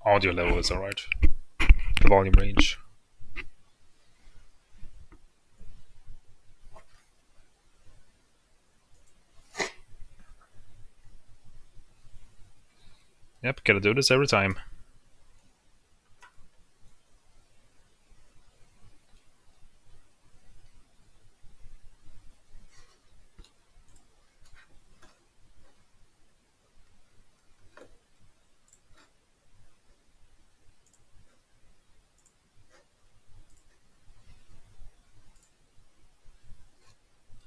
audio level is alright. The volume range. Yep, gotta do this every time.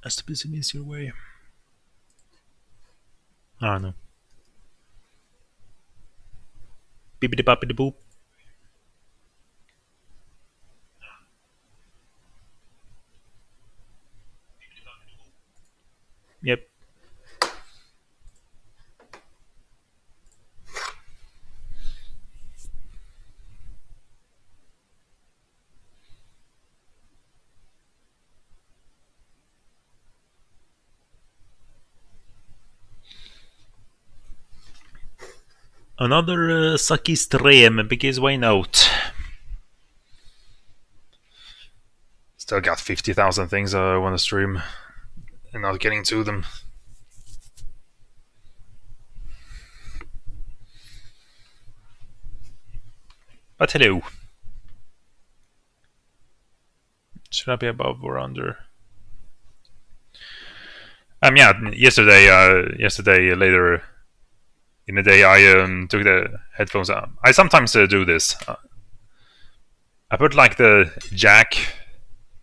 Has to be some easier way. I don't know. Bippity boppity boop. Yep. Another sucky stream, because why not? Still got 50,000 things I want to stream and not getting to them. But hello. Should I be above or under? Yeah, yesterday later in the day I took the headphones out. I sometimes do this. I put like the jack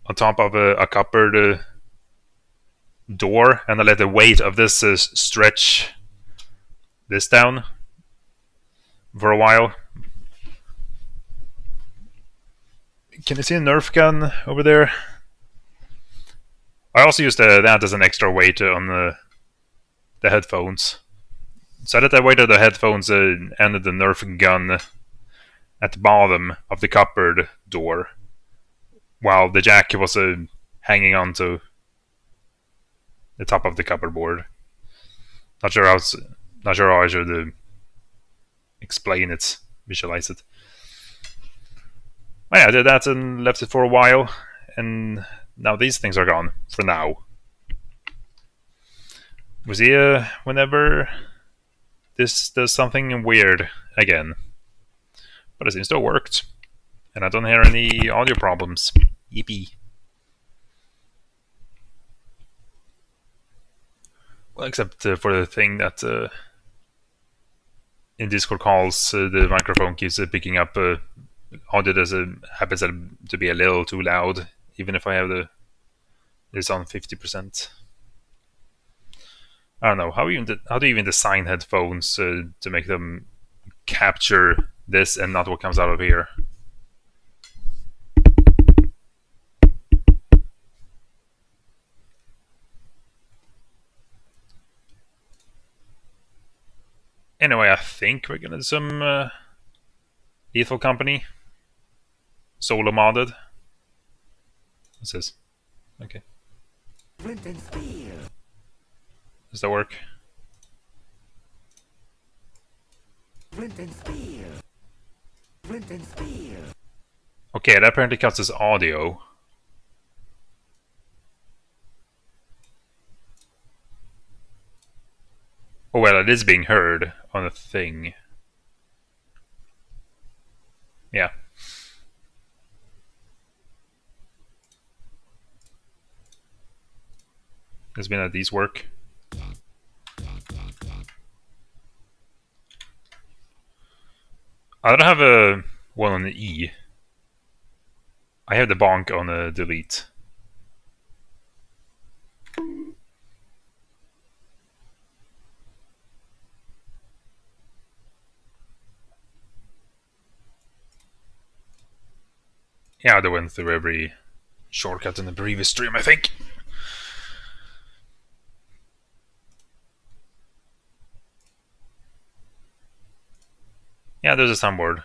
on top of a cupboard door, and I let the weight of this stretch this down for a while. Can you see a Nerf gun over there? I also used that as an extra weight on the headphones. So I let the weight of the headphones and the Nerf gun at the bottom of the cupboard door, while the jack was hanging onto the top of the cupboard board. Not sure how I should explain it, visualize it. But yeah, I did that and left it for a while, and now these things are gone for now. We'll see whenever this does something weird again. But it seems to have worked, and I don't hear any audio problems. Yippee. Well, except for the thing that in Discord calls the microphone keeps picking up audio that happens to be a little too loud, even if I have this on 50%. I don't know how do you even design headphones to make them capture this and not what comes out of here. Anyway, I think we're gonna do some Lethal Company solo modded. What's this? Okay. Flint and steel. Does that work? Flint and steel. Flint and steel. Okay, that apparently counts as audio. Oh well, it is being heard on a thing. Yeah. Has been that these work. I don't have a one on the E. I have the bonk on the delete. Yeah, they went through every shortcut in the previous stream, I think. Yeah, there's a soundboard.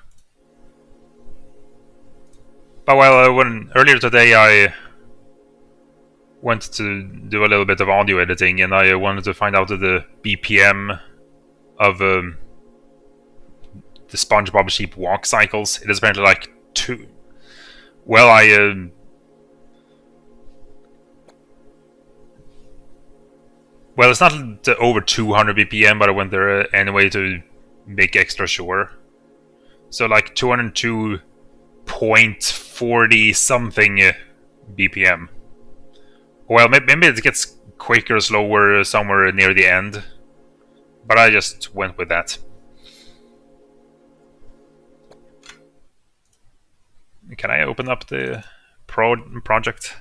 But well, earlier today I went to do a little bit of audio editing, and I wanted to find out the BPM of the SpongeBob sheep walk cycles. It is apparently like 2. Well, well, it's not over 200 BPM, but I went there anyway to make extra sure. So like 202.40 something BPM. Well, maybe it gets quicker or slower somewhere near the end, but I just went with that. Can I open up the project?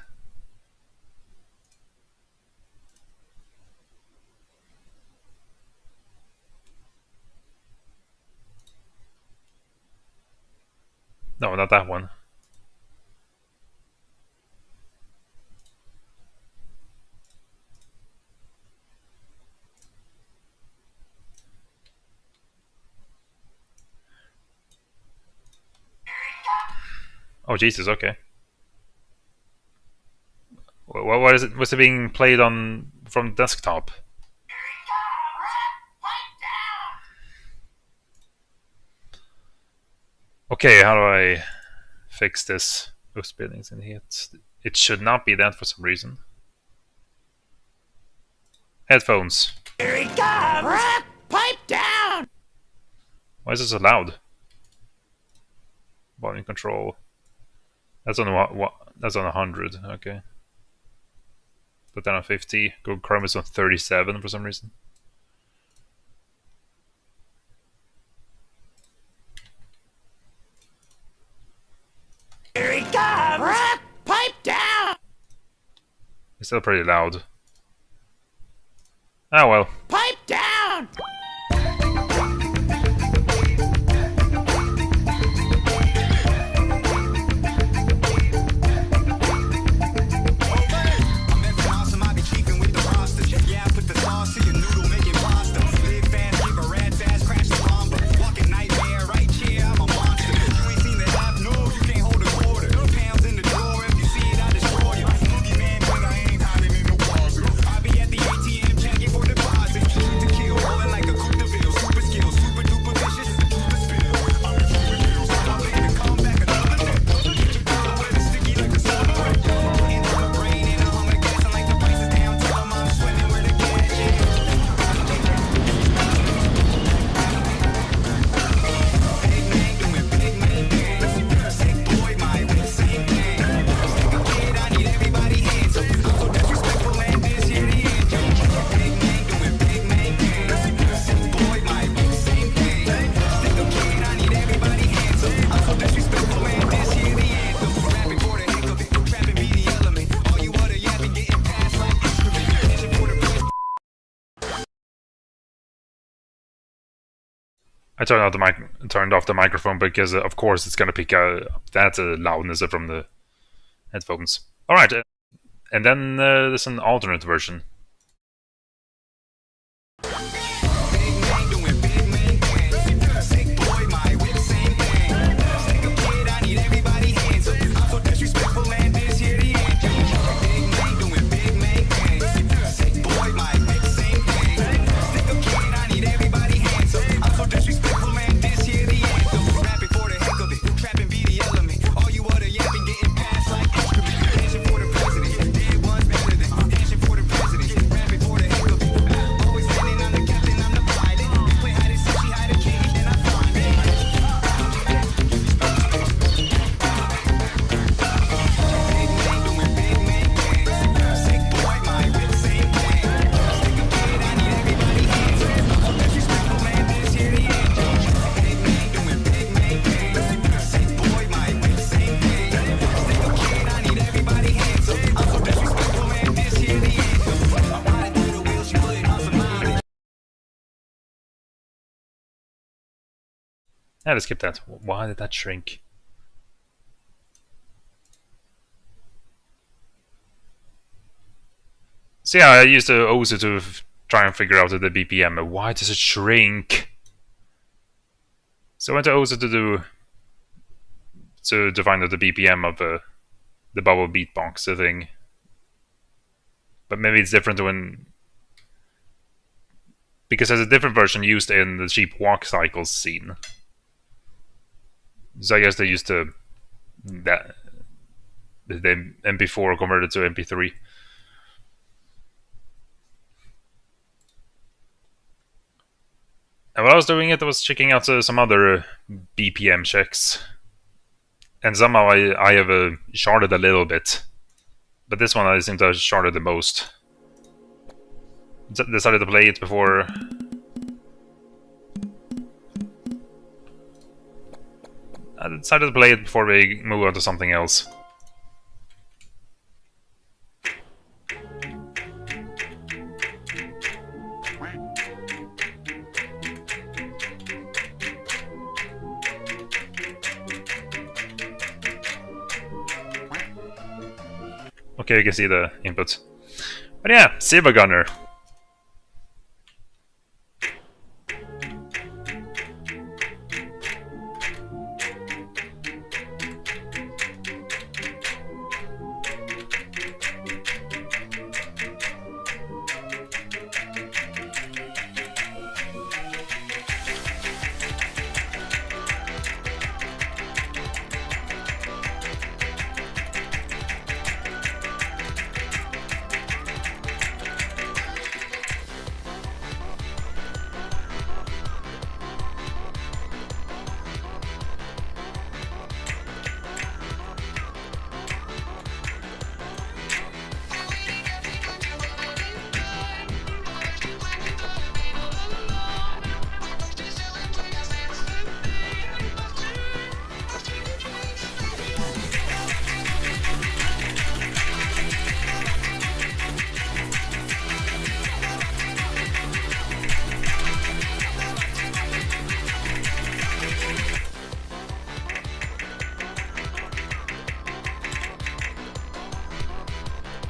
No, not that one. Oh Jesus, okay. What is it? Was it being played on from the desktop? Okay, how do I fix this? Those buildings in here. It should not be that for some reason. Headphones. Here he comes! Pipe down! Why is it so loud? Volume control. That's on what? That's on 100. Okay. Put that on 50. Google Chrome is on 37 for some reason. Here he comes! Pipe down! It's still pretty loud. Ah well. Pipe down! I turned off the microphone because, of course, it's gonna pick up that loudness from the headphones. All right, and then there's an alternate version. Yeah, let's skip that. Why did that shrink? So yeah, I used the OSA to try and figure out the BPM. Why does it shrink? So I went to OSA to find out the BPM of the bubble beatbox thing. But maybe it's different when, because there's a different version used in the sheep walk cycles scene. So I guess they used to that the MP4 converted to MP3. And while I was doing it, I was checking out some other BPM checks, and somehow I have sharded a little bit, but this one I seem to have sharded the most. Decided to play it before. I decided to play it before we move on to something else. Okay, you can see the input. But yeah, Silver Gunner.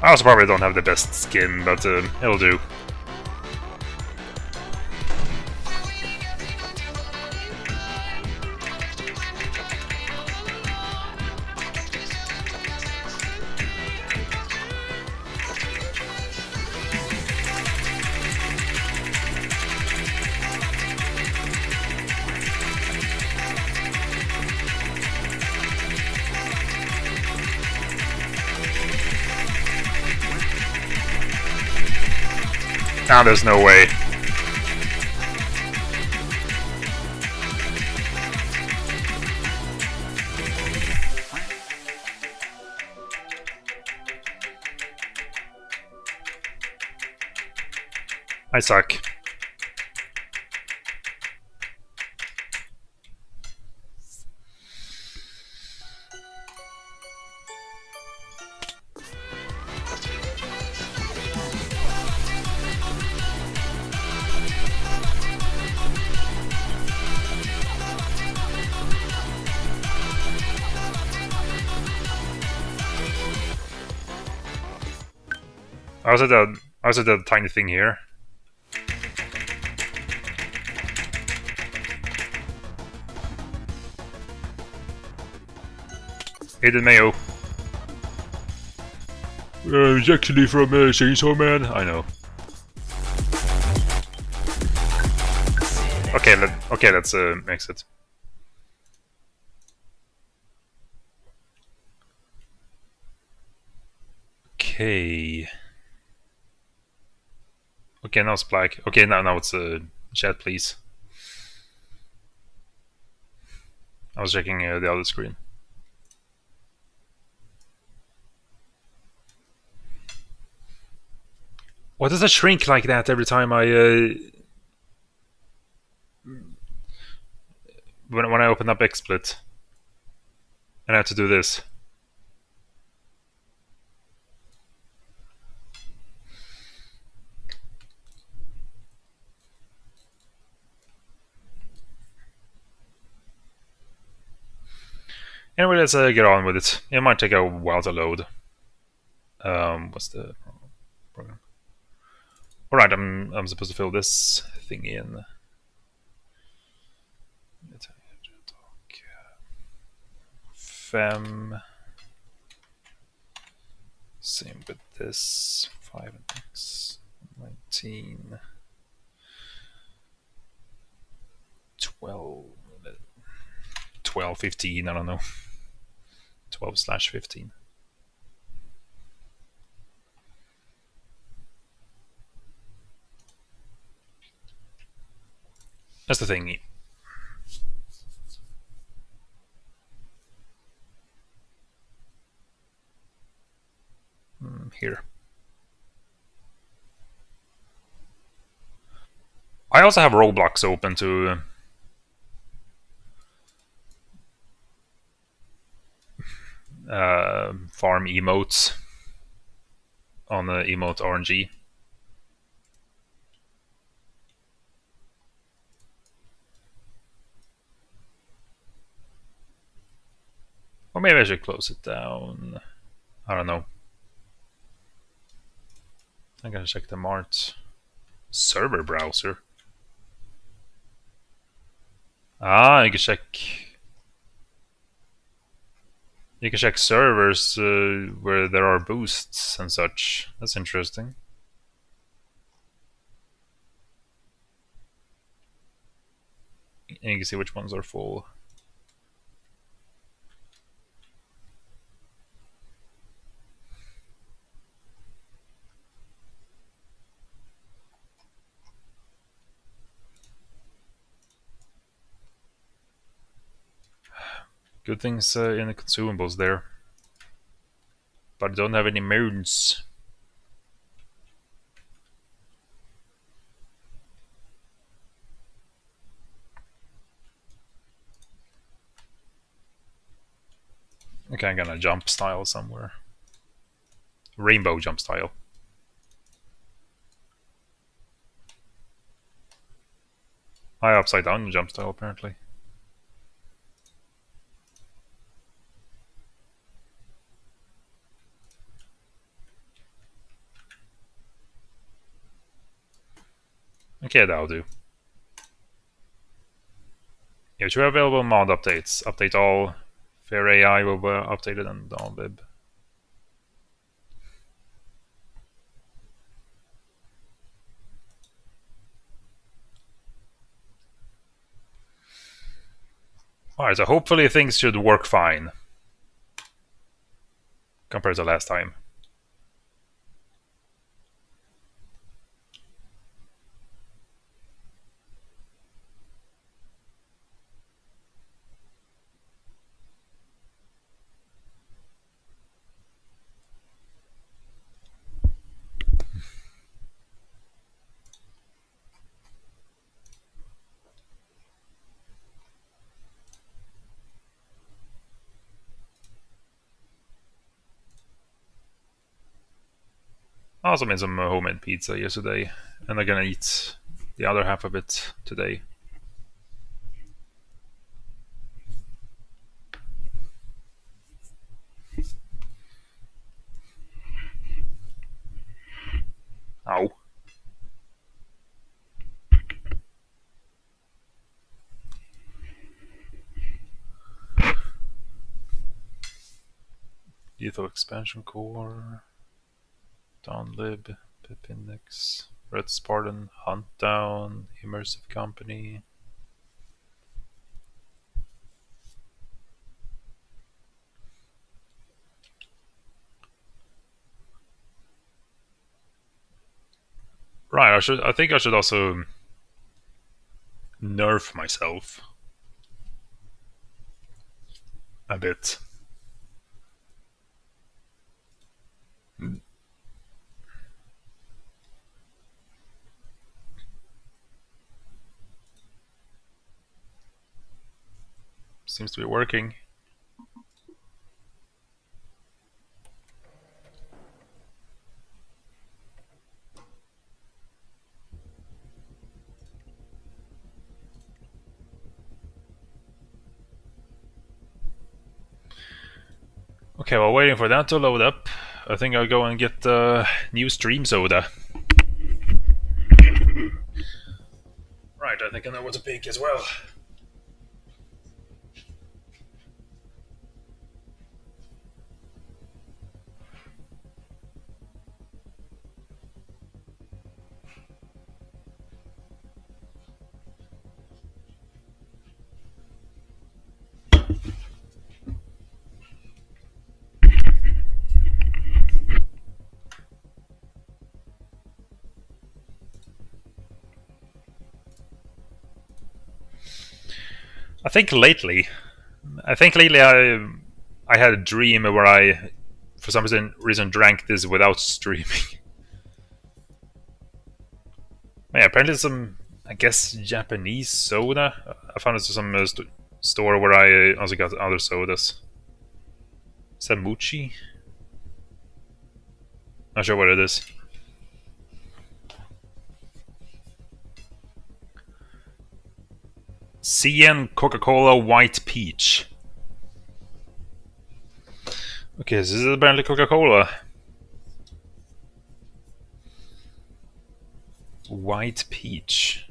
I also probably don't have the best skin, but it'll do. Now there's no way. I suck. I also did a tiny thing here. Aiden Mayo. It's actually from Chainsaw Man. I know. Okay, let's exit. Okay. Okay, now it's black. Okay, now it's chat, please. I was checking the other screen. Why does it shrink like that every time I when I open up XSplit and I have to do this? Anyway, let's get on with it. It might take a while to load. What's the program? All right, I'm supposed to fill this thing in. Fem. Same with this. 5 and X. 19. 12. 12, 15, I don't know. 12/15. That's the thing. Here. I also have Roblox open to farm emotes on the emote RNG. Or maybe I should close it down. I don't know. I'm gonna check the Mart server browser. Ah, you can check. You can check servers where there are boosts and such. That's interesting. And you can see which ones are full. Good things in the consumables there. But I don't have any moons. Okay, I'm gonna jump style somewhere. Rainbow jump style. I upside down jump style apparently. Okay, that'll do. You have two available mod updates. Update all. Fair AI will be updated and all lib. Alright, so hopefully things should work fine compared to last time. I also made some homemade pizza yesterday, and I'm gonna eat the other half of it today. Ow. Lethal expansion core. Downlib, pip index, red Spartan, hunt down, immersive company. Right, I think I should also nerf myself a bit. Seems to be working. Okay, while waiting for that to load up, I think I'll go and get the new stream soda. Right, I think I know what to pick as well. think lately, I had a dream where I, for some reason, drank this without streaming. Yeah, apparently some, I guess, Japanese soda. I found it at some store where I also got other sodas. Samuchi? Not sure what it is. CN Coca-Cola White Peach. Okay, this is apparently Coca-Cola. White Peach.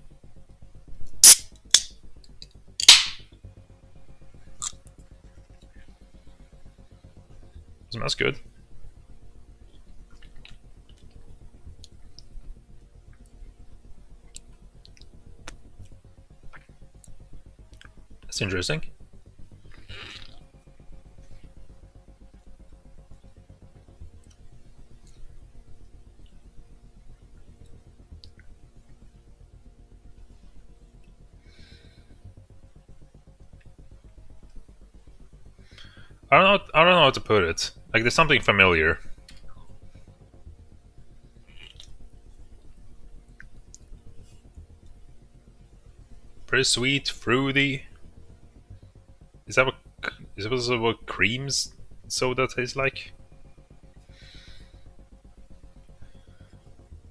Smells good. That's interesting. I don't know how to put it. Like there's something familiar. Pretty sweet, fruity. Is that what creams soda tastes like?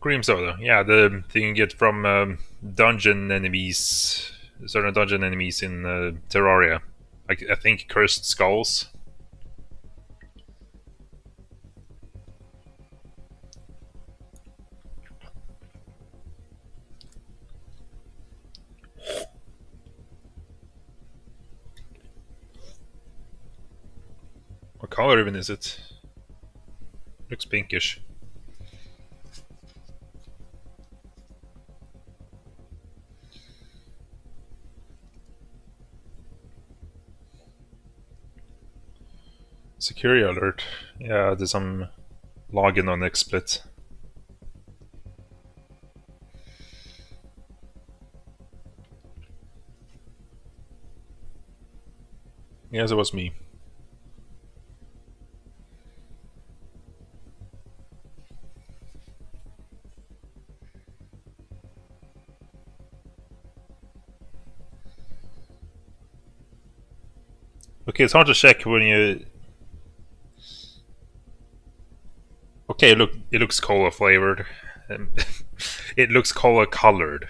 Cream soda, yeah, the thing you get from dungeon enemies, certain dungeon enemies in Terraria. I think cursed skulls. What color even is it? Looks pinkish. Security alert. Yeah, there's some login on XSplit. Yes, it was me. Okay, it's hard to check when you. Okay, look, it looks cola flavored. It looks cola colored.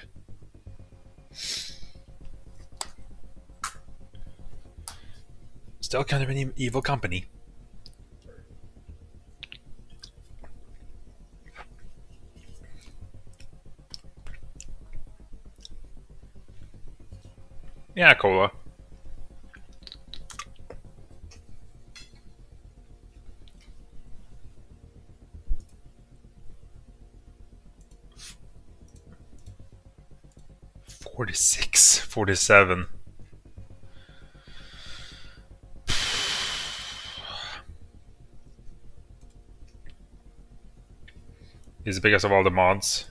Still kind of an evil company. Yeah, cola. $46, $47. Is it because of all the mods?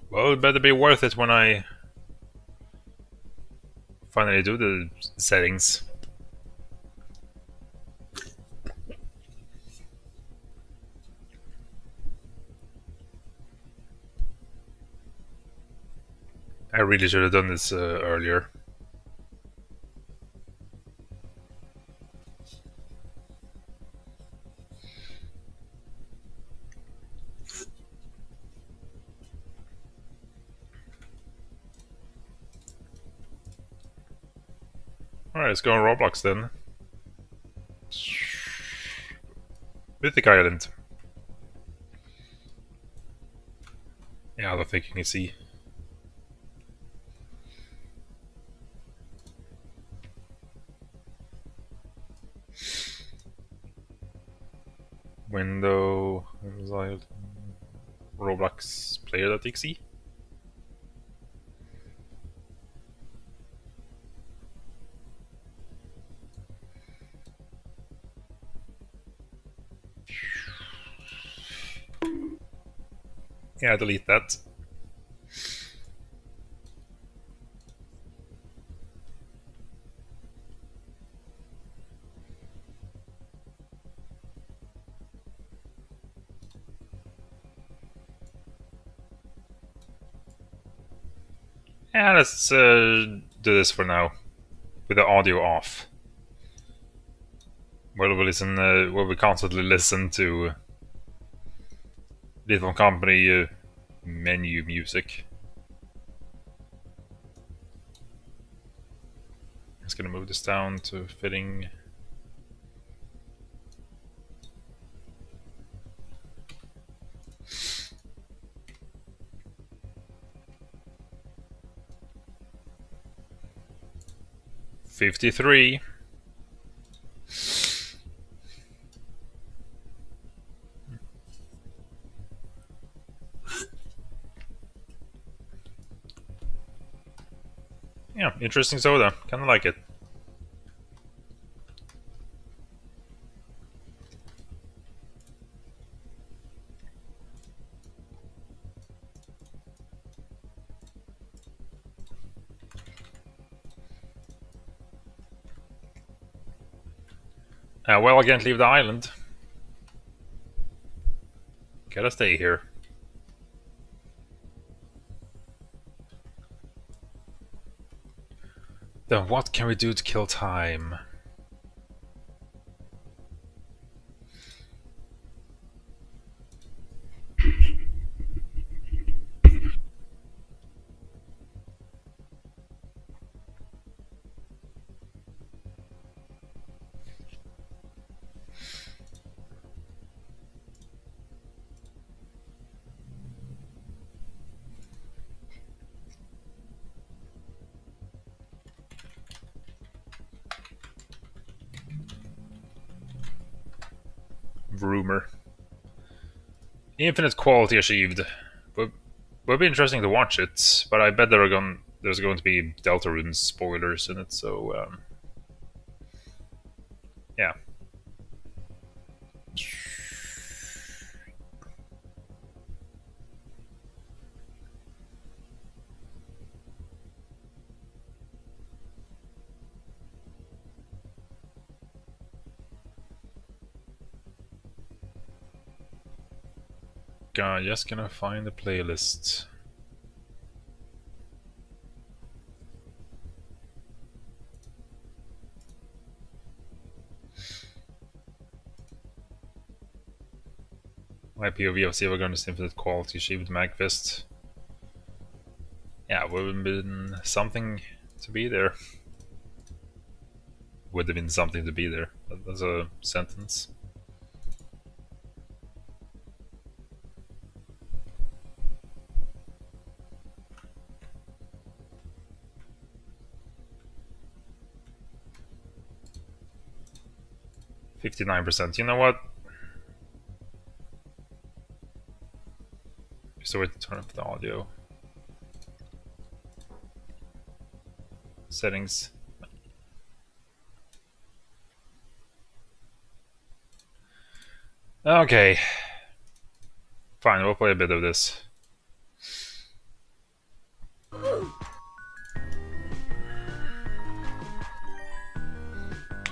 Well, it better be worth it when I finally do the settings. I really should have done this earlier. Alright, let's go on Roblox then. Mythic Island. Yeah, I don't think you can see. Window, Roblox player.exe. Yeah, delete that. Yeah, let's do this for now, with the audio off. Where we constantly listen to Little Company menu music. Just gonna move this down to fitting. $53. Yeah, interesting soda. Kinda like it. Well, I can't leave the island. Gotta stay here. Then what can we do to kill time? Rumor. Infinite quality achieved. Would be interesting to watch it, but I bet there's going to be Deltarune spoilers in it, so yeah. Just gonna find the playlist. My POV of Silvergun's Infinite Quality achieved Magfest. Yeah, would have been something to be there. Would have been something to be there. That's a sentence. %. You know what? Just a way to turn up the audio. Settings. Okay. Fine, we'll play a bit of this.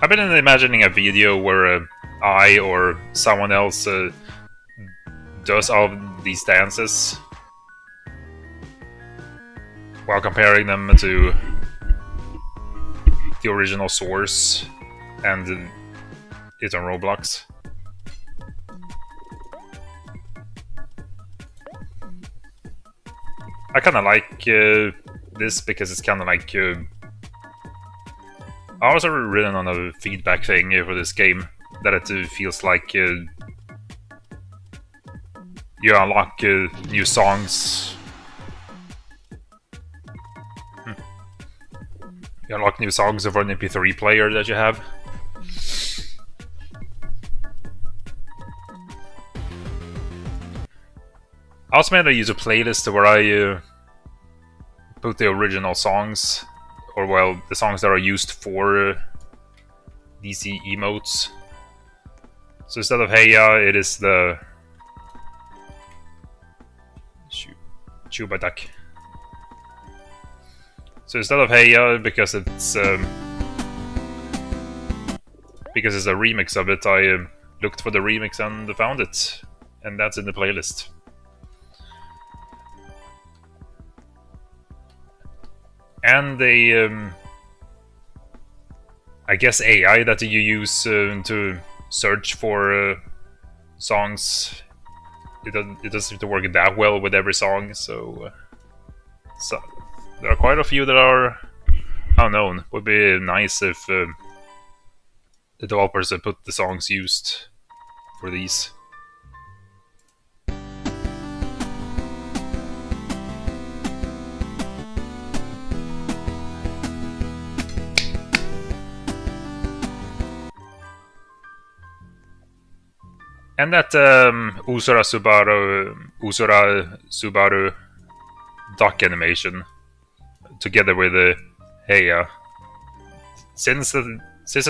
I've been imagining a video where I or someone else does all of these dances while comparing them to the original source and it's on Roblox. I kind of like this because it's kind of like I was already written on a feedback thing for this game that it feels like you unlock new songs. You unlock new songs of an MP3 player that you have. I also made a user playlist where I put the original songs, or well, the songs that are used for DC emotes. So instead of Hey Ya, it is the Chuba Duck. So instead of Hey Ya, because it's a remix of it, I looked for the remix and found it, and that's in the playlist. and they, I guess, AI that you use to search for songs. It doesn't seem to work that well with every song, so there are quite a few that are unknown. Would be nice if the developers had put the songs used for these. And that Usura Subaru duck animation, together with hey, since the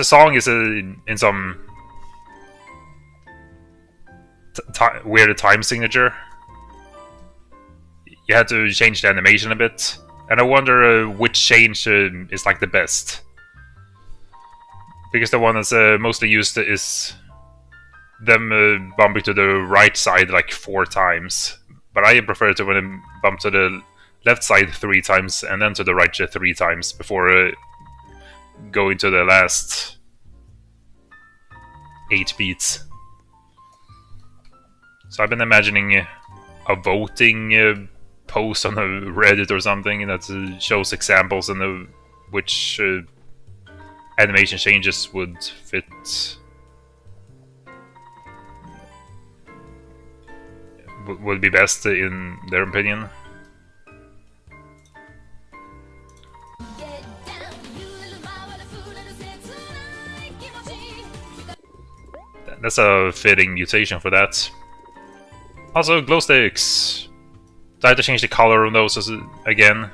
song is in some weird time signature, you had to change the animation a bit, and I wonder which change is like the best, because the one that's mostly used is them bumping to the right side like 4 times, but I prefer to when them bump to the left side 3 times and then to the right 3 times before going to the last 8 beats. So I've been imagining a voting post on a Reddit or something that shows examples and which animation changes would fit. Would be best in their opinion. That's a fitting mutation for that. Also, glow sticks. I had to change the color of those again.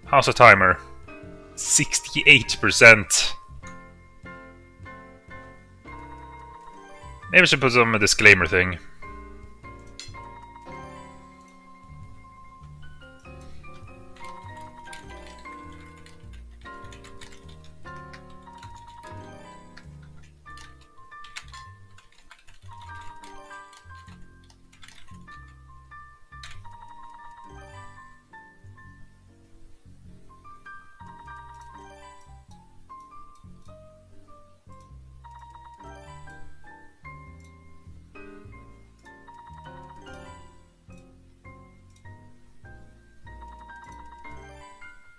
How's the timer? 68%. Maybe I should put some disclaimer thing.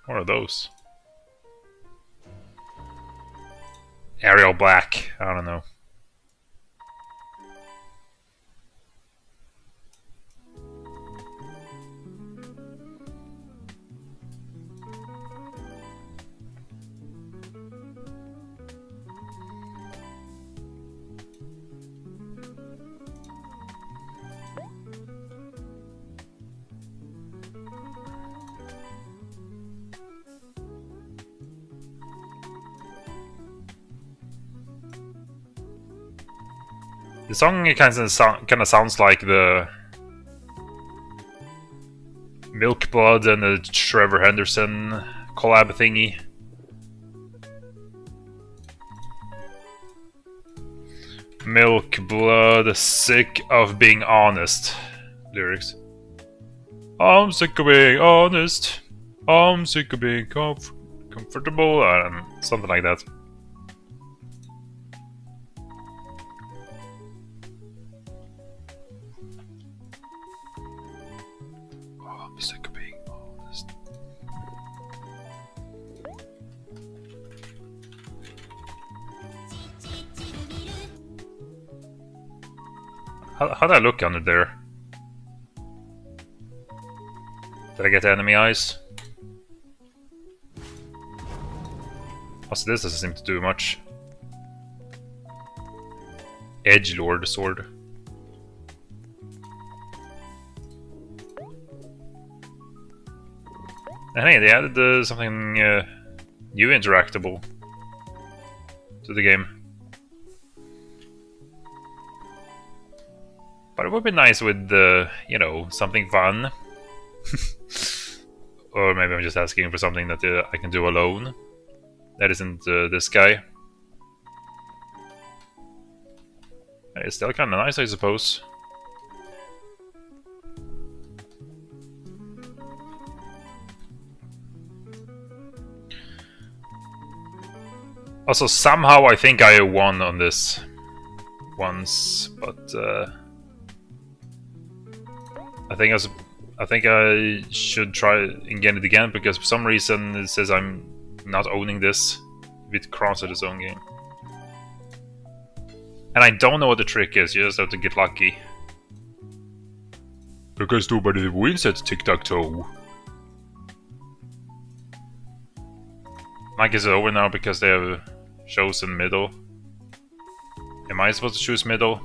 What are those? Arial Black. I don't know. The song kind of sounds like the Milk Blood and the Trevor Henderson collab thingy. Milk Blood, sick of being honest. Lyrics. I'm sick of being honest. I'm sick of being comfortable, and something like that. I'm sick of being honest. How'd I look under there? Did I get enemy eyes? Also, this doesn't seem to do much. Edgelord sword. And hey, they added something new interactable to the game. But it would be nice with, you know, something fun. Or maybe I'm just asking for something that I can do alone. That isn't this guy. It's still kind of nice, I suppose. Also, somehow I think I won on this once, but I think I should try and get it again, because for some reason it says I'm not owning this. It crosses its own game. And I don't know what the trick is, you just have to get lucky. Because nobody wins at tic-tac-toe. Like, is it over now because they have chosen middle? Am I supposed to choose middle?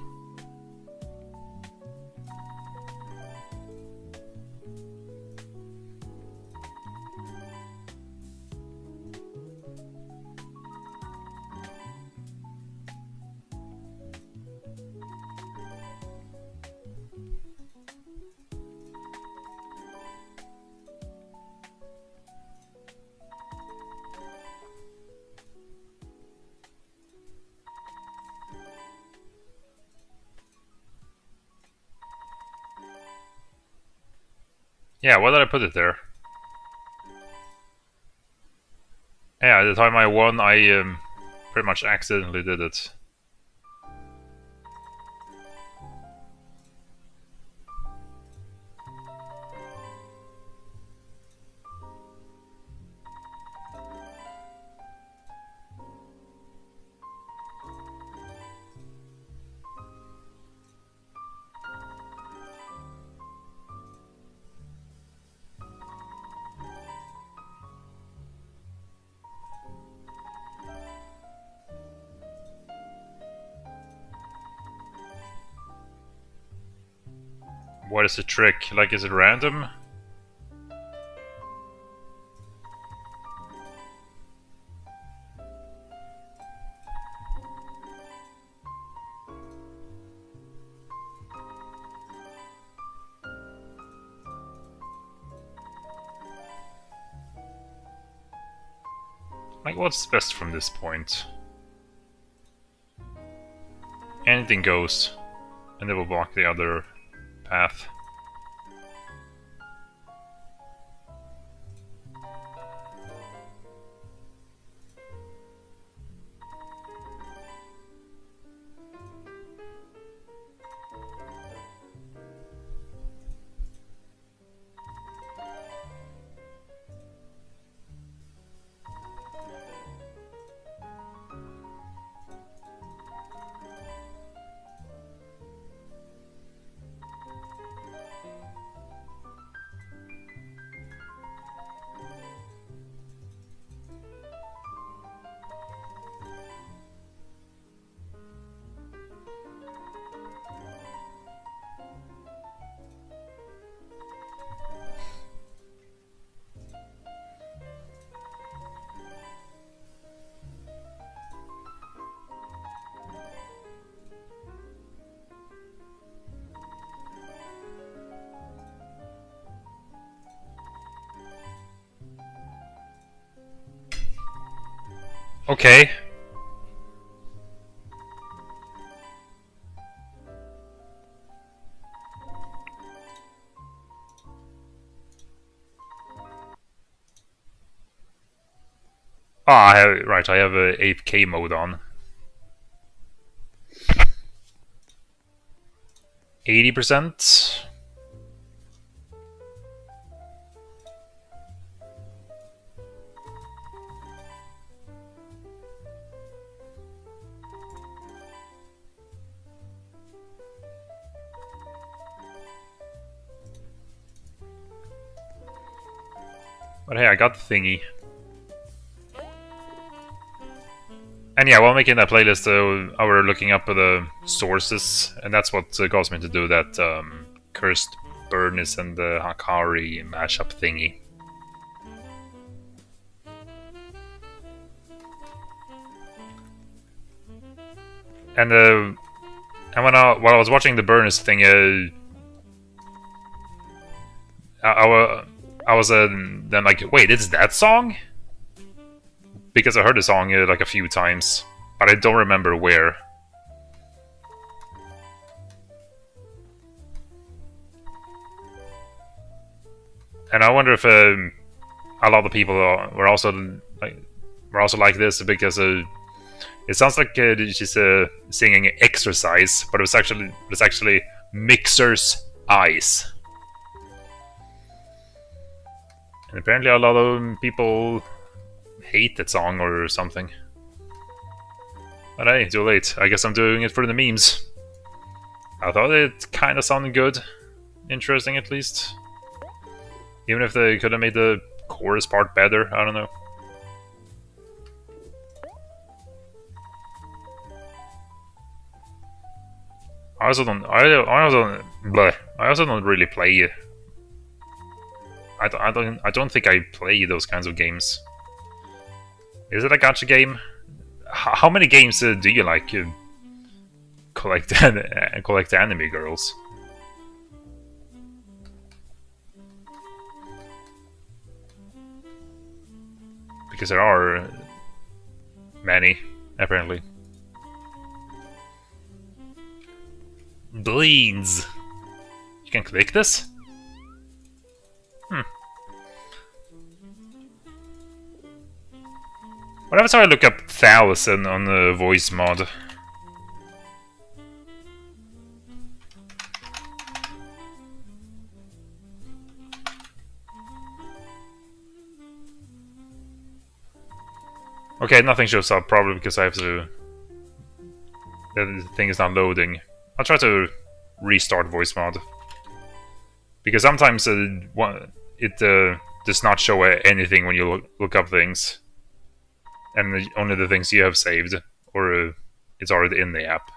Yeah, why did I put it there? Yeah, at the time I won, I pretty much accidentally did it. What is the trick? Like, is it random? Like, what's best from this point? Anything goes, and it will block the other path. Okay. Ah, right, I have a AFK mode on. 80%? But hey, I got the thingy. And yeah, while making that playlist, I were looking up the sources, and that's what caused me to do that Cursed Burnies and the Hakari mashup thingy. And And while I was watching the burners thing, I was then like, wait, it's that song? Because I heard the song like a few times, but I don't remember where. And I wonder if a lot of people were also like this because it sounds like she's singing "Exercise," but it's actually "Mixer's Eyes." And apparently, a lot of people hate that song or something. But hey, too late. I guess I'm doing it for the memes. I thought it kind of sounded good, interesting at least. Even if they could have made the chorus part better, I don't know. I also don't. I also don't really play. I don't think I play those kinds of games. Is it a gacha game? How many games do you like? Collect collect anime girls. Because there are many, apparently. Bleeds. You can click this? What if I look up 1000 on the voice mod? Okay, nothing shows up, probably because I have to... the thing is not loading. I'll try to restart voice mod. Because sometimes it does not show anything when you look up things. And only the things you have saved, or it's already in the app.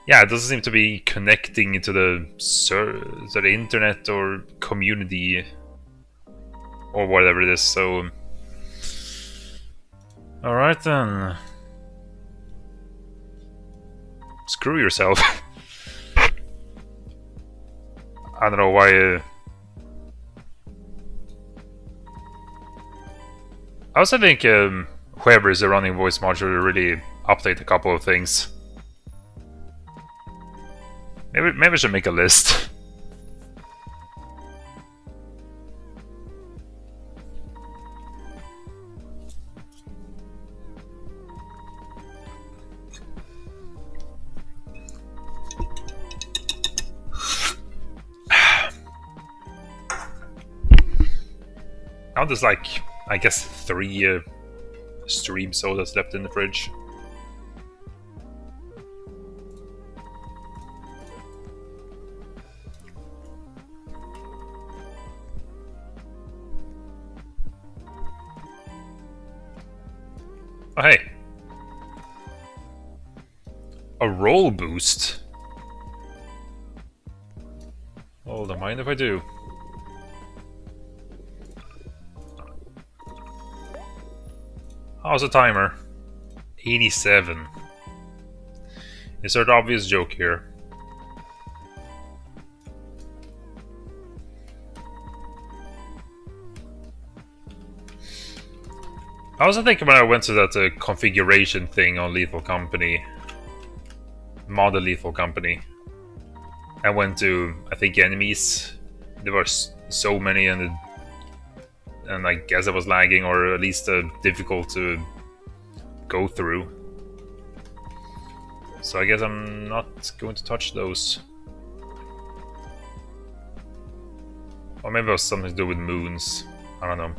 Yeah, it doesn't seem to be connecting to the internet or community or whatever it is. So, all right then. Screw yourself. I don't know why. I also think whoever is running voice mod should really update a couple of things. Maybe I should make a list. Now there's like, I guess, 3 stream sodas left in the fridge. Oh, hey. A roll boost? Oh, don't mind if I do. How's the timer? 87. Insert obvious joke here. I also think when I went to that configuration thing on Lethal Company, Model Lethal Company, I went to, I think, enemies. There were so many, and I guess it was lagging, or at least difficult to go through. So I guess I'm not going to touch those. Or maybe it was something to do with moons. I don't know.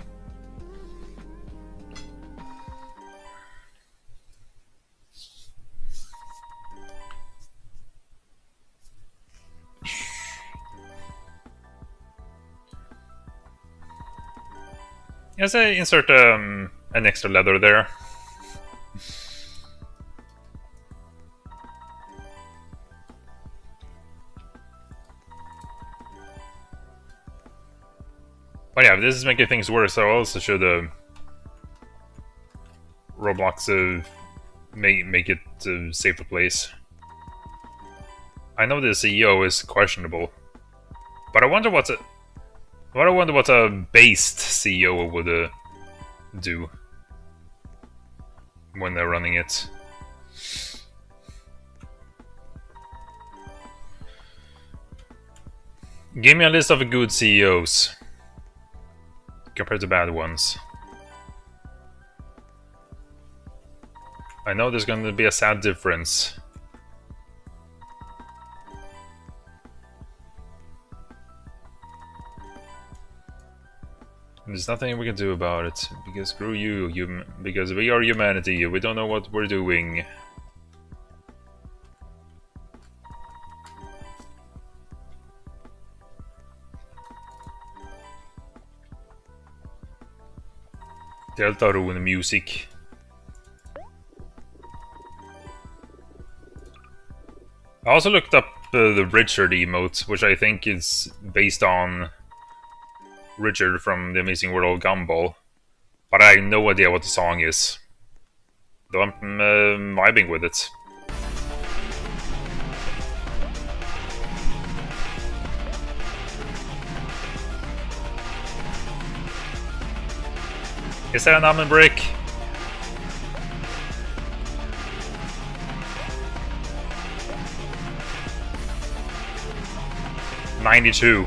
Yes, I insert an extra leather there. But yeah, this is making things worse, so I also should Roblox make it a safer place. I know the CEO is questionable, but I wonder what a based CEO would do when they're running it. Give me a list of good CEOs compared to bad ones. I know there's going to be a sad difference. There's nothing we can do about it, because screw you, because we are humanity, we don't know what we're doing. Deltarune music. I also looked up the Richard emote, which I think is based on Richard from The Amazing World of Gumball, but I have no idea what the song is. Though I'm vibing with it. Is that an almond brick? $92.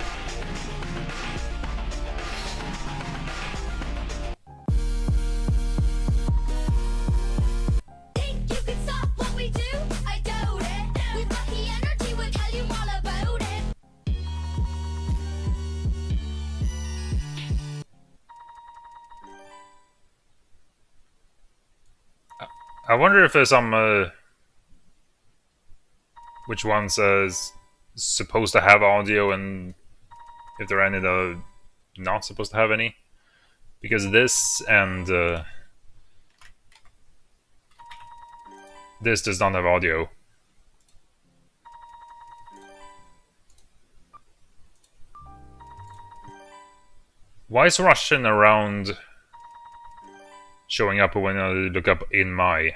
I wonder if there's some which ones supposed to have audio and if there are any that are not supposed to have any, because this and this does not have audio. Why is Russian around showing up when I look up in my?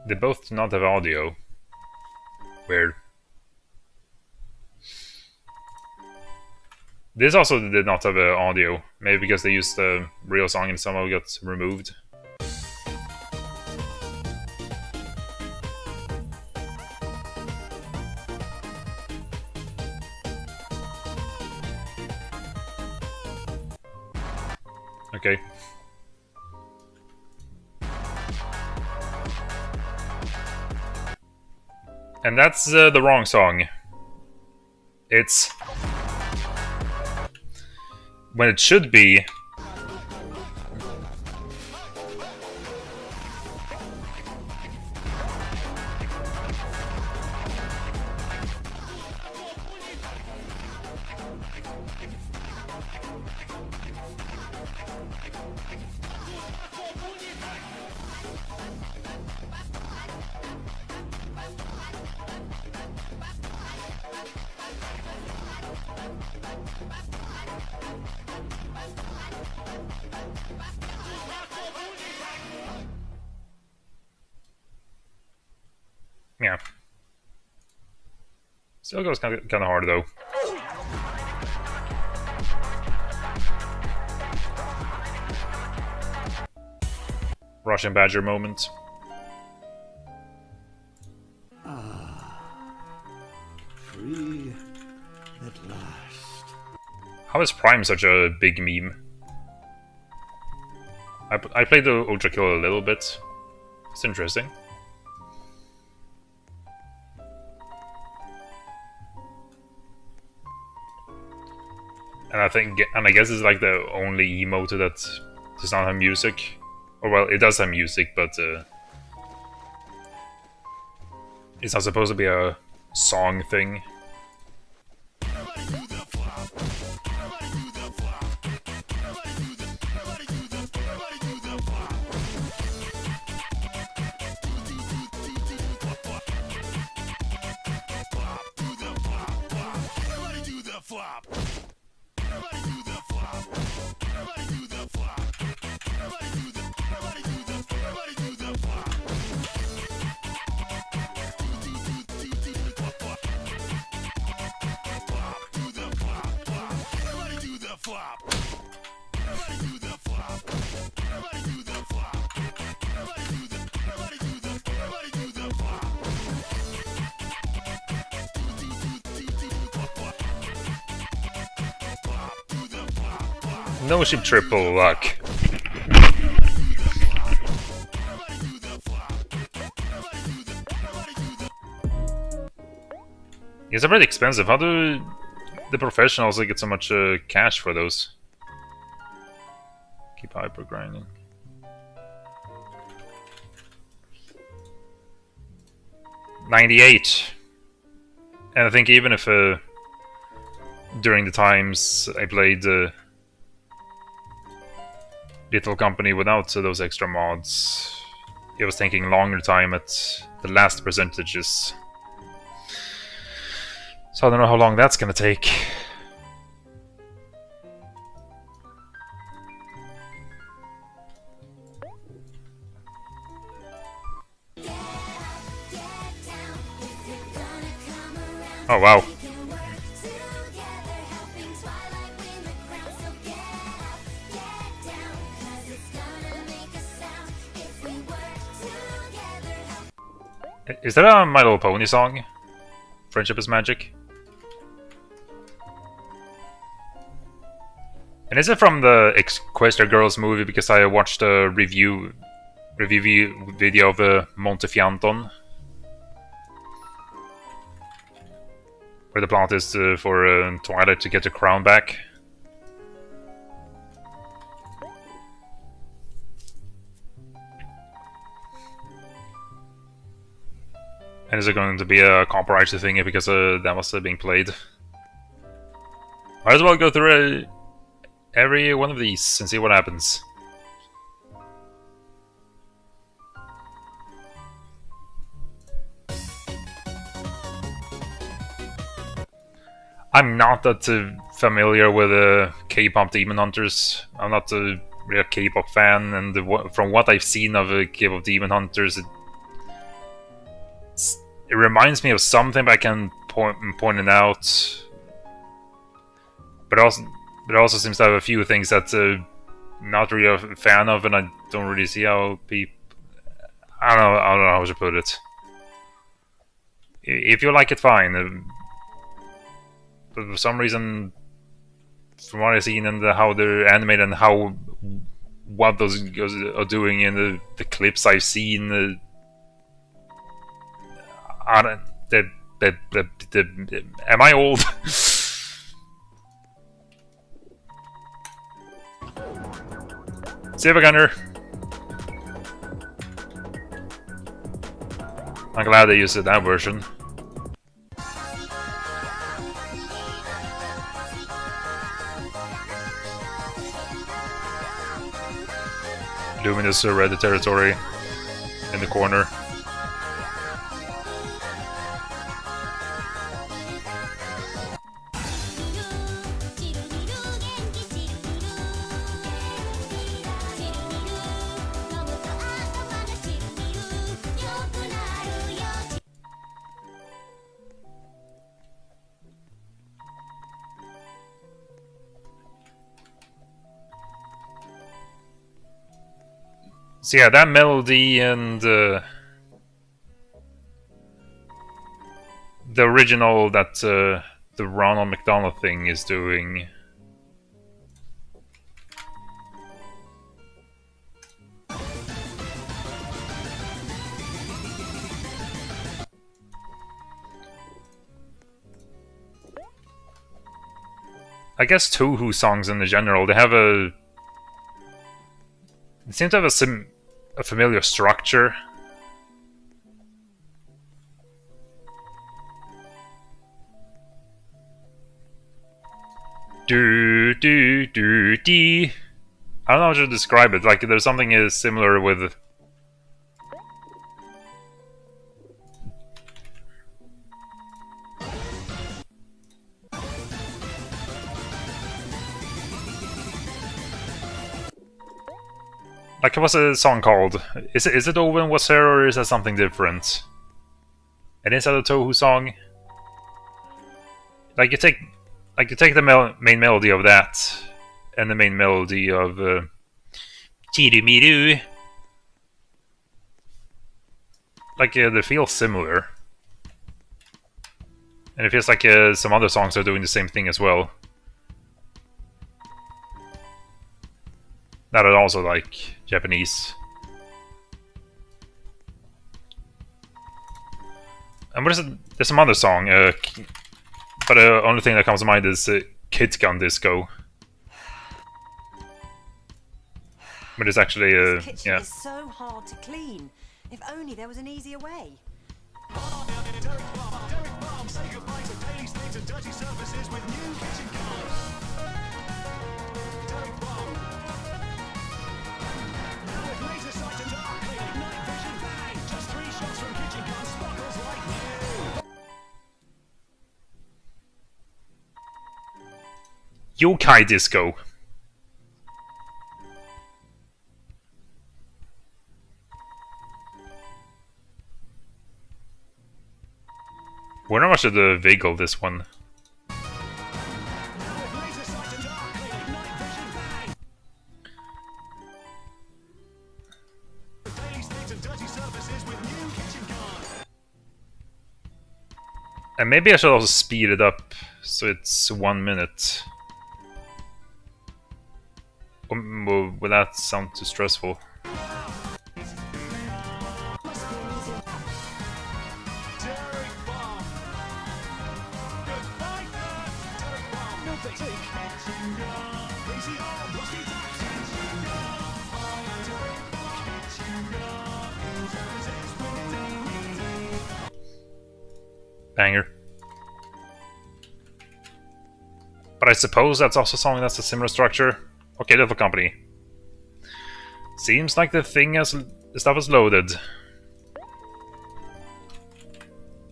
They both do not have audio. Weird. This also did not have audio. Maybe because they used the real song and somehow got removed. Okay. And that's the wrong song. It's when it should be. Yeah. Still goes kind of hard though. Russian Badger moment. Free at last. How is Prime such a big meme? I played the Ultra Kill a little bit. It's interesting. And I guess it's like the only emote that does not have music. Or well, it does have music, but it's not supposed to be a song thing. flop. Everybody do the flop. Everybody do the flop. Everybody do the flop. No ship triple luck. It's pretty expensive. How do the professionals get so much cash for those? Keep hyper grinding. $98. And I think even if during the times I played Little Company without those extra mods, it was taking longer time at the last percentages. So I don't know how long that's gonna take. Oh wow. Is that a My Little Pony song? Friendship is Magic? And is it from the Equestria Girls movie? Because I watched a review video of Montefianton, where the plot is for Twilight to get the crown back. And is it going to be a copyright thing because that was being played? Might as well go through every one of these and see what happens. I'm not that familiar with K-pop Demon Hunters. I'm not a real K-pop fan, and from what I've seen of K-pop Demon Hunters, it reminds me of something, but I can point it out. But it also seems to have a few things that not really a fan of, and I don't really see how people. I don't know how to put it. If you like it, fine. But for some reason, from what I've seen and how they're animated and what those guys are doing in the clips I've seen, am I old? Silver Gunner. I'm glad they used that version. Luminous red territory in the corner. So yeah, that melody and the original that the Ronald McDonald thing is doing. I guess Touhou songs in the general, they have they seem to have a familiar structure. Do do do dee. I don't know how to describe it. Like there's something similar with. Like, what's the song called? Is it Owen Was There, or is that something different? And is that a Touhou song? Like you take the main melody of that, and the main melody of Chirumiru. Like they feel similar, and it feels like some other songs are doing the same thing as well. That are also like Japanese. And what is it? There's some other song, but the only thing that comes to mind is Kid Gun Disco. But it's actually, This kitchen yeah. is so hard to clean. If only there was an easier way. Yokai Disco. We're not much of the Vigil this one. And maybe I should also speed it up so it's 1 minute. Will that sound too stressful? Banger. But I suppose that's also a song that's a similar structure. Okay, Little Company. Seems like the stuff is loaded.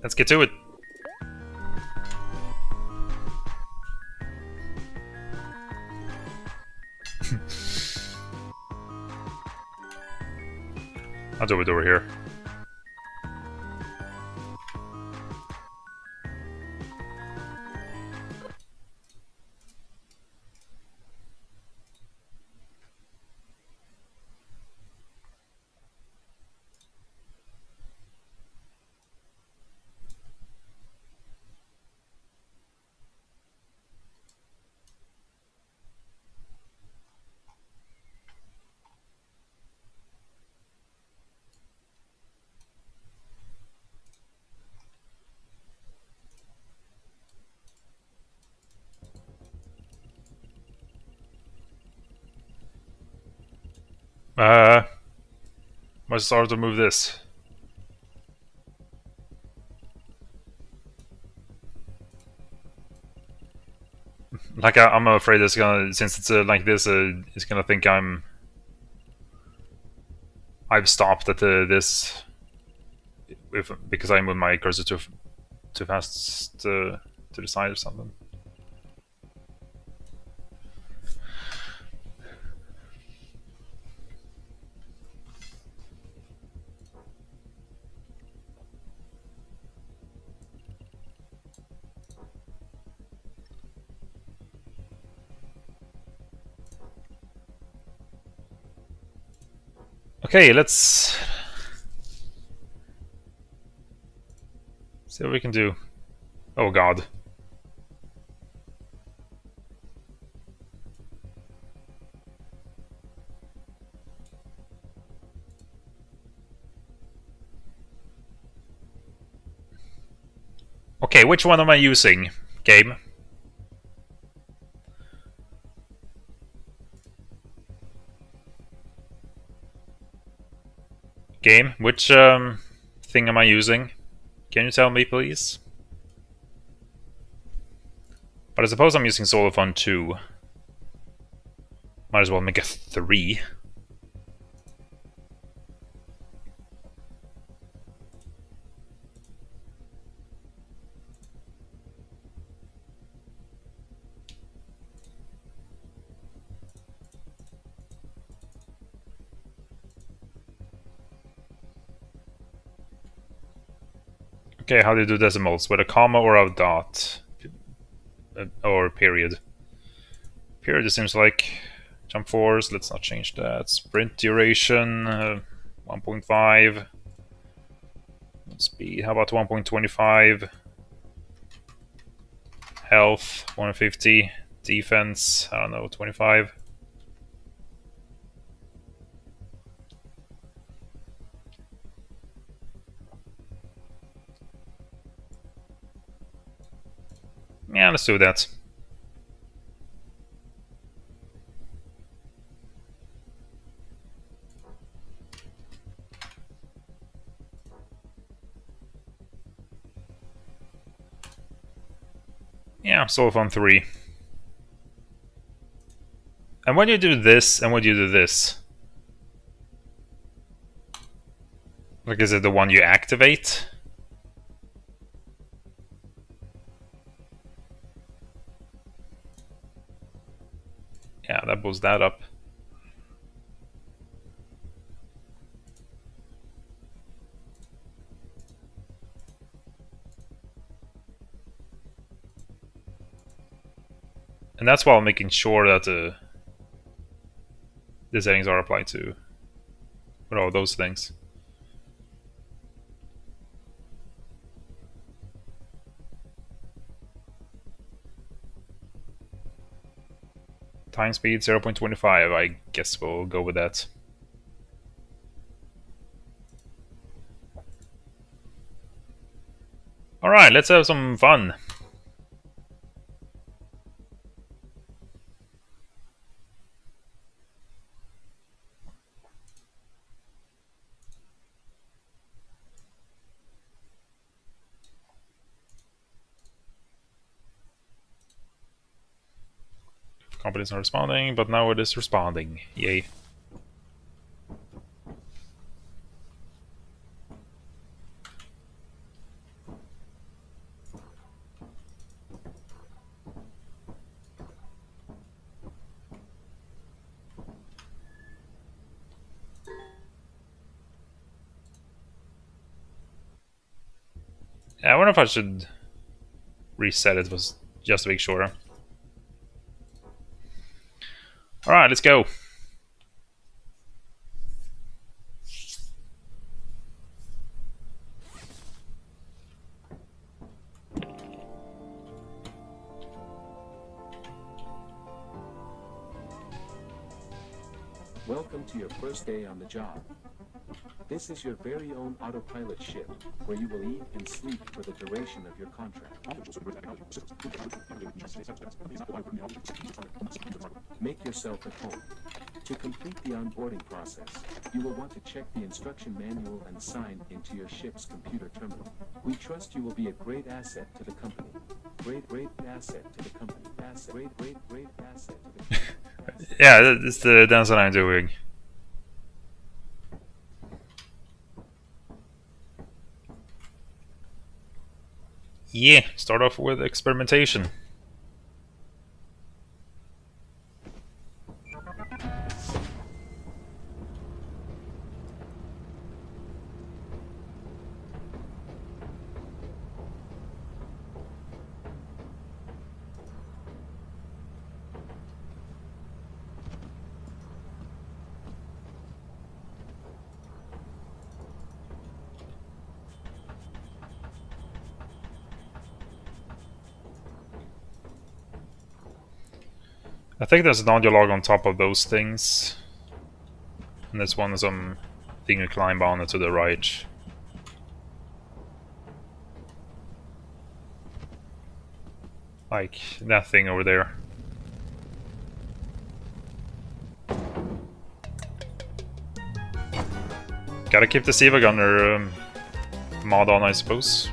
Let's get to it. I'll do it over here. Must start to move this. Like I'm afraid it's gonna, since it's like this, it's gonna think I've stopped at this, because I moved my cursor too fast to the side or something. Okay, let's see what we can do. Oh god. Okay, which one am I using? Game. Game, which thing am I using? Can you tell me, please? But I suppose I'm using Solar Fun 2. Might as well make a 3. Okay, how do you do decimals? With a comma or a dot? Or period? Period, it seems like. Jump force, let's not change that. Sprint duration, 1.5. Speed, how about 1.25? Health, 150. Defense, I don't know, 25. Yeah, let's do that. Yeah, solve on 3. And when you do this, and when you do this, like, is it the one you activate? Yeah, that boosts that up. And that's while making sure that the settings are applied to all those things. Time speed 0.25, I guess we'll go with that. Alright, let's have some fun. Company's not responding, but now it is responding. Yay. Yeah, I wonder if I should reset it, was just to make sure. Alright, let's go. Welcome to your first day on the job. This is your very own autopilot ship, where you will eat and sleep for the duration of your contract. Make yourself at home. To complete the onboarding process, you will want to check the instruction manual and sign into your ship's computer terminal. We trust you will be a great asset to the company. Great asset to the company. Great asset to the company. Yeah, that's the dance that I'm doing. Yeah, start off with experimentation. I think there's an audio log on top of those things. And this one is some thing you climb on to the right. Like that thing over there. Gotta keep the Siva Gunner mod on, I suppose.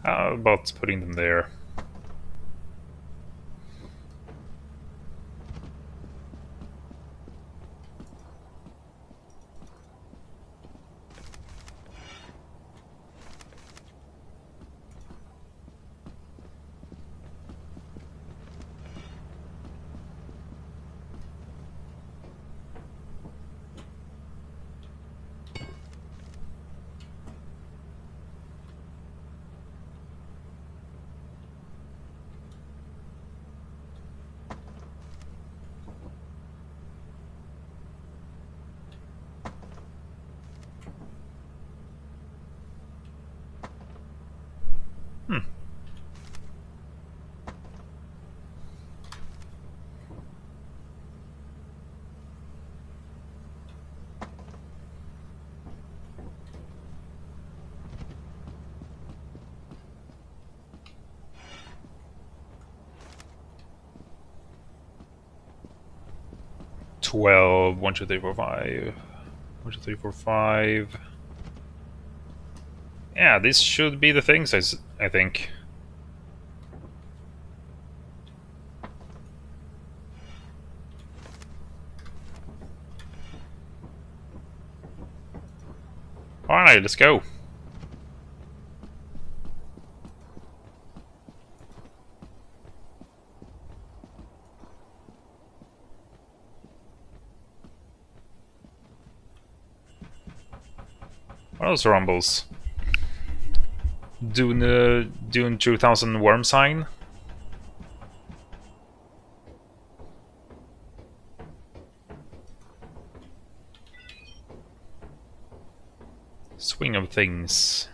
How about putting them there? 12, 1, 2, 3, 4, 5. 1, 2, 3, 4, 5. Yeah, these should be the things, I think. Alright, let's go. What else rumbles? Dune 2000 worm sign? Swing of things.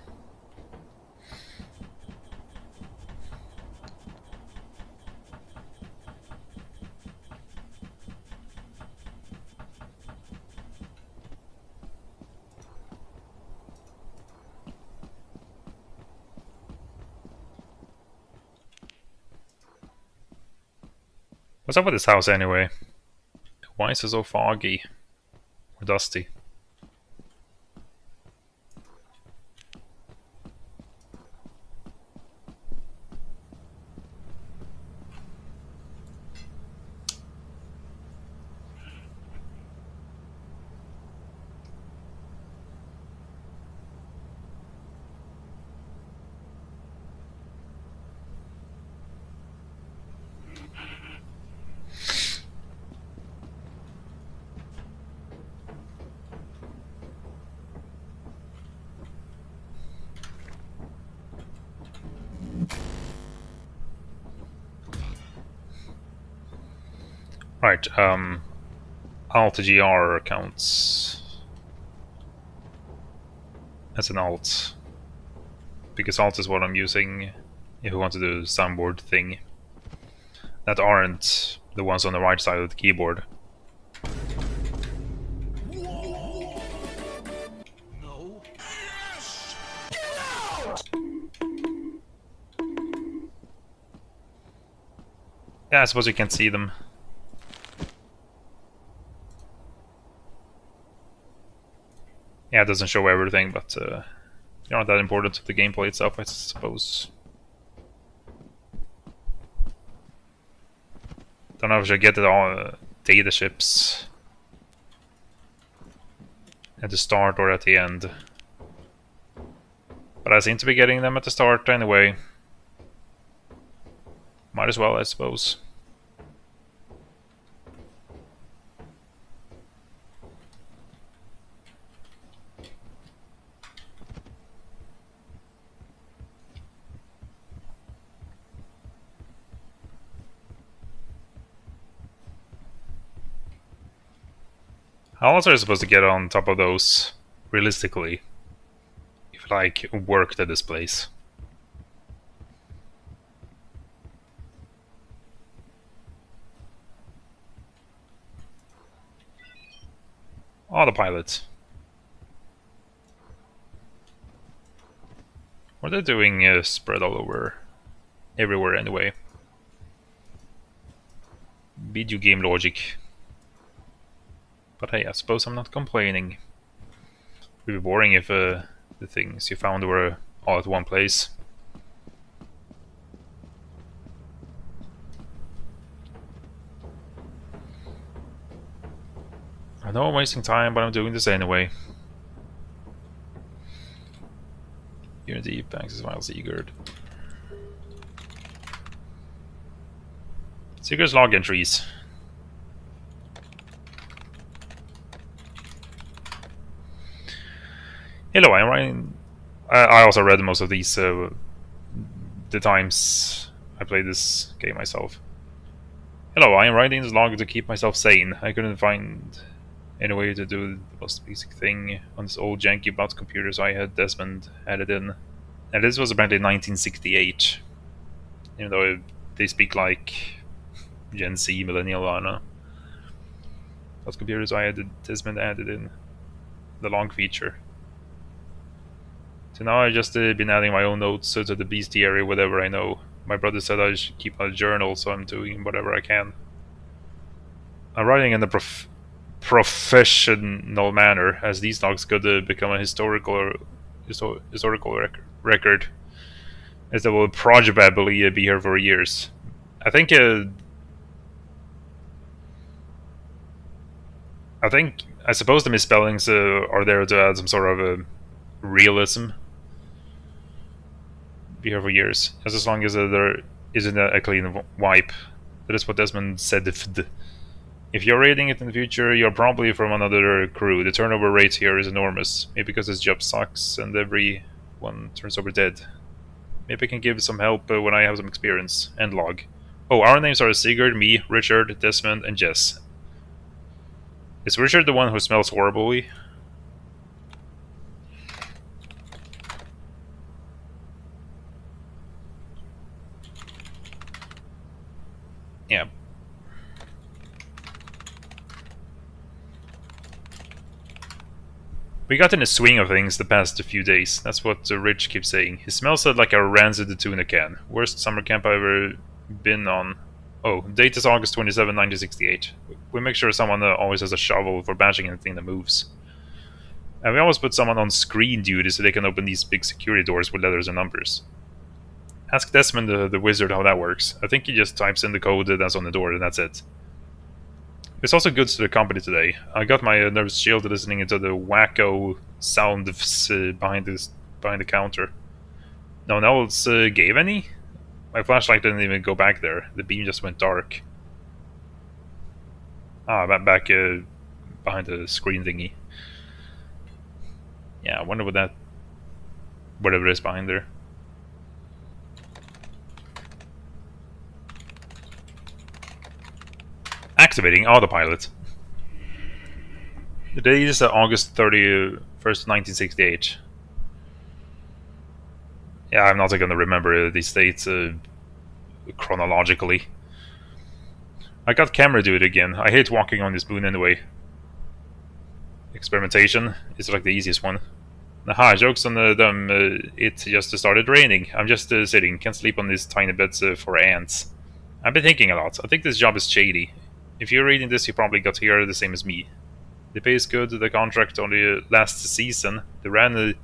What's up with this house anyway? Why is it so foggy or dusty? Right, alt GR counts as an alt, because alt is what I'm using if we want to do the soundboard thing that aren't the ones on the right side of the keyboard. No. Yeah, I suppose you can see them. Yeah, it doesn't show everything, but they're not that important to the gameplay itself, I suppose. Don't know if I should get it all data ships at the start or at the end. But I seem to be getting them at the start anyway. Might as well, I suppose. How else are you supposed to get on top of those, realistically? If like, worked at this place. Autopilot. What are they doing spread all over, everywhere anyway? Video game logic. But hey, I suppose I'm not complaining. It would be boring if the things you found were all at one place. I know I'm wasting time, but I'm doing this anyway. Unity, access file, Sigurd. Sigurd's log entries. Hello, I'm writing. I also read most of these the times I played this game myself. Hello, I am writing this log to keep myself sane. I couldn't find any way to do the most basic thing on this old janky box computer, so I had Desmond added in. And this was apparently 1968. Even though they speak like Gen Z, millennial, I don't know. Those computers I added, Desmond added in the log feature. So now I just been adding my own notes to the bestiary, whatever I know. My brother said I should keep a journal, so I'm doing whatever I can. I'm writing in a professional manner, as these logs could become a historical record, as they will probably be here for years. I think I suppose the misspellings are there to add some sort of realism. Be here for years, as long as there isn't a clean wipe. That is what Desmond said. If you're reading it in the future, you're probably from another crew. The turnover rate here is enormous. Maybe because this job sucks and everyone turns over dead. Maybe I can give some help when I have some experience. End log. Oh, our names are Sigurd, me, Richard, Desmond, and Jess. Is Richard the one who smells horribly? Yeah. We got in the swing of things the past few days. That's what Rich keeps saying. He smells like a rancid tuna can. Worst summer camp I've ever been on. Oh, date is August 27, 1968. We make sure someone always has a shovel for bashing anything that moves. And we always put someone on screen duty so they can open these big security doors with letters and numbers. Ask Desmond the wizard how that works. I think he just types in the code that's on the door and that's it. It's also good to the company today. I got my nerves shield listening into the wacko sounds behind the counter. No one else gave any? My flashlight didn't even go back there. The beam just went dark. Ah, back behind the screen thingy. Yeah, I wonder what that... whatever is behind there. Activating autopilot. The date is August 31st, 1968. Yeah, I'm not going to remember these dates chronologically. I got camera duty again. I hate walking on this moon anyway. Experimentation is like the easiest one. Aha, jokes on them. It just started raining. I'm just sitting. Can't sleep on these tiny beds for ants. I've been thinking a lot. I think this job is shady. If you're reading this, you probably got here the same as me. The pay is good. The contract only last season. They ran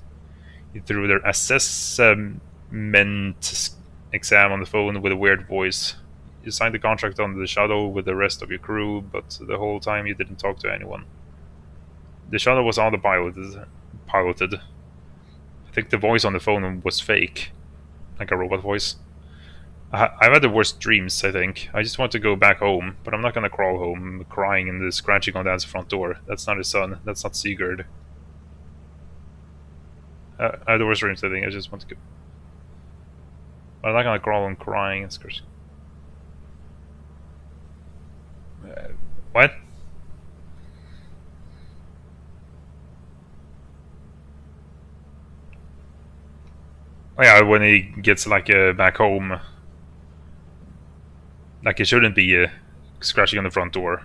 through their assessment exam on the phone with a weird voice. You signed the contract on the shuttle with the rest of your crew, but the whole time you didn't talk to anyone. The shuttle was piloted. I think the voice on the phone was fake, like a robot voice. I've had the worst dreams, I think. I just want to go back home, but I'm not gonna crawl home crying and scratching on Dad's front door. That's not his son. That's not Sigurd. I have the worst dreams, I think. I just want to go... I'm not gonna crawl home crying and scratching. What? Oh yeah, when he gets like back home, like he shouldn't be scratching on the front door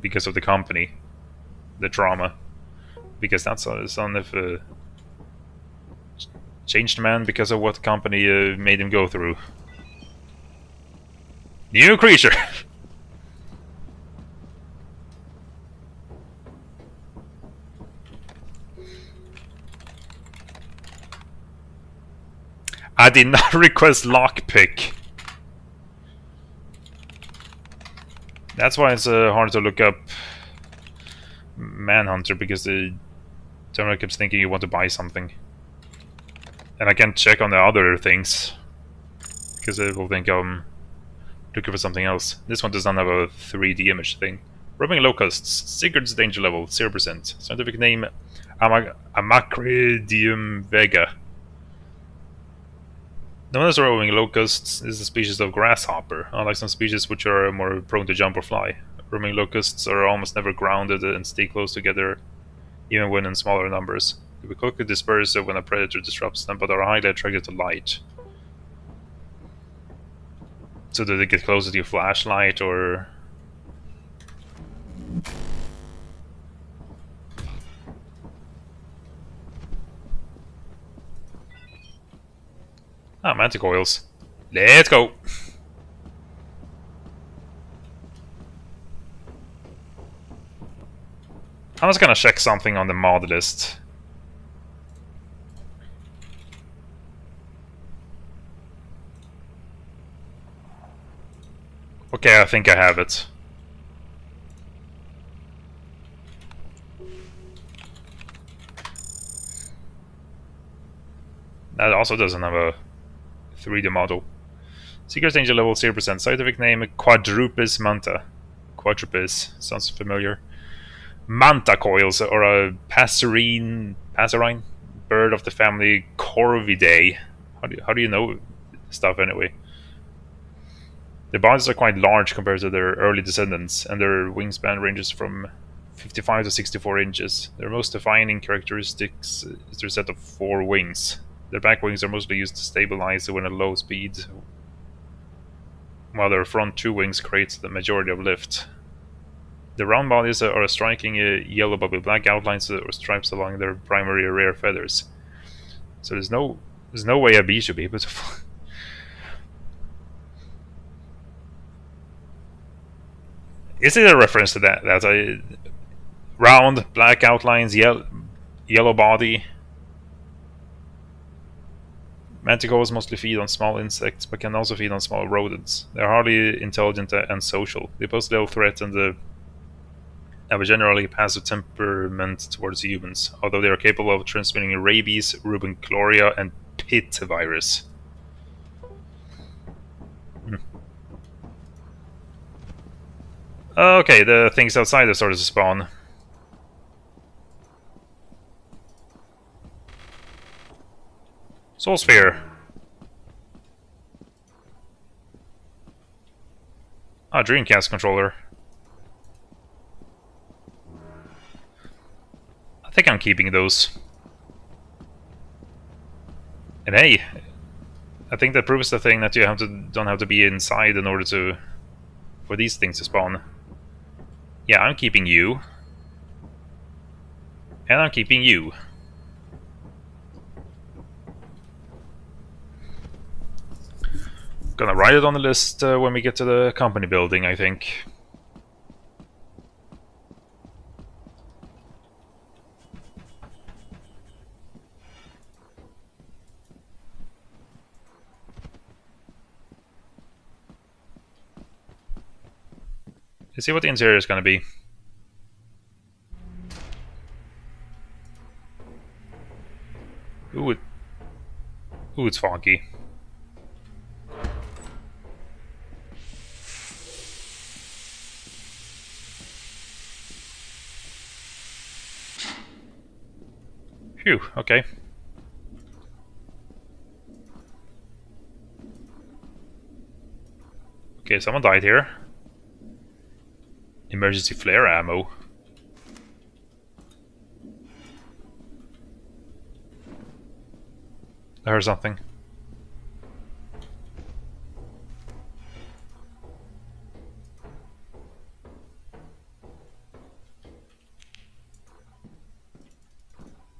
because of the company, the trauma, because that's a son of changed man because of what the company made him go through. New creature. I did not request lockpick. That's why it's hard to look up Manhunter, because the terminal keeps thinking you want to buy something. And I can't check on the other things, because it will think I'm looking for something else. This one does not have a 3D image thing. Roaming locusts. Sigurd's danger level, 0%. Scientific name, Amacridium vega. Known as roaming locusts, is a species of grasshopper, unlike some species which are more prone to jump or fly. Roaming locusts are almost never grounded and stay close together, even when in smaller numbers. They will quickly disperse when a predator disrupts them, but are highly attracted to light. So do they get closer to your flashlight, or... Ah, manticoils. Let's go! I'm just gonna check something on the mod list. Okay, I think I have it. That also doesn't have a 3D model. Secret danger level 0%. Scientific name Quadrupes manta. Quadrupes sounds familiar. Manta coils are a passerine bird of the family Corvidae. How do you know stuff anyway? Their bodies are quite large compared to their early descendants, and their wingspan ranges from 55 to 64 inches. Their most defining characteristics is their set of 4 wings. Their back wings are mostly used to stabilize when at low speed, while their front 2 wings create the majority of lift. The round bodies are a striking yellow but with black outlines or stripes along their primary rear feathers. So there's no way a bee should be able to fly. Is it a reference to that? That's a round, black outlines, yellow body. Manticores mostly feed on small insects, but can also feed on small rodents. They are hardly intelligent and social. They pose little threat and have a generally passive temperament towards humans, although they are capable of transmitting rabies, rubenchloria, and pit virus. Okay, the things outside have started to spawn. Soul Sphere. Ah, Dreamcast controller. I think I'm keeping those. And hey, I think that proves the thing that you don't have to be inside in order for these things to spawn. Yeah, I'm keeping you. And I'm keeping you. Gonna write it on the list when we get to the company building, I think. Let's see what the interior is gonna be. Ooh, it's foggy. Phew, okay. Okay, someone died here. Emergency flare ammo. I heard something.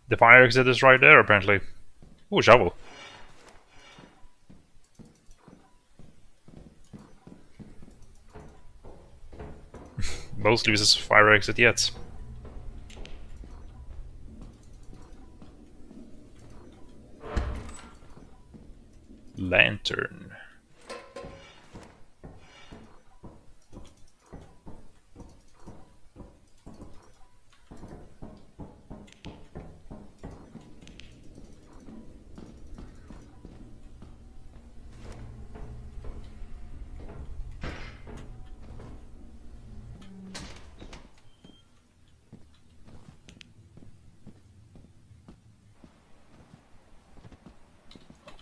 The fire exit is right there, apparently. Ooh, shovel. Most uses fire exit yet. Lantern.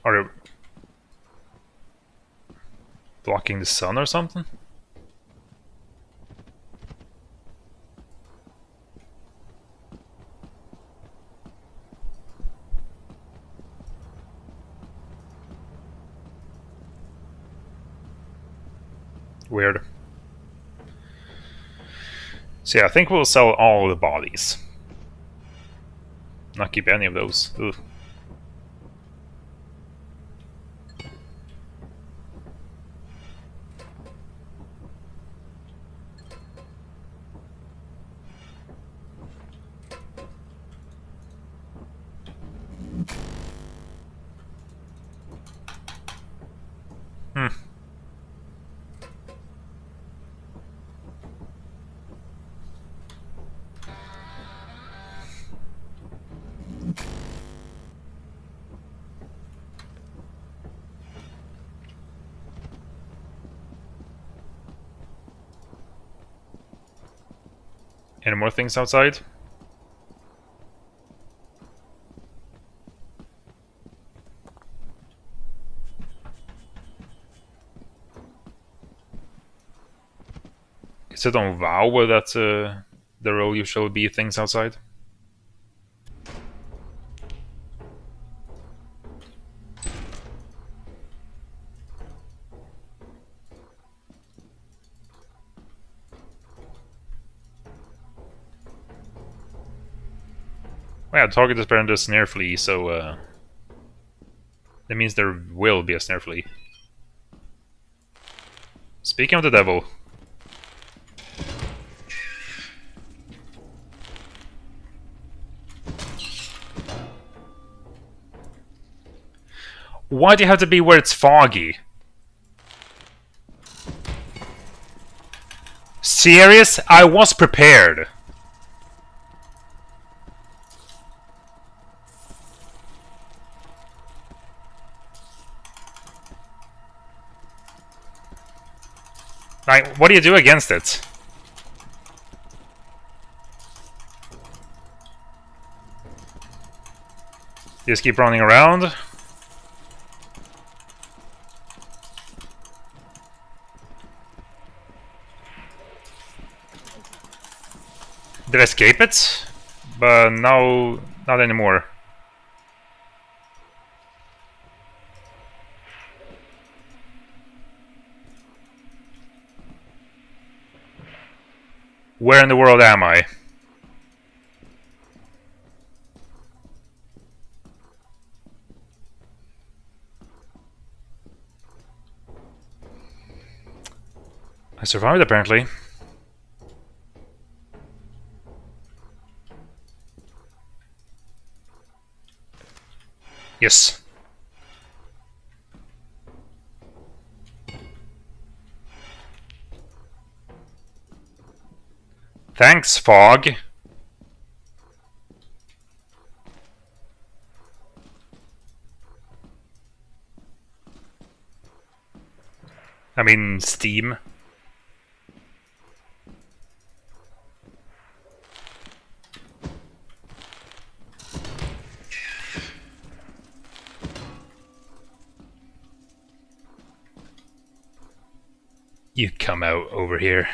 Are they blocking the sun or something? Weird. So yeah, I think we'll sell all the bodies. Not keep any of those. Ugh. Hmm. Any more things outside? Is it on WoW that there will usually be things outside? Well, yeah, target is better than the snare flea, so that means there will be a snare flea. Speaking of the devil. Why do you have to be where it's foggy? Serious? I was prepared. Like, what do you do against it? You just keep running around? Did I escape it? But no, not anymore. Where in the world am I? I survived, apparently. Yes. Thanks, fog. I mean, Steam. You come out over here.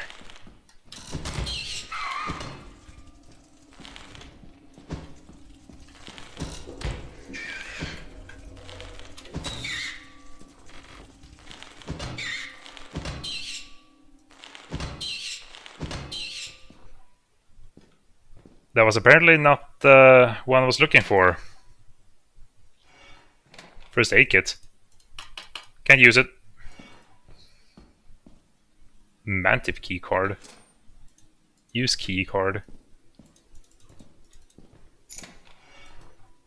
That was apparently not the one I was looking for. First aid kit. Can't use it. Mantif key card. Use key card.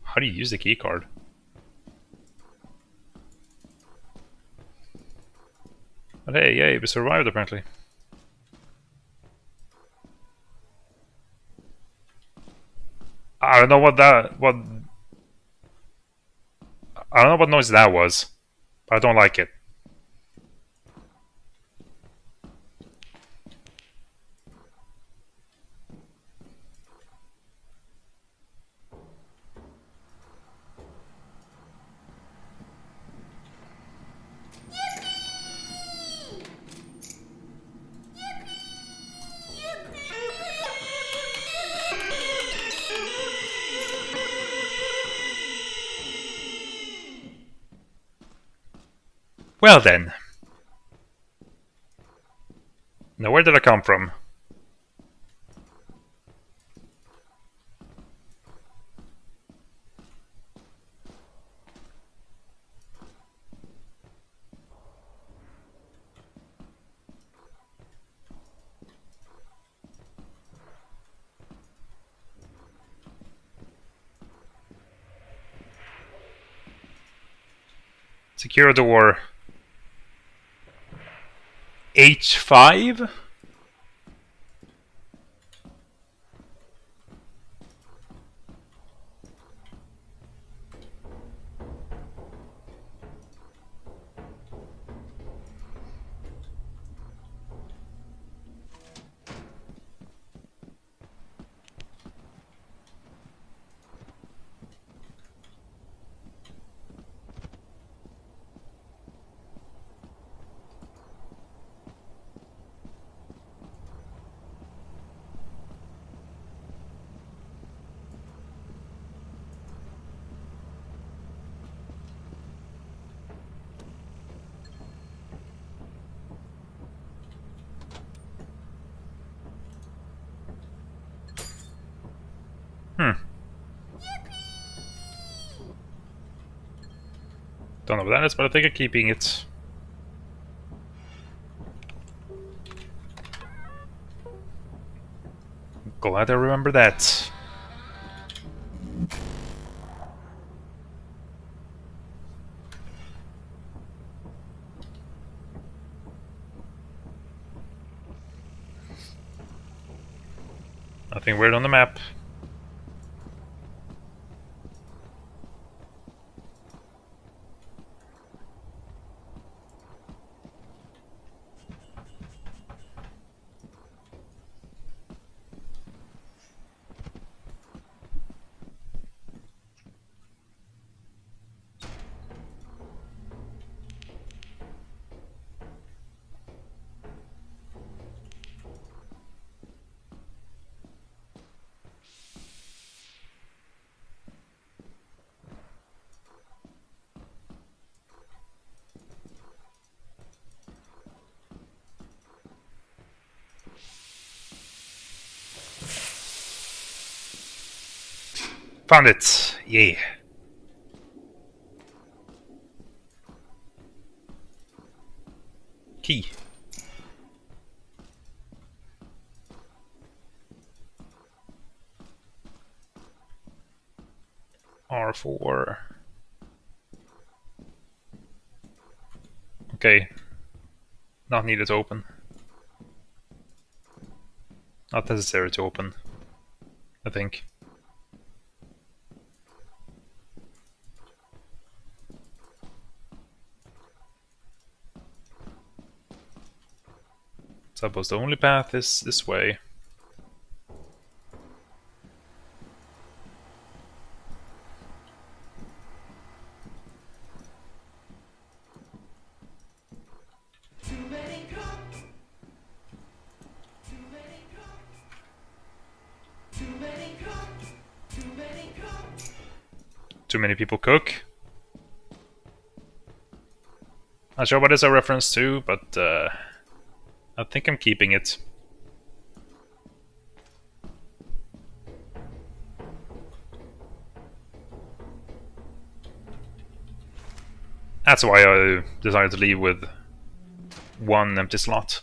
How do you use the key card? But hey, yay, we survived apparently. I don't know what I don't know what noise that was. But I don't like it. Well then. Now, where did I come from? Secure door. H5? Don't know what that is, but I think I'm keeping it. Glad I remember that. Nothing weird on the map. Found it! Yeah. Key. R4. Okay. Not needed to open. Not necessary to open, I think. Suppose the only path is this way. Too many people cook. Not sure what it's a reference to, but I think I'm keeping it. That's why I decided to leave with one empty slot.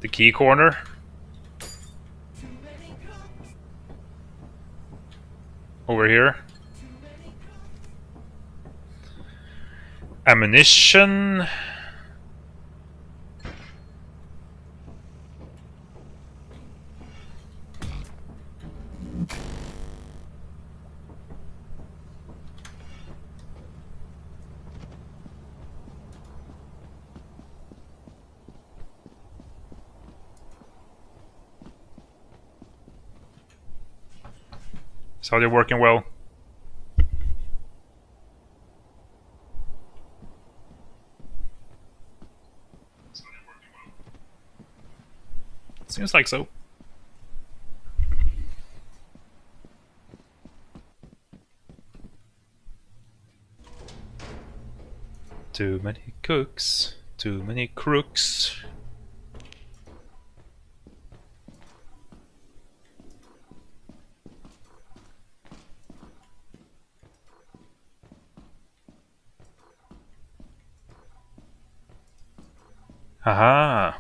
The key corner. Over here. Ammunition. So they're working well. Seems like so. Too many cooks, too many crooks. Haha.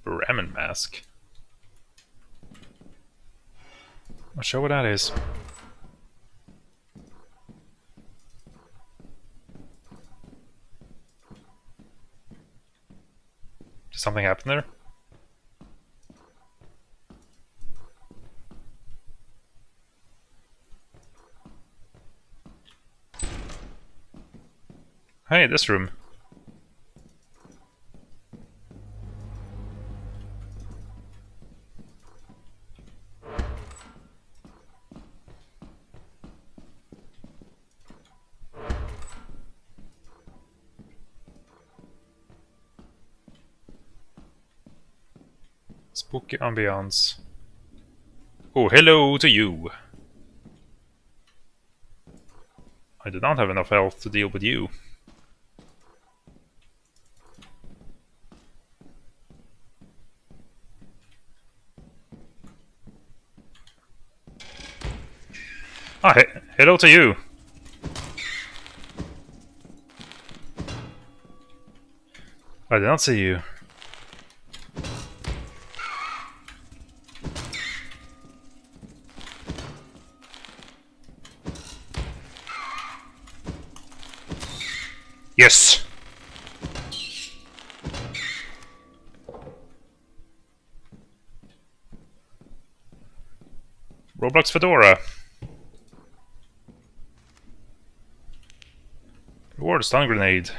Ramen mask. Not sure what that is. Did something happen there? Hey, this room. Spooky ambiance. Oh, hello to you. I do not have enough health to deal with you. Ah, hello to you. I did not see you. Yes! Roblox Fedora. Reward stun grenade.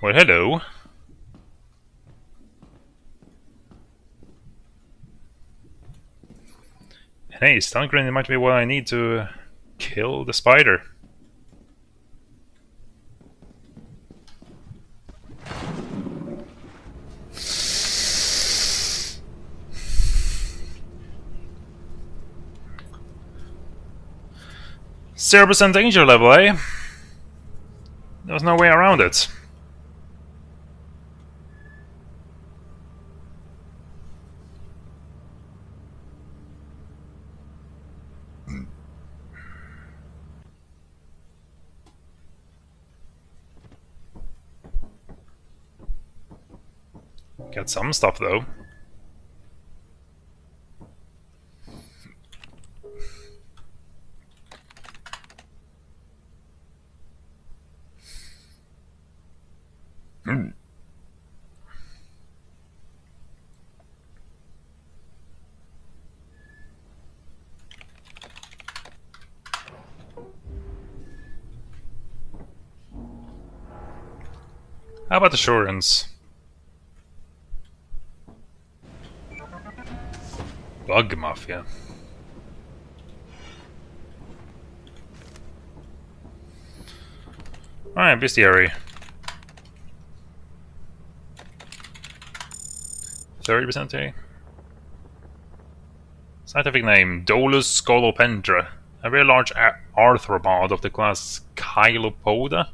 Well, hello. Hey, stun grenade might be what I need to kill the spider. %0 danger level, eh? There's no way around it. Got some stuff though. How about assurance? Bug Mafia. Alright, bestiary. 30% A. Scientific name, Dolus scolopendra. A very large arthropod of the class Chilopoda.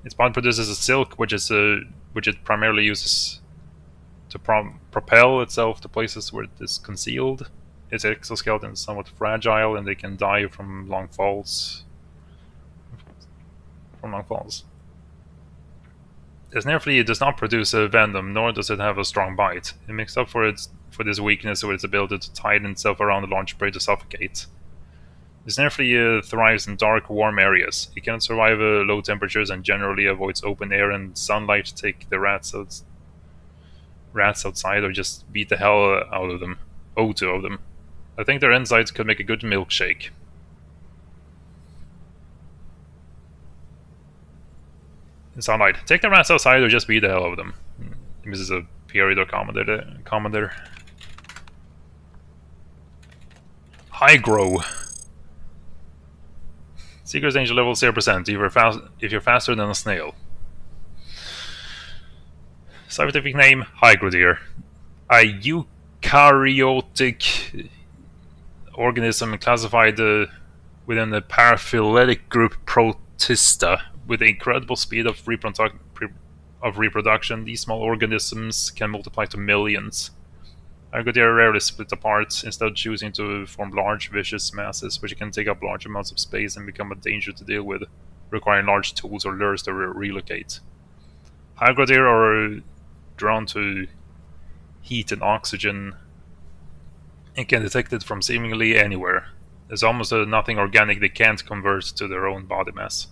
Its body produces a silk, which it primarily uses to propel itself to places where it is concealed. Its exoskeleton is somewhat fragile, and they can die from long falls. This nearflea does not produce a venom, nor does it have a strong bite. It makes up for this weakness with its ability to tighten itself around a large prey to suffocate. This nearflea thrives in dark, warm areas. It cannot survive low temperatures and generally avoids open air and sunlight to take the rats outside or just beat the hell out of them. O2 of them. I think their insides could make a good milkshake. In sunlight. Take the rats outside or just beat the hell out of them. This is a period or commander. High grow. Secret danger level 0% if you're faster than a snail. Scientific name, Hygrodeer. A eukaryotic organism classified within the paraphyletic group Protista. With the incredible speed of reproduction, these small organisms can multiply to millions. Hygrodeer rarely split apart, instead choosing to form large, vicious masses, which can take up large amounts of space and become a danger to deal with, requiring large tools or lures to relocate. Hygrodeer are drawn to heat and oxygen and can detect it from seemingly anywhere. There's almost nothing organic they can't convert to their own body mass.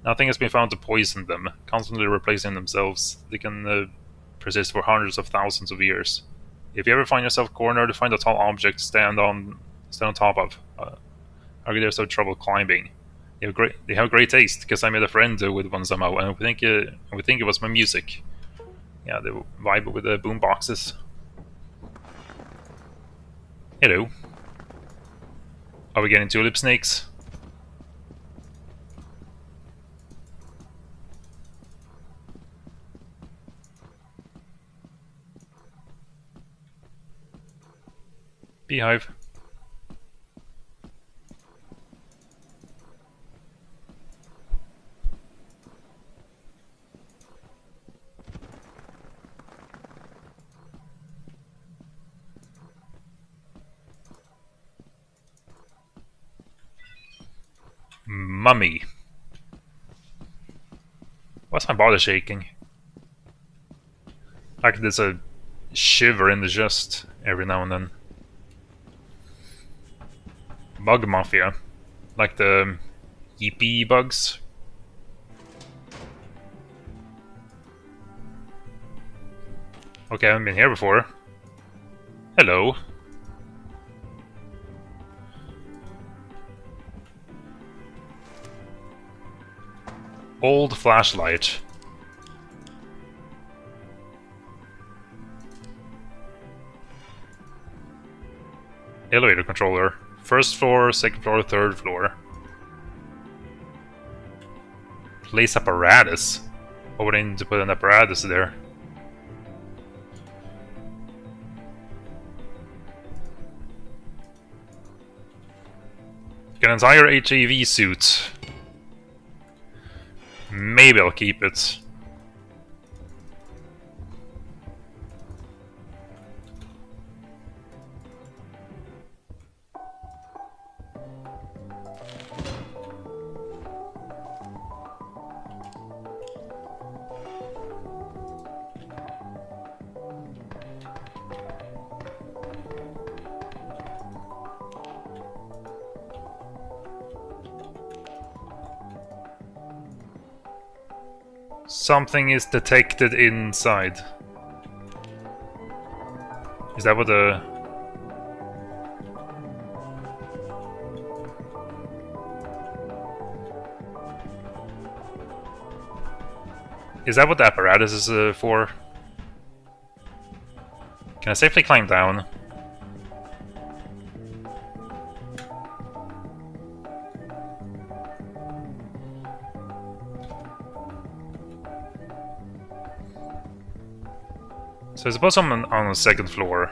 Nothing has been found to poison them, constantly replacing themselves. They can persist for hundreds of thousands of years. If you ever find yourself cornered, find a tall object stand on top of. Hygrodeers have trouble climbing. They have great taste, because I made a friend with one somehow, and we think it was my music. Yeah, they vibe with the boom boxes. Hello. Are we getting tulip snakes? Beehive. Mummy. Why's my body shaking? Like there's a shiver in the chest every now and then. Bug Mafia. Like the yippee bugs. Okay, I haven't been here before. Hello. Old flashlight. Elevator controller. First floor, second floor, third floor. Place apparatus. Oh, would I need to put an apparatus there? Get an entire HAV suit. Maybe I'll keep it. Something is detected inside. Is that what the... Is that what the apparatus is for? Can I safely climb down? So I suppose I'm on the second floor.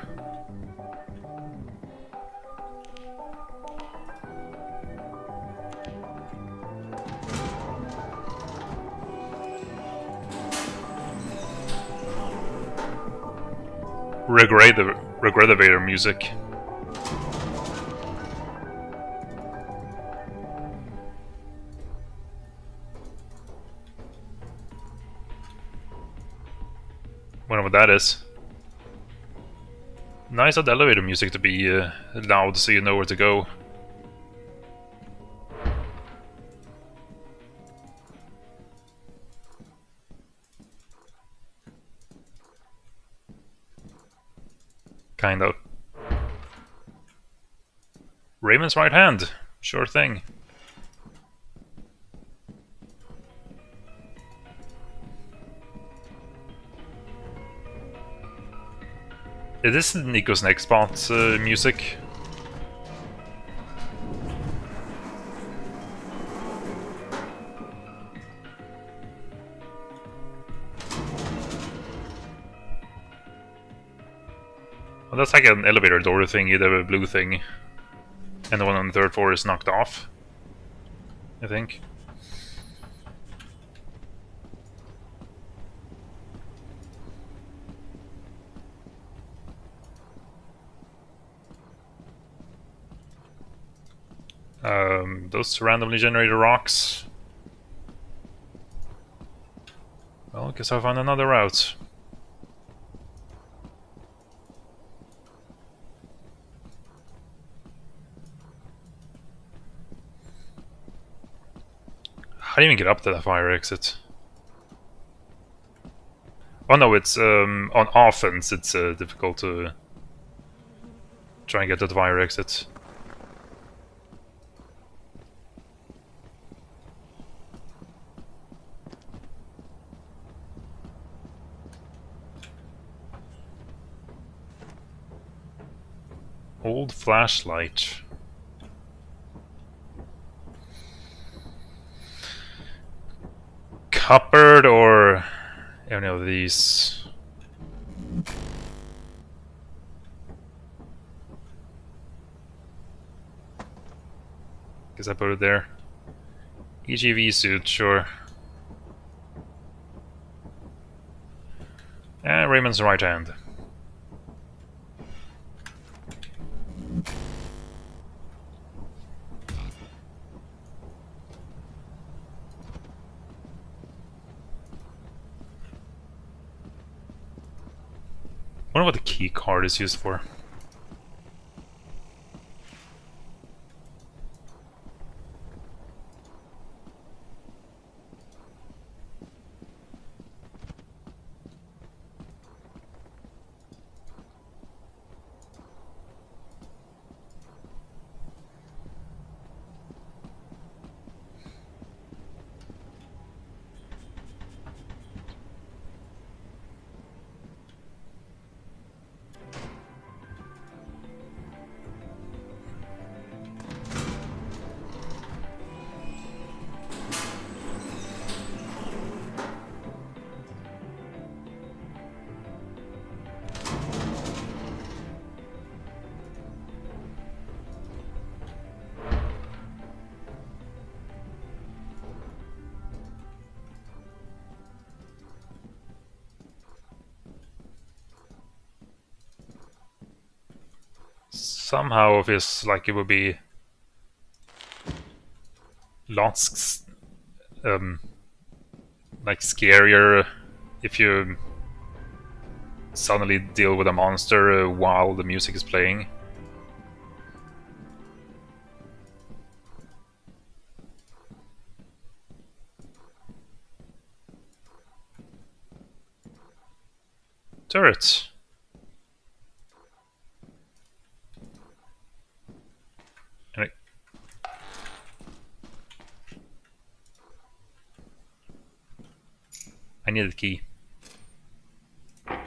Regretivator music. Wonder what that is. Nice of the elevator music to be loud so you know where to go. Kind of. Raven's right hand. Sure thing. Is this Nico's next spot music? Well, that's like an elevator door thingy, the blue thing. And the one on the 3rd floor is knocked off, I think. Those randomly generated rocks. Well, I guess I'll find another route. How do you even get up to the fire exit? Oh no, it's on offense. It's difficult to try and get to the fire exit. Old flashlight. Cupboard or any of these? Guess I put it there. EGV suit, sure. And Raymond's right hand. I wonder what the key card is used for. Somehow it feels like it would be lots like scarier if you suddenly deal with a monster while the music is playing. Turret. I need a key. I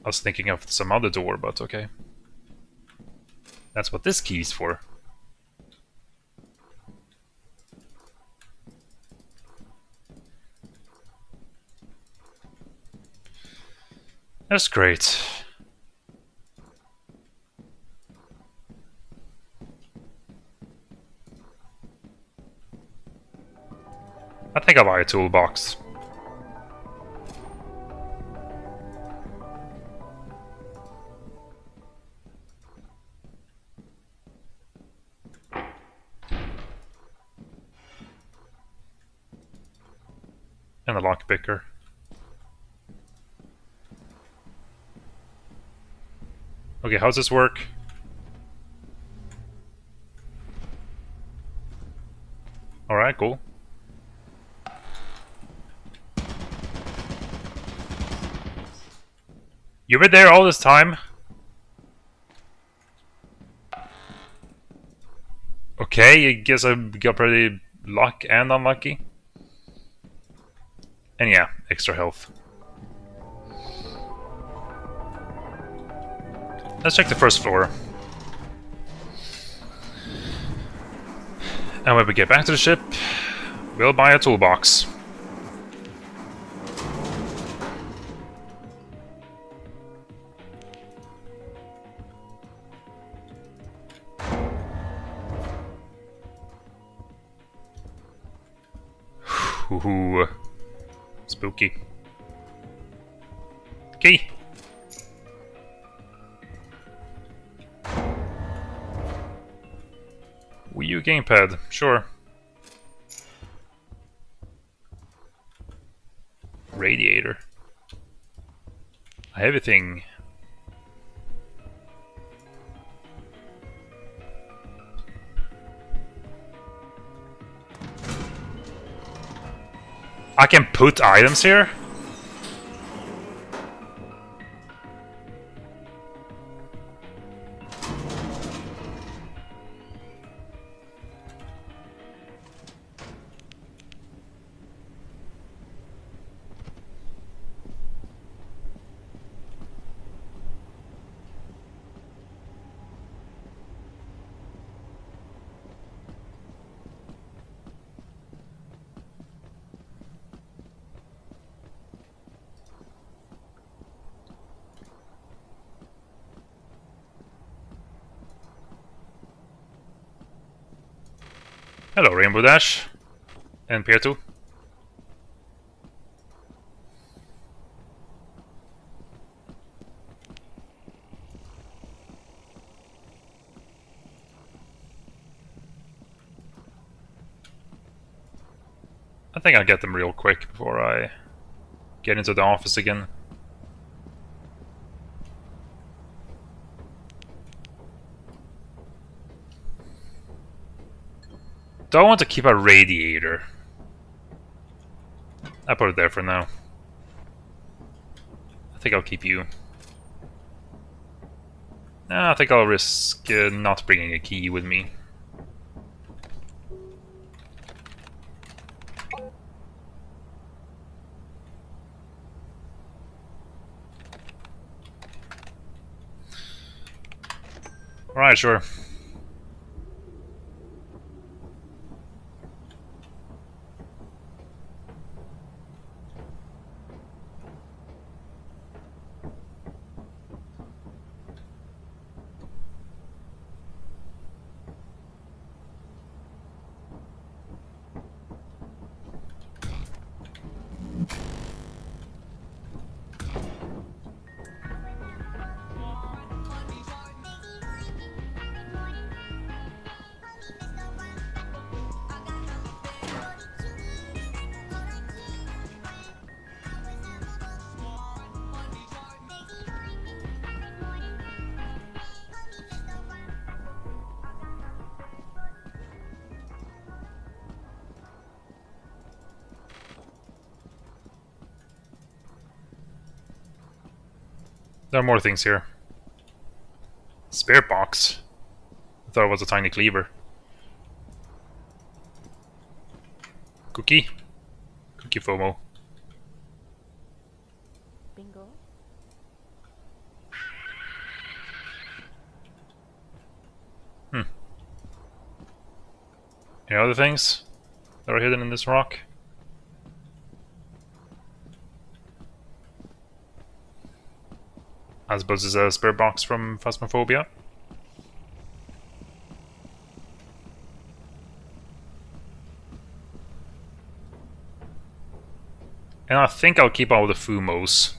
was thinking of some other door, but okay. That's what this key is for. That's great. I think I'll buy a toolbox. And a lockpicker. Okay, how's this work? Alright, cool. You were there all this time? Okay, I guess I got pretty luck and unlucky. And yeah, extra health. Let's check the first floor. And when we get back to the ship, we'll buy a toolbox. Ooh, spooky. Key. Wii U gamepad, sure. Radiator. Everything. I can put items here? Hello, Rainbow Dash. And Pier 2. I think I'll get them real quick before I get into the office again. Do I want to keep a radiator? I put it there for now. I think I'll keep you. Nah, I think I'll risk not bringing a key with me. Alright, sure. There are more things here. Spare box. I thought it was a tiny cleaver. Cookie. Cookie FOMO. Bingo. Any other things that are hidden in this rock? I suppose it's a spare box from Phasmophobia. And I think I'll keep all the Fumos.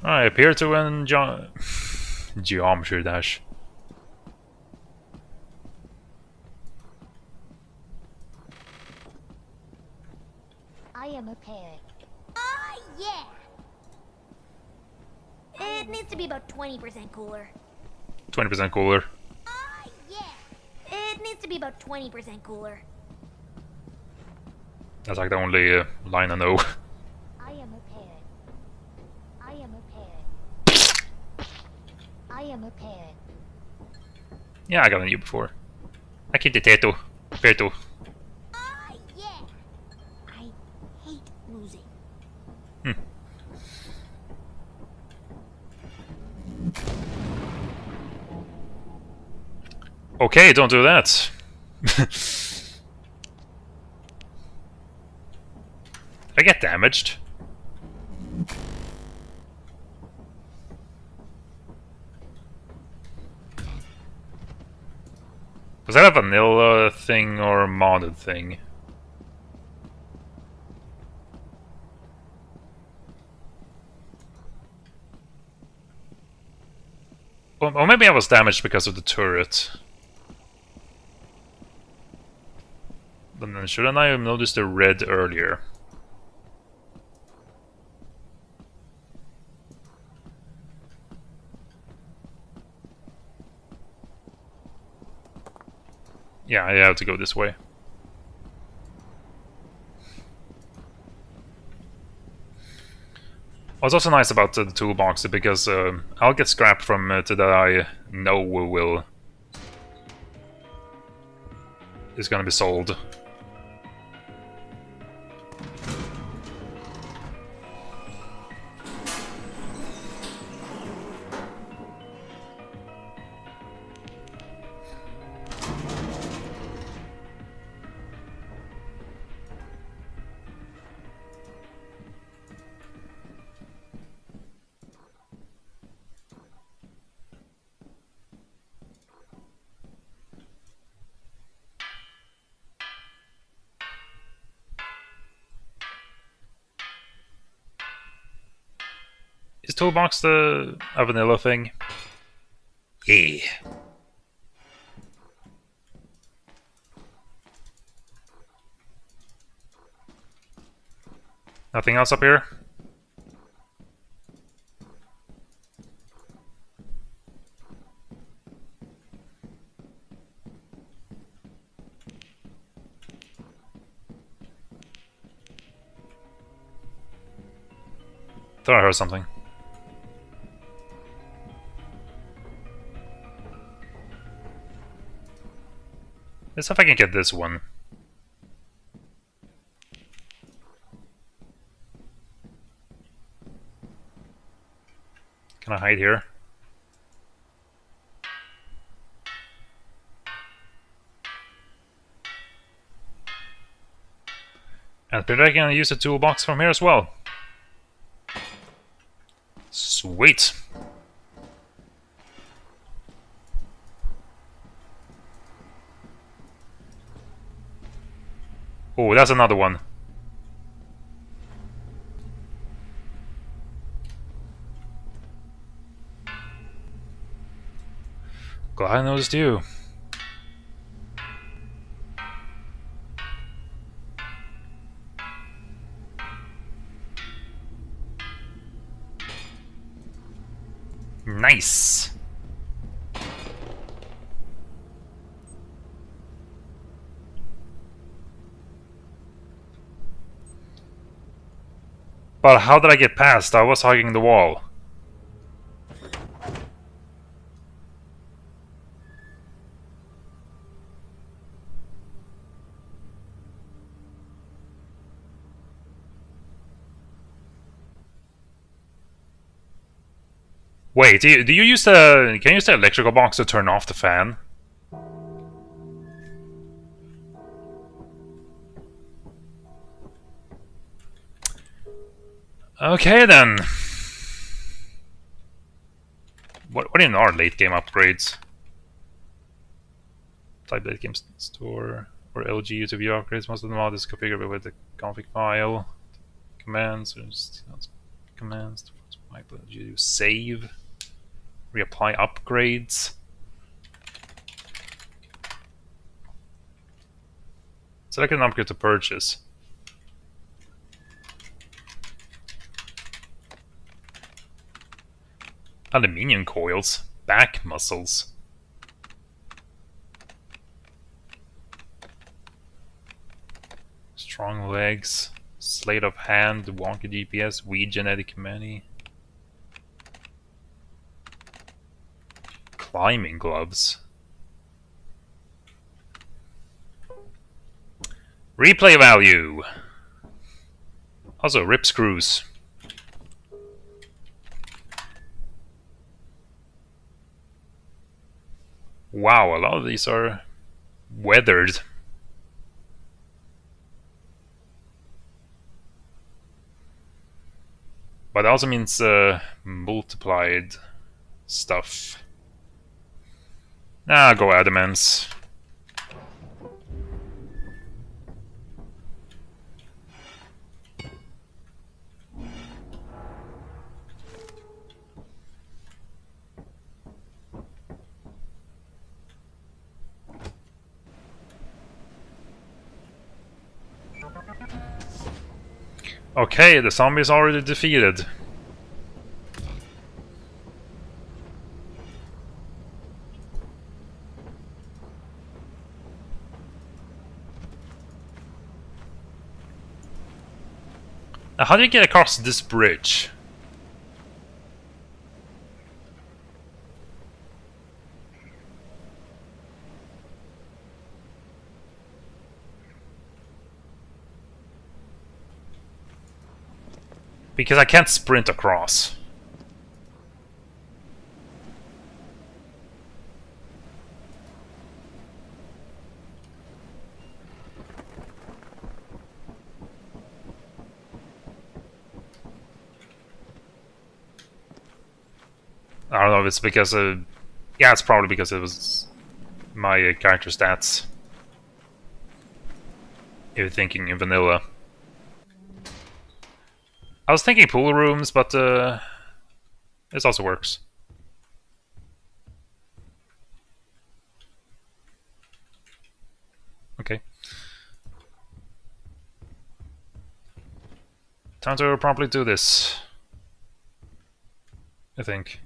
I appear to win Geometry Dash. I am a parrot. Oh, yeah! It needs to be about 20% cooler. 20% cooler. Oh, yeah! It needs to be about 20% cooler. That's like the only line I know. I am a parrot. I am a parrot. I am a parrot. Yeah, I got on you before. I keep the Teto. Peto. Oh, yeah! I hate losing. Okay, don't do that. I get damaged. Was that a vanilla thing or a modded thing? Or maybe I was damaged because of the turret. But then shouldn't I have noticed the red earlier? Yeah, I have to go this way. What's also nice about the toolbox is because I'll get scrap from it that I know will is gonna be sold. Is toolbox a vanilla thing? Yeah. Nothing else up here? Thought I heard something. Let's see if I can get this one. Can I hide here? And maybe I can use the toolbox from here as well. Sweet. Oh, that's another one. Glad I noticed you. Nice. But how did I get past? I was hugging the wall. Wait, do you use the... Can you use the electrical box to turn off the fan? Okay then. What even are late game upgrades? Type late game store or LG YouTube upgrades. Most of the mod is configured with the config file. Commands or commands. You save. Reapply upgrades. Select an upgrade to purchase. Aluminium coils. Back muscles. Strong legs. Sleight of hand. Wonky GPS. Weed genetic many. Climbing gloves. Replay value. Also, rip screws. Wow, a lot of these are weathered. But it also means multiplied stuff. Nah, go adamants. Okay, the zombie is already defeated. Now, how do you get across this bridge? Because I can't sprint across. I don't know if it's because of... Yeah, it's probably because it was my character stats. If you're thinking in vanilla. I was thinking pool rooms, but this also works. Okay. Time to properly do this. I think.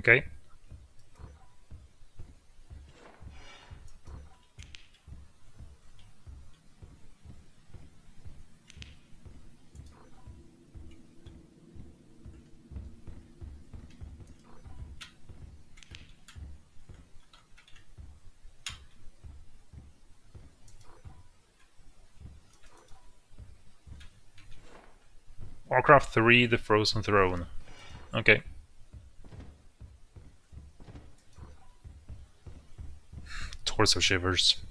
Okay. Warcraft 3, The Frozen Throne. Okay. Torso shivers.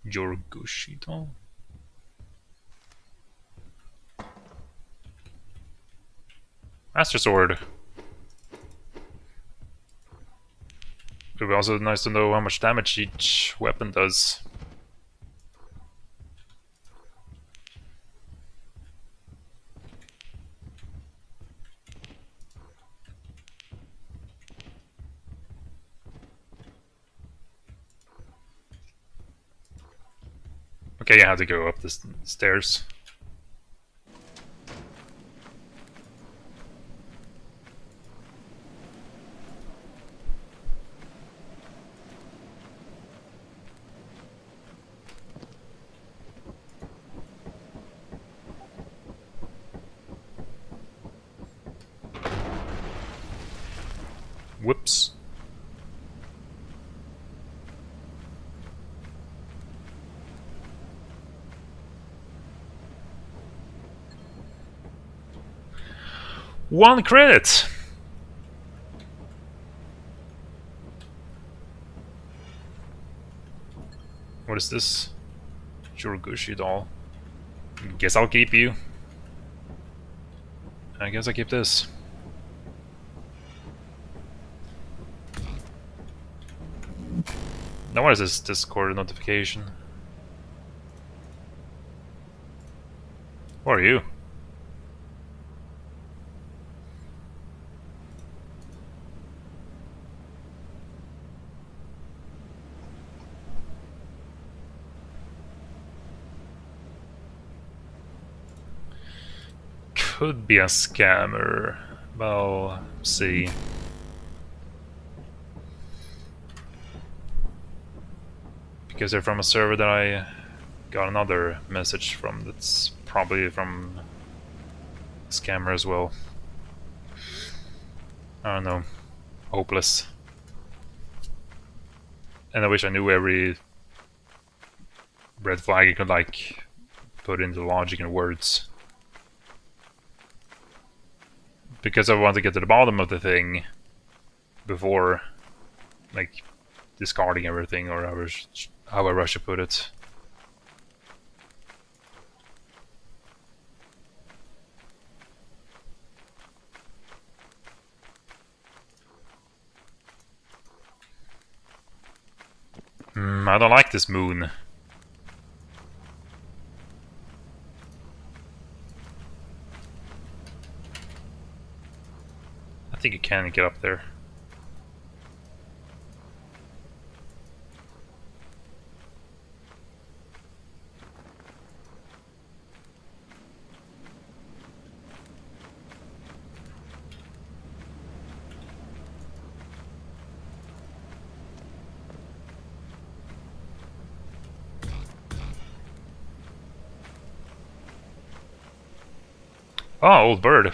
Yorgushito. Master Sword. It would be also nice to know how much damage each weapon does. Okay, I had to go up the stairs. Whoops. One credit! What is this? Jurugushi doll. Guess I'll keep you. I guess I keep this. Now what is this Discord notification? Who are you? could be a scammer. Well, see. Because they're from a server that I got another message from that's probably from a scammer as well. I don't know. Hopeless. And I wish I knew every red flag I could like put into logic and words. Because I want to get to the bottom of the thing before like discarding everything, or however I should put it. I don't like this moon. I think you can get up there. Oh, old bird.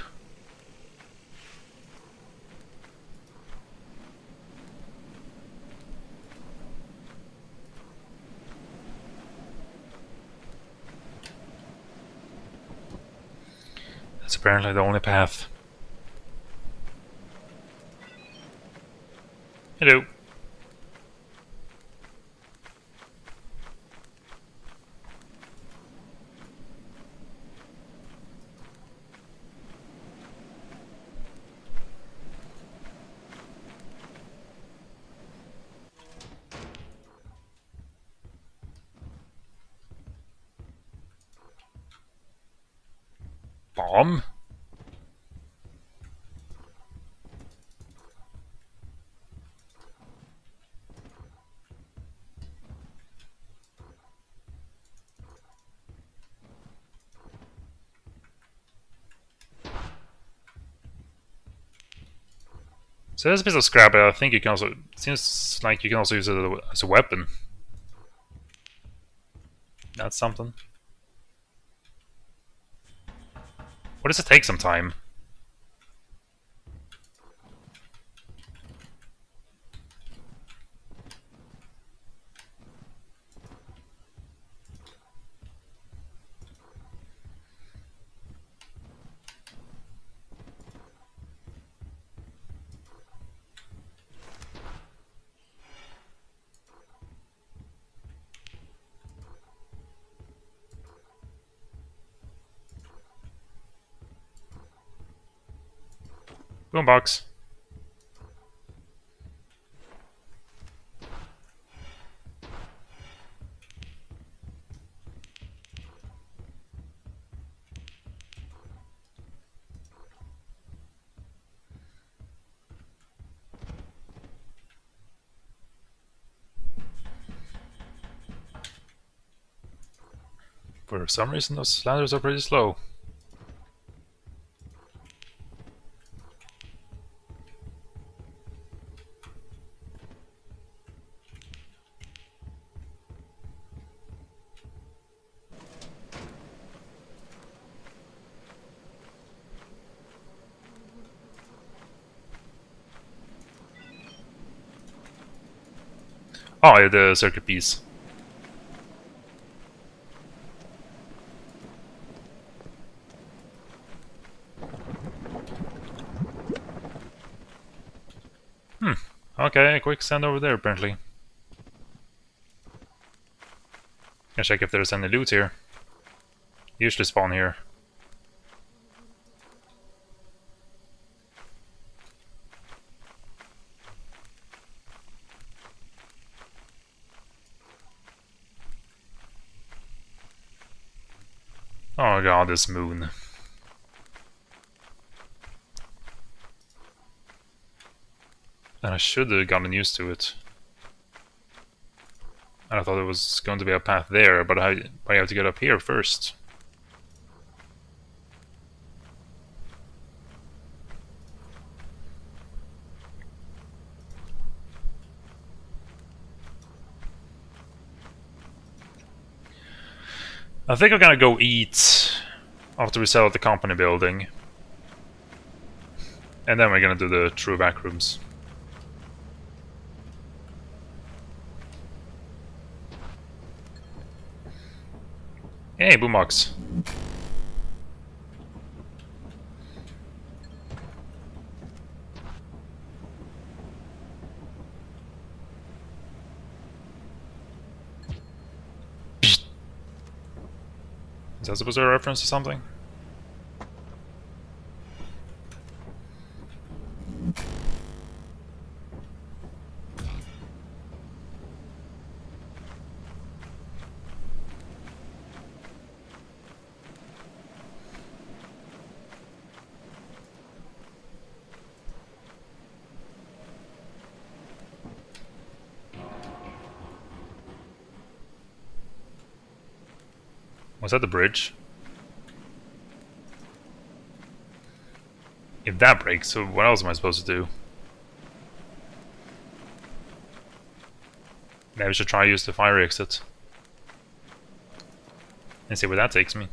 That's apparently the only path. Hello. Bomb? So there's a piece of scrap, but I think you can also... It seems like you can also use it as a weapon. That's something. What does it take some time? Boombox. For some reason those ladders are pretty slow. Oh, yeah, the circuit piece. Okay, quick stand over there apparently. Gonna check if there's any loot here. Usually spawn here. Oh god, this moon. And I should have gotten used to it. And I thought it was going to be a path there, but I have to get up here first. I think I'm gonna go eat after we sell out the company building. And then we're gonna do the True Backrooms. Hey, Boombox. Is that supposed to be a reference to something? Was that the bridge? If that breaks, so what else am I supposed to do? Maybe I should try to use the fire exit. And see where that takes me.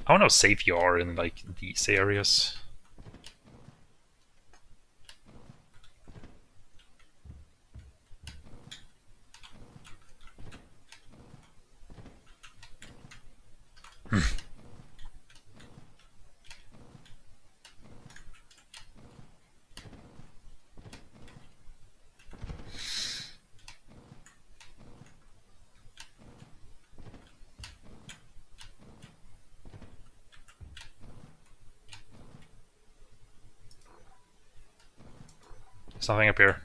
I don't know how safe you are in like these areas. There's nothing up here.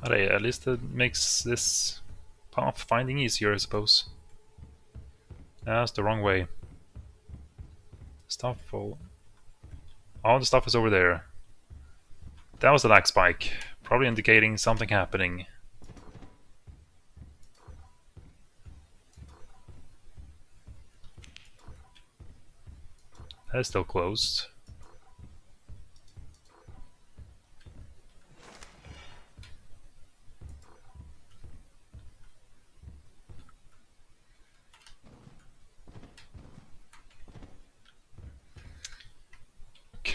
Alright, at least it makes this path finding easier, I suppose. That's the wrong way. Stuff full. All the stuff is over there. That was the lag spike, probably indicating something happening. That is still closed.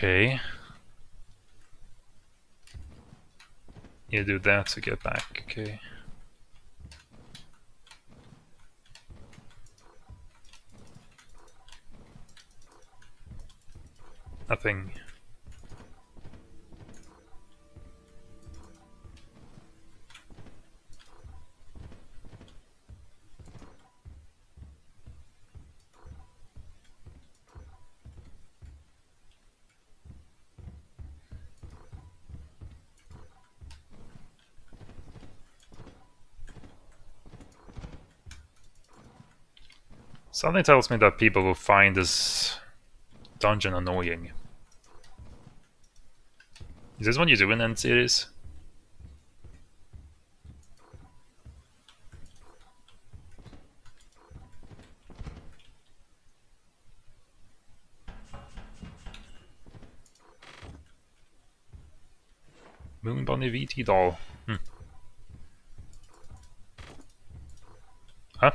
Okay. You do that to get back, okay. Nothing. Something tells me that people will find this dungeon annoying. Is this what you do in end series? Moon Bunny VT doll. Huh?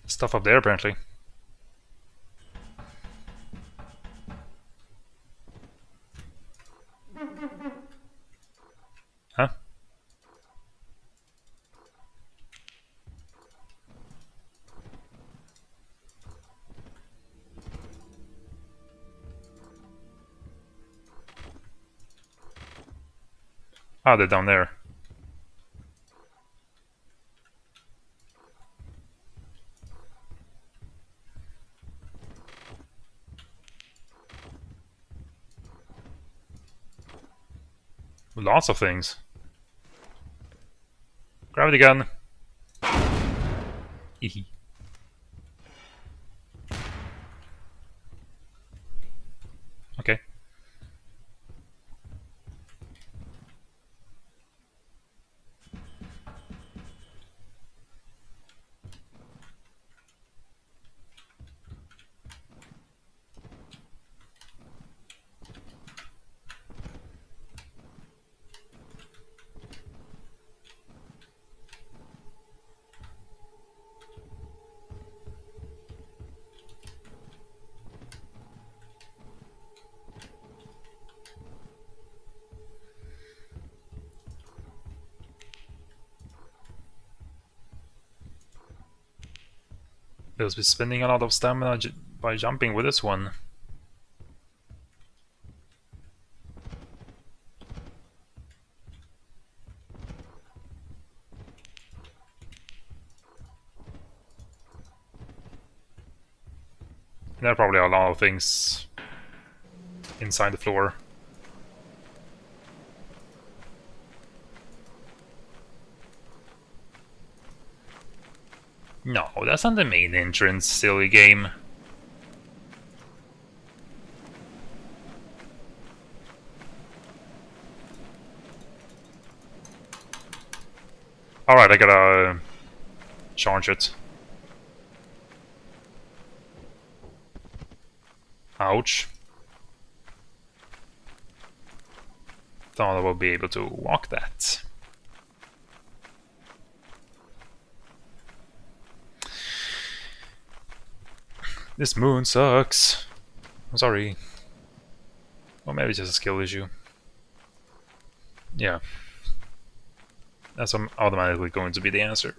Stuff up there apparently. Huh? Ah, they're down there. Lots of things. Gravity gun. Hehe. Okay. They'll be spending a lot of stamina by jumping with this one. There are probably a lot of things inside the floor. No, that's not the main entrance, silly game. Alright, I gotta charge it. Ouch. Thought I would be able to walk that. This moon sucks. I'm sorry. Or maybe it's just a skill issue. Yeah. That's automatically going to be the answer.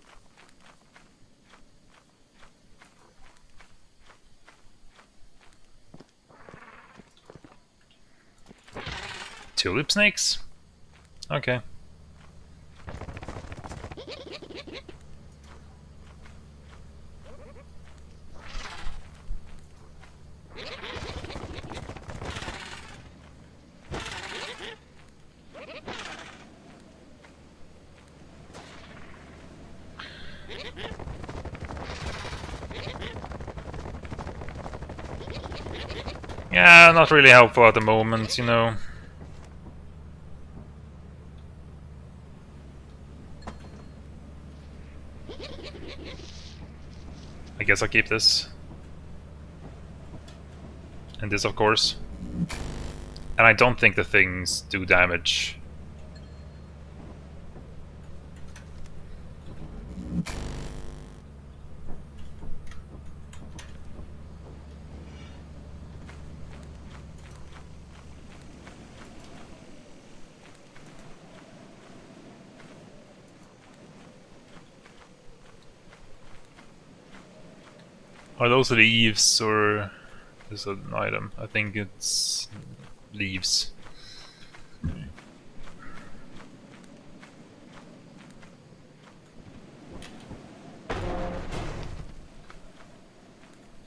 Tulip snakes? Okay. Yeah, not really helpful at the moment, you know. I guess I'll keep this. And this, of course. And I don't think the things do damage. Are those leaves or is it an item? I think it's leaves.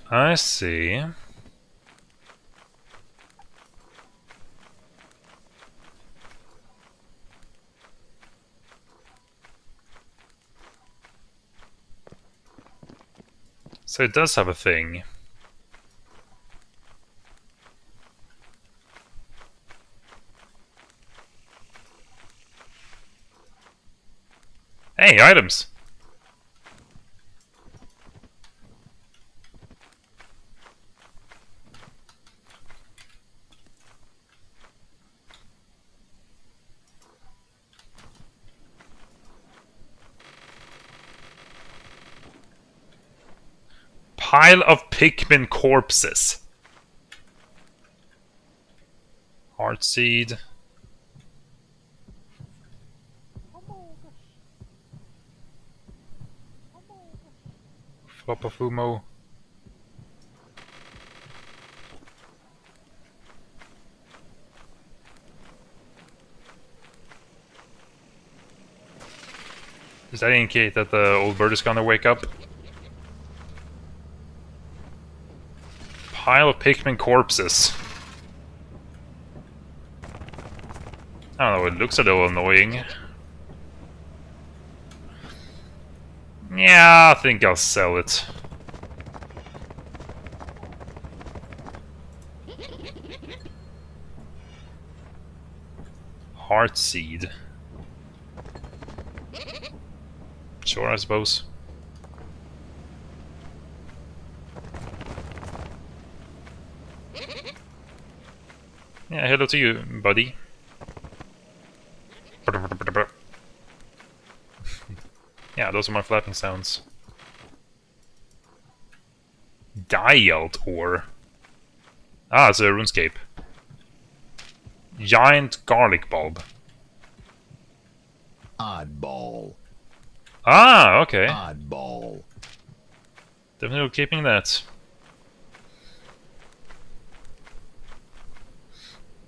I see. So it does have a thing. Hey, items! Pile of Pikmin corpses. Heart seed. Flopafumo. Does that indicate that the old bird is gonna wake up? Pile of Pikmin corpses. I don't know, it looks a little annoying. Yeah, I think I'll sell it. Heart seed. Sure, I suppose. Yeah, hello to you, buddy. Yeah, those are my flapping sounds. Dialed ore. Ah, it's a RuneScape. Giant garlic bulb. Oddball. Ah, okay. Oddball. Definitely keeping that.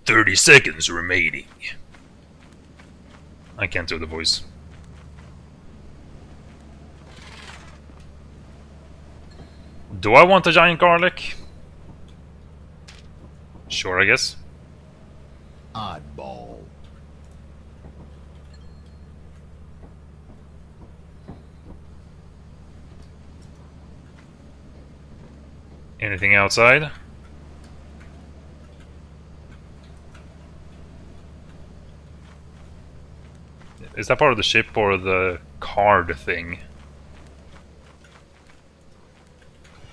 30 seconds remaining. I can't do the voice. Do I want a giant garlic? Sure, I guess. Oddball. Anything outside? Is that part of the ship or the card thing?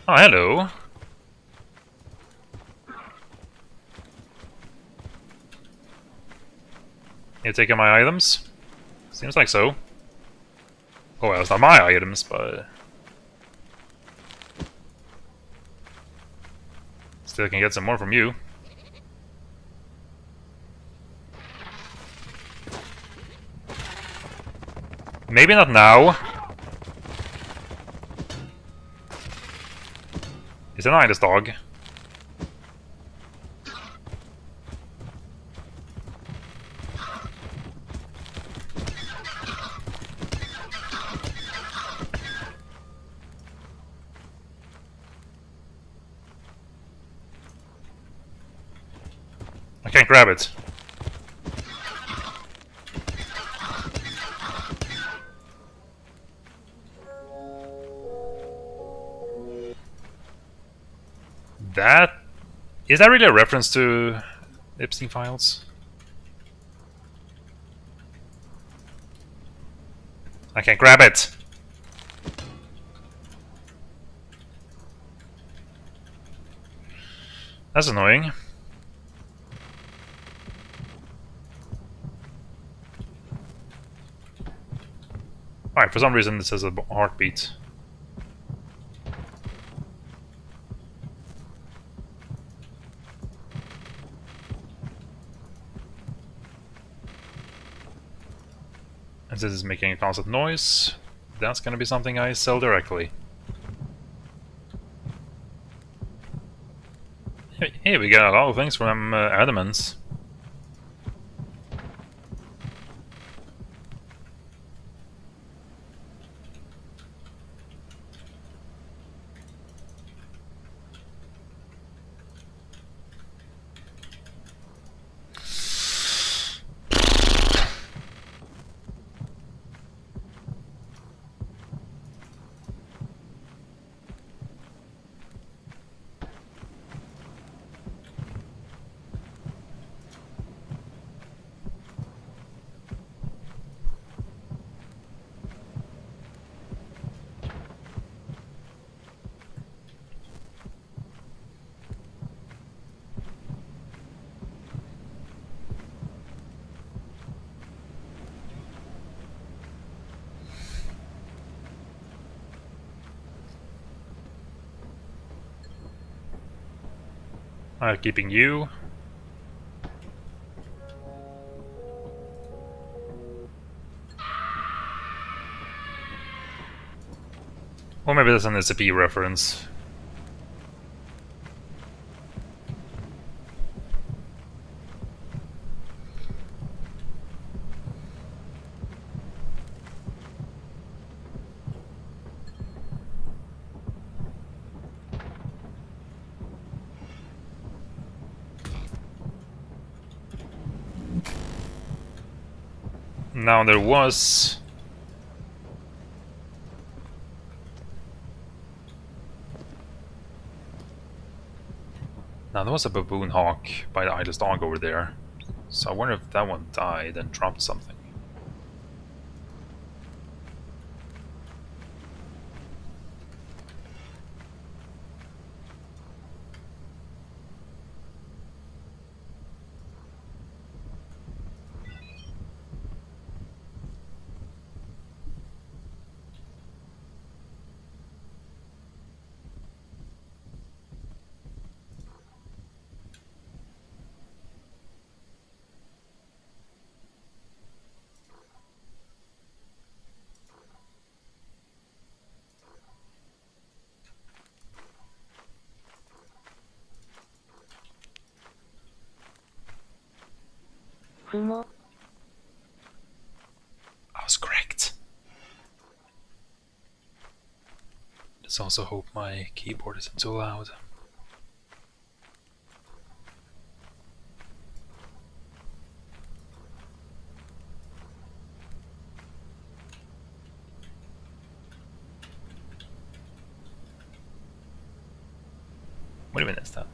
Oh, hello. You taking my items? Seems like so. Oh, well, it's not my items, but... Still can get some more from you. Maybe not now. It's a nice dog. I can't grab it. That... Is that really a reference to Epstein files? I can't grab it! That's annoying. Alright, for some reason it says a heartbeat. And this is making a constant noise. That's gonna be something I sell directly. Hey, we got a lot of things from Adamants. Keeping you. Or maybe that's an SCP reference. Now there was... Now there was a baboon hawk by the idlest dog over there. So I wonder if that one died and dropped something. I was correct. Let's also hope my keyboard isn't too loud. What even is that?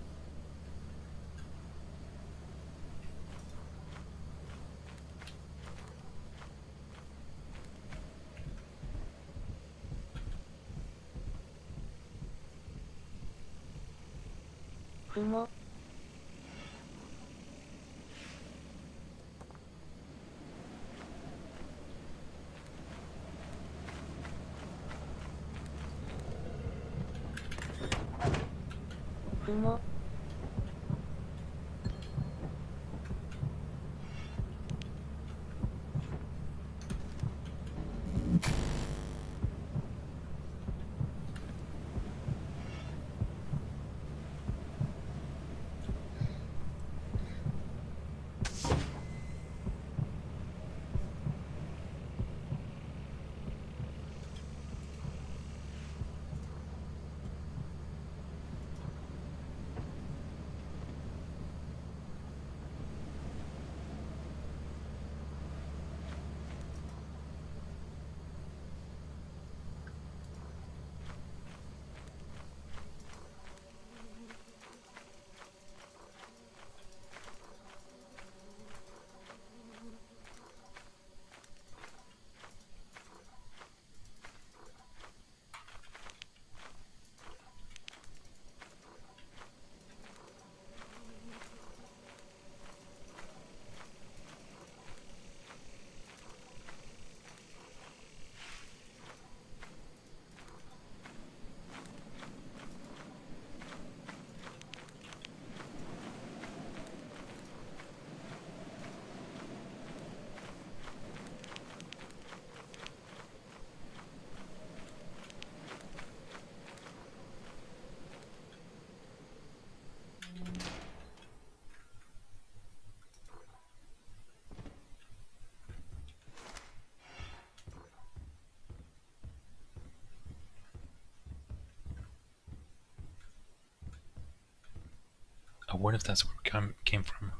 I wonder if that's where it came from.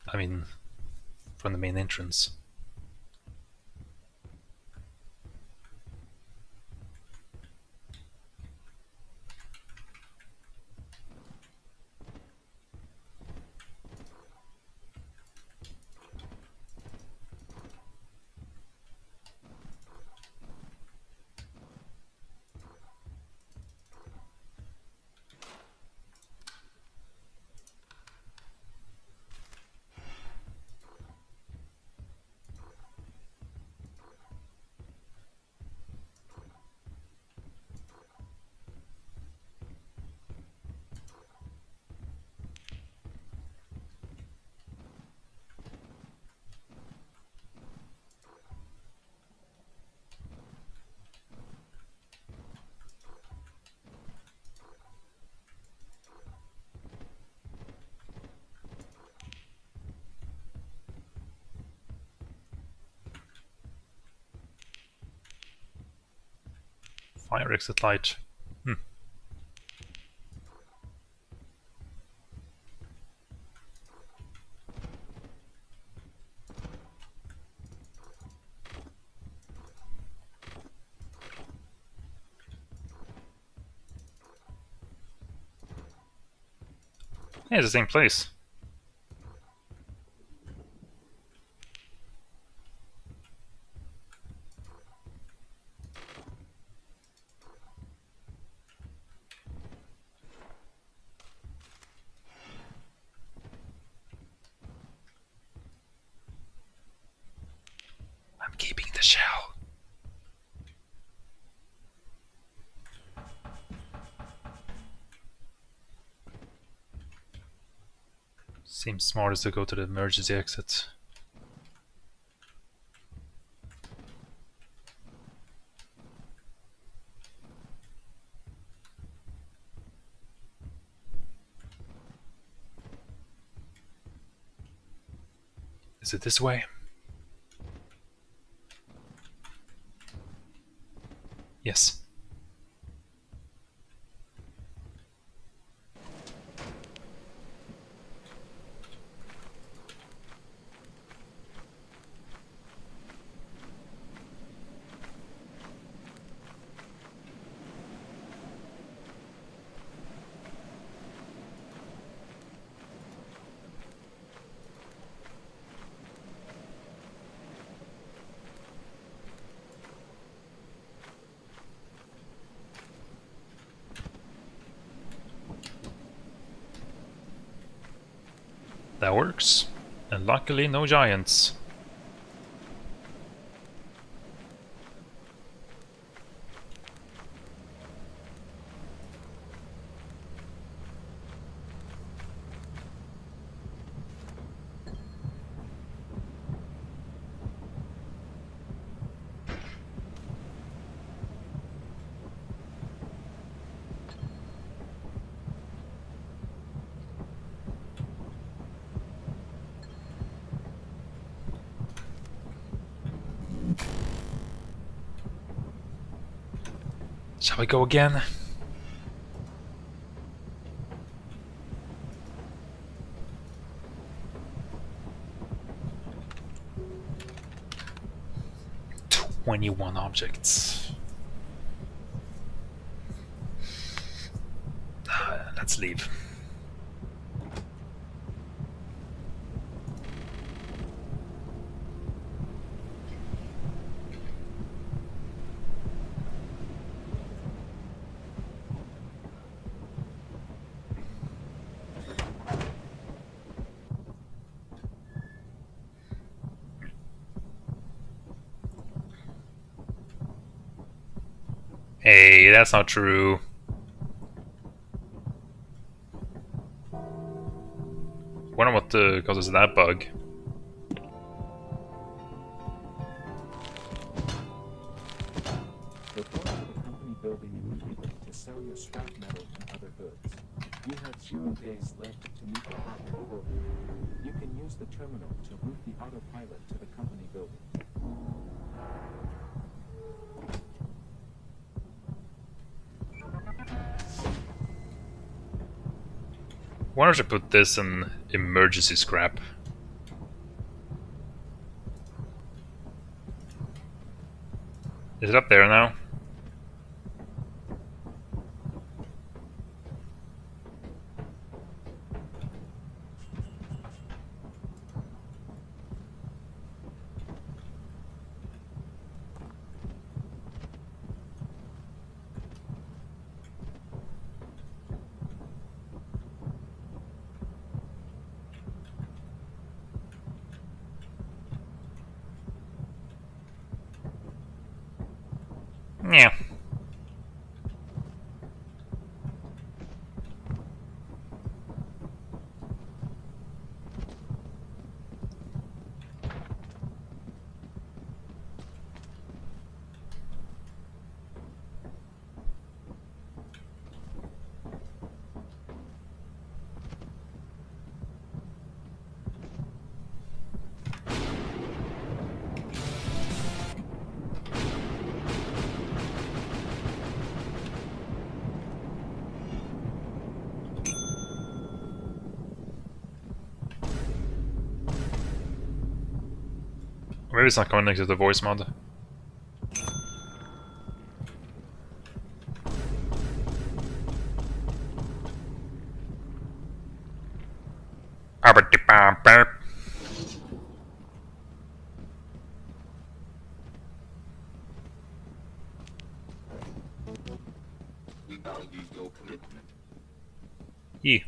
I mean, from the main entrance. Fire exit light. Yeah, it's the same place. I'm keeping the shell. Seems smartest to go to the emergency exit. Is it this way? Yes. That works. And luckily no giants. Shall we go again? "21 objects. Let's leave. Hey, that's not true. Wonder what causes that bug. Report to the company building immediately to sell your scrap metal and other goods. You have 0 days left to meet the profit quota. You can use the terminal to route the autopilot to the company building. Why don't I put this in emergency scrap? Is it up there now? Yeah. Maybe it's not connected to the voice mod. We value your commitment. Yeah.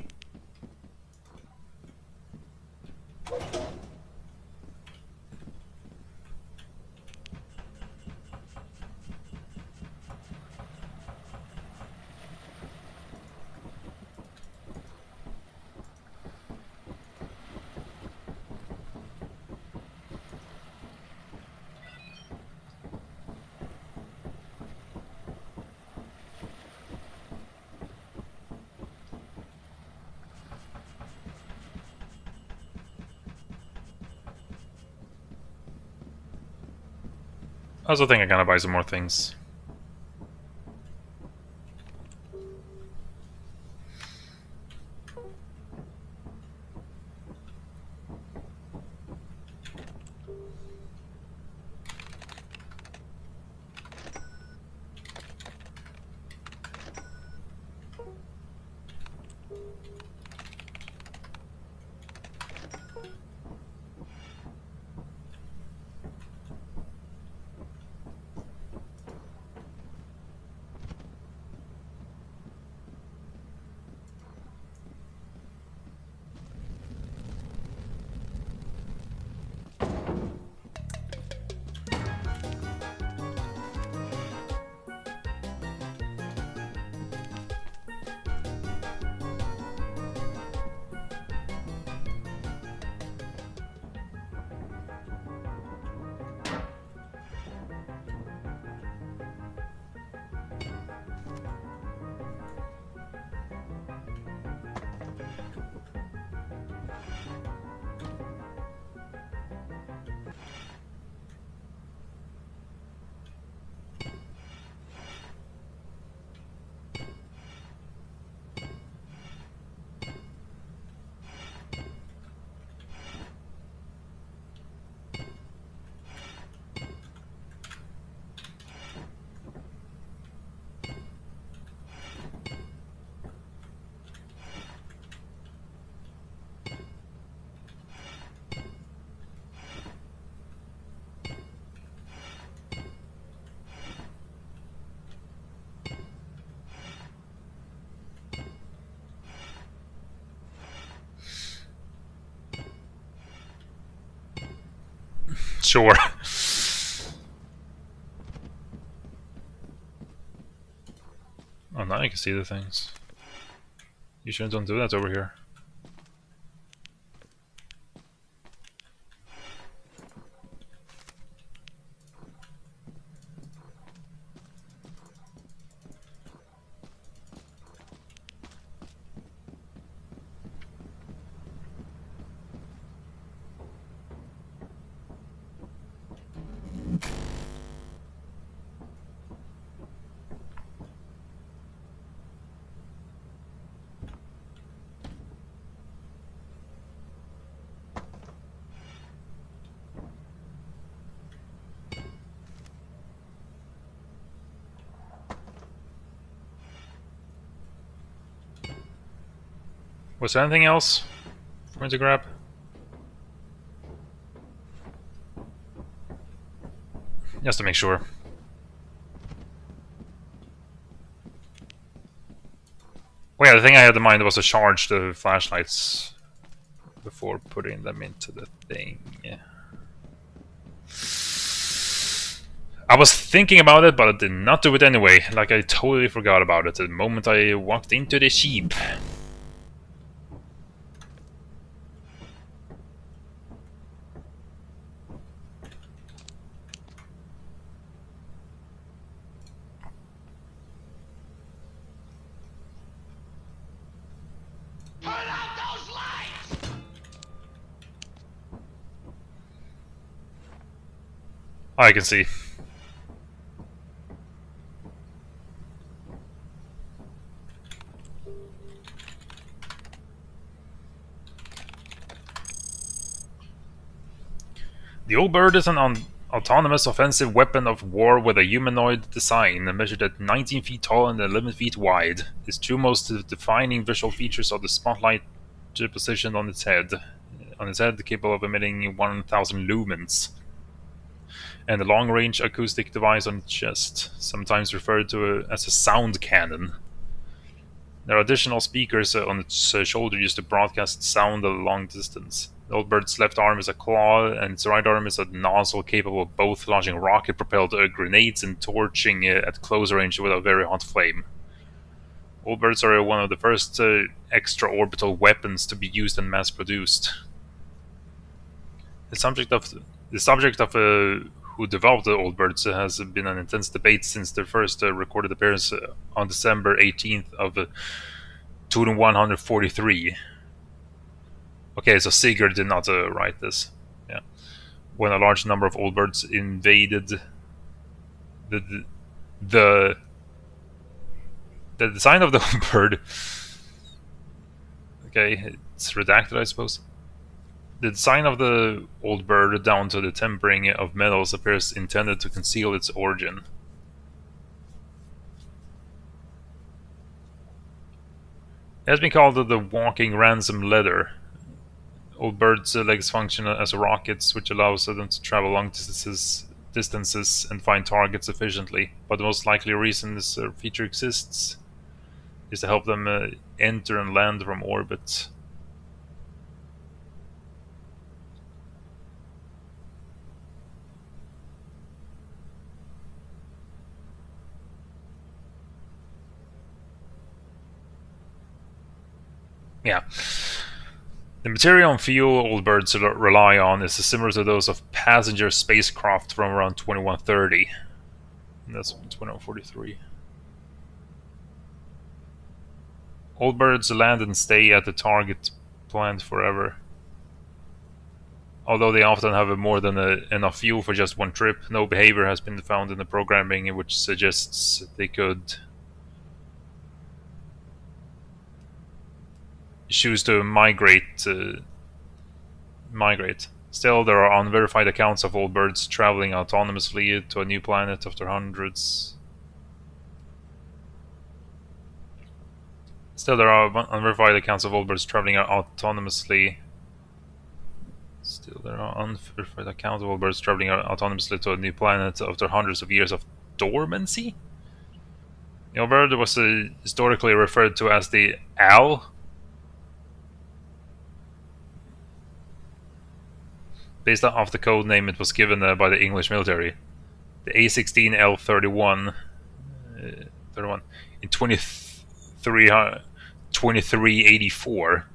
I also think I'm gonna buy some more things. Sure. Oh, now you can see the things. You shouldn't don't do that over here. Was there anything else for me to grab? Just to make sure. Oh yeah, the thing I had in mind was to charge the flashlights before putting them into the thing. I was thinking about it, but I did not do it anyway. Like, I totally forgot about it the moment I walked into the sheep. Turn out those lights! I can see. The old bird is an autonomous offensive weapon of war with a humanoid design, measured at 19 feet tall and 11 feet wide. Its two most defining visual features are the spotlight positioned on its head. Capable of emitting 1,000 lumens, and a long-range acoustic device on its chest, sometimes referred to as a sound cannon. There are additional speakers on its shoulder used to broadcast sound at a long distance. The old bird's left arm is a claw, and its right arm is a nozzle capable of both launching rocket-propelled grenades and torching at close range with a very hot flame. Old birds are one of the first extra-orbital weapons to be used and mass-produced. The subject of who developed the old birds has been an intense debate since their first recorded appearance on December 18th of 2143. Okay, so Sigurd did not write this. Yeah, when a large number of old birds invaded the design of the old bird. Okay, it's redacted, I suppose. The design of the old bird, down to the tempering of metals, appears intended to conceal its origin. It has been called the walking ransom leather. Old bird's legs function as rockets, which allows them to travel long distances and find targets efficiently. But the most likely reason this feature exists is to help them enter and land from orbit. Yeah. The material and fuel old birds rely on is similar to those of passenger spacecraft from around 2130. And that's 2143. Old birds land and stay at the target plant forever. Although they often have more than enough fuel for just one trip, no behavior has been found in the programming which suggests they could choose to migrate. Still, there are unverified accounts of old birds traveling autonomously to a new planet after hundreds. Still, there are unverified accounts of old birds traveling autonomously. To a new planet after hundreds of years of dormancy. The old bird was historically referred to as the owl, based off the code name it was given by the English military, the A16L31, 31 in 2384.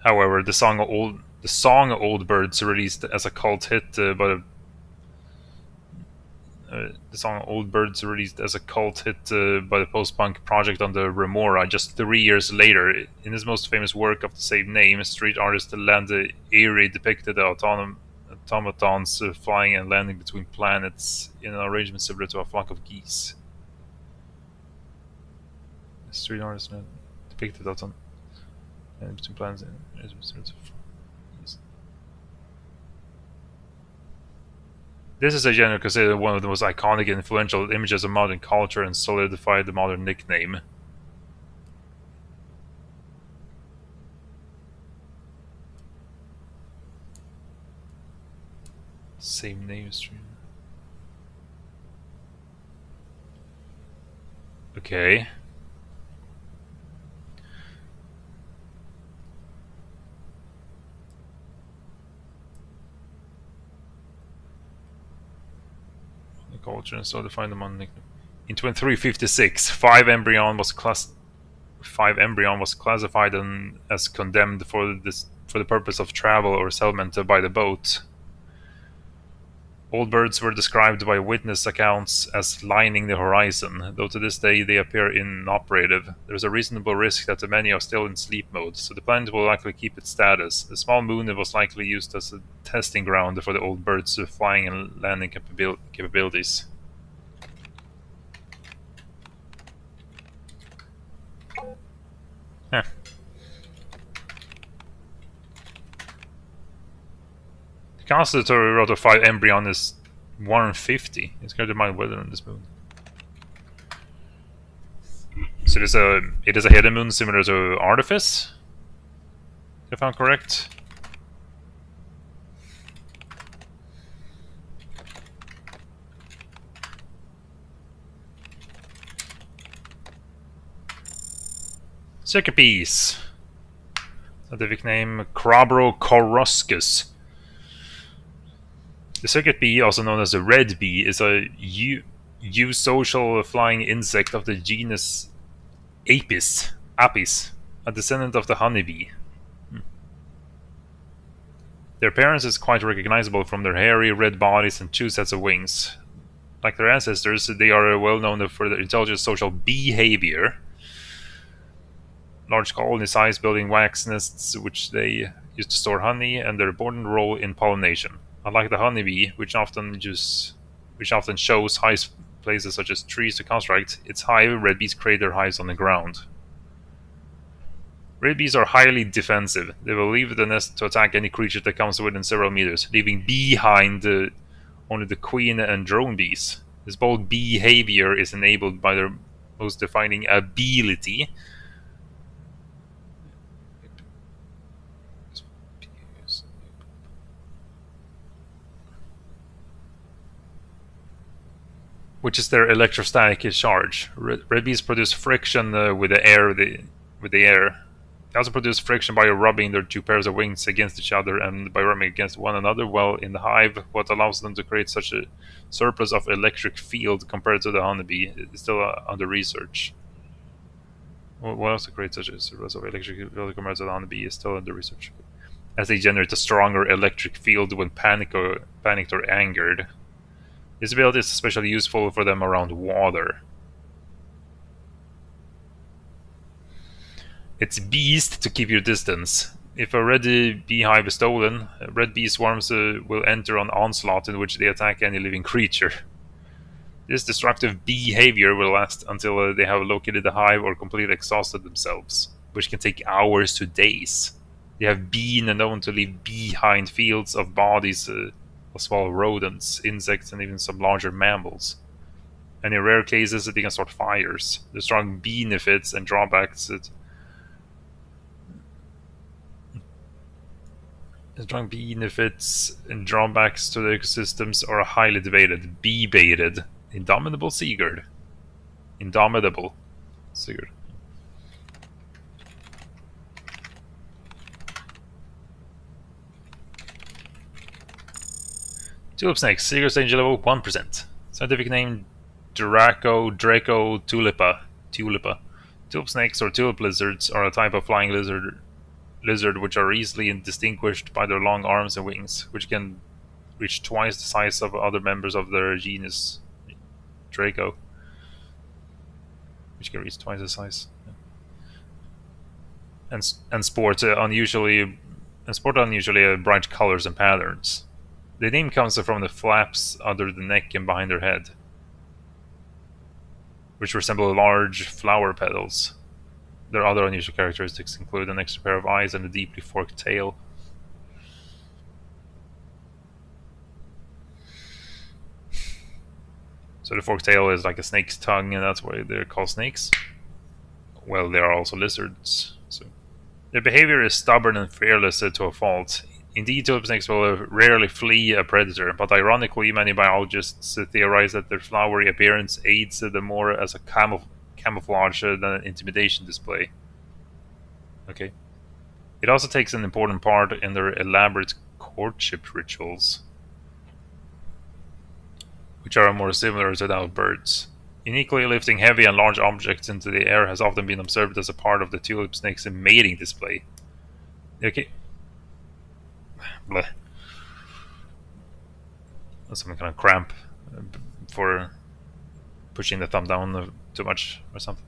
However, the song "Old Birds" released as a cult hit by the post-punk project on the Remora just 3 years later. In his most famous work of the same name, street artist Land Erie depicted the automatons flying and landing between planets in an arrangement similar to a flock of geese. The street artist depicted automatons between planets in an arrangement similar to a flock of geese. This is a genre considered one of the most iconic and influential images of modern culture and solidified the modern nickname. Same name stream. Okay. Culture and so defined them on nickname. In 2356, 5 embryon was classified as condemned for the purpose of travel or settlement by the boat. Old birds were described by witness accounts as lining the horizon, though to this day they appear inoperative. There is a reasonable risk that many are still in sleep mode, so the planet will likely keep its status. The small moon was likely used as a testing ground for the old birds' flying and landing capabilities. Huh. The constellatory rate of 5 embryon is 150. It's going to mind weather on this moon. So it is a hidden moon similar to Artifice, if I'm correct. Circuit piece. Scientific name Crabrocoroscus. The circuit bee, also known as the red bee, is a eusocial flying insect of the genus Apis, a descendant of the honeybee. Their appearance is quite recognizable from their hairy red bodies and 2 sets of wings. Like their ancestors, they are well known for their intelligent social behavior. Large colony size, building wax nests which they use to store honey, and their important role in pollination. Unlike the honeybee, which often shows high places such as trees to construct, its hive, red bees create their hives on the ground. Red bees are highly defensive. They will leave the nest to attack any creature that comes within several meters, leaving behind only the queen and drone bees. This bold behavior is enabled by their most defining ability, which is their electrostatic charge. Red bees produce friction with the air. They also produce friction by rubbing their 2 pairs of wings against each other and by rubbing against one another while in the hive. What allows them to create such a surplus of electric field compared to the honeybee is still under research. What else creates such a surplus of electric field compared to the honeybee is still under research, as they generate a stronger electric field when panicked or angered. This ability is especially useful for them around water. It's beast to keep your distance. If a red beehive is stolen, red bee swarms will enter an onslaught in which they attack any living creature. This destructive behavior will last until they have located the hive or completely exhausted themselves, which can take hours to days. They have been known to leave behind fields of bodies of small rodents, insects, and even some larger mammals. And in rare cases, they can start fires. The strong benefits and drawbacks to the ecosystems are highly debated. Baited. Indomitable Sigurd. Tulip snakes. Sigurd danger level 1%. Scientific name Draco tulipa. Tulip snakes or tulip lizards are a type of flying lizard which are easily distinguished by their long arms and wings, which can reach twice the size of other members of their genus Draco. Which can reach twice the size. And sport unusually bright colors and patterns. The name comes from the flaps under the neck and behind their head, which resemble large flower petals. Their other unusual characteristics include an extra pair of eyes and a deeply forked tail. So the forked tail is like a snake's tongue, and that's why they're called snakes. Well, they are also lizards. So their behavior is stubborn and fearless to a fault. Indeed, tulip snakes will rarely flee a predator, but ironically, many biologists theorize that their flowery appearance aids them more as a camouflage than an intimidation display. Okay. It also takes an important part in their elaborate courtship rituals, which are more similar to that of birds. Uniquely lifting heavy and large objects into the air has often been observed as a part of the tulip snake's mating display. Okay. Bleh. That's some kind of cramp for pushing the thumb down too much or something.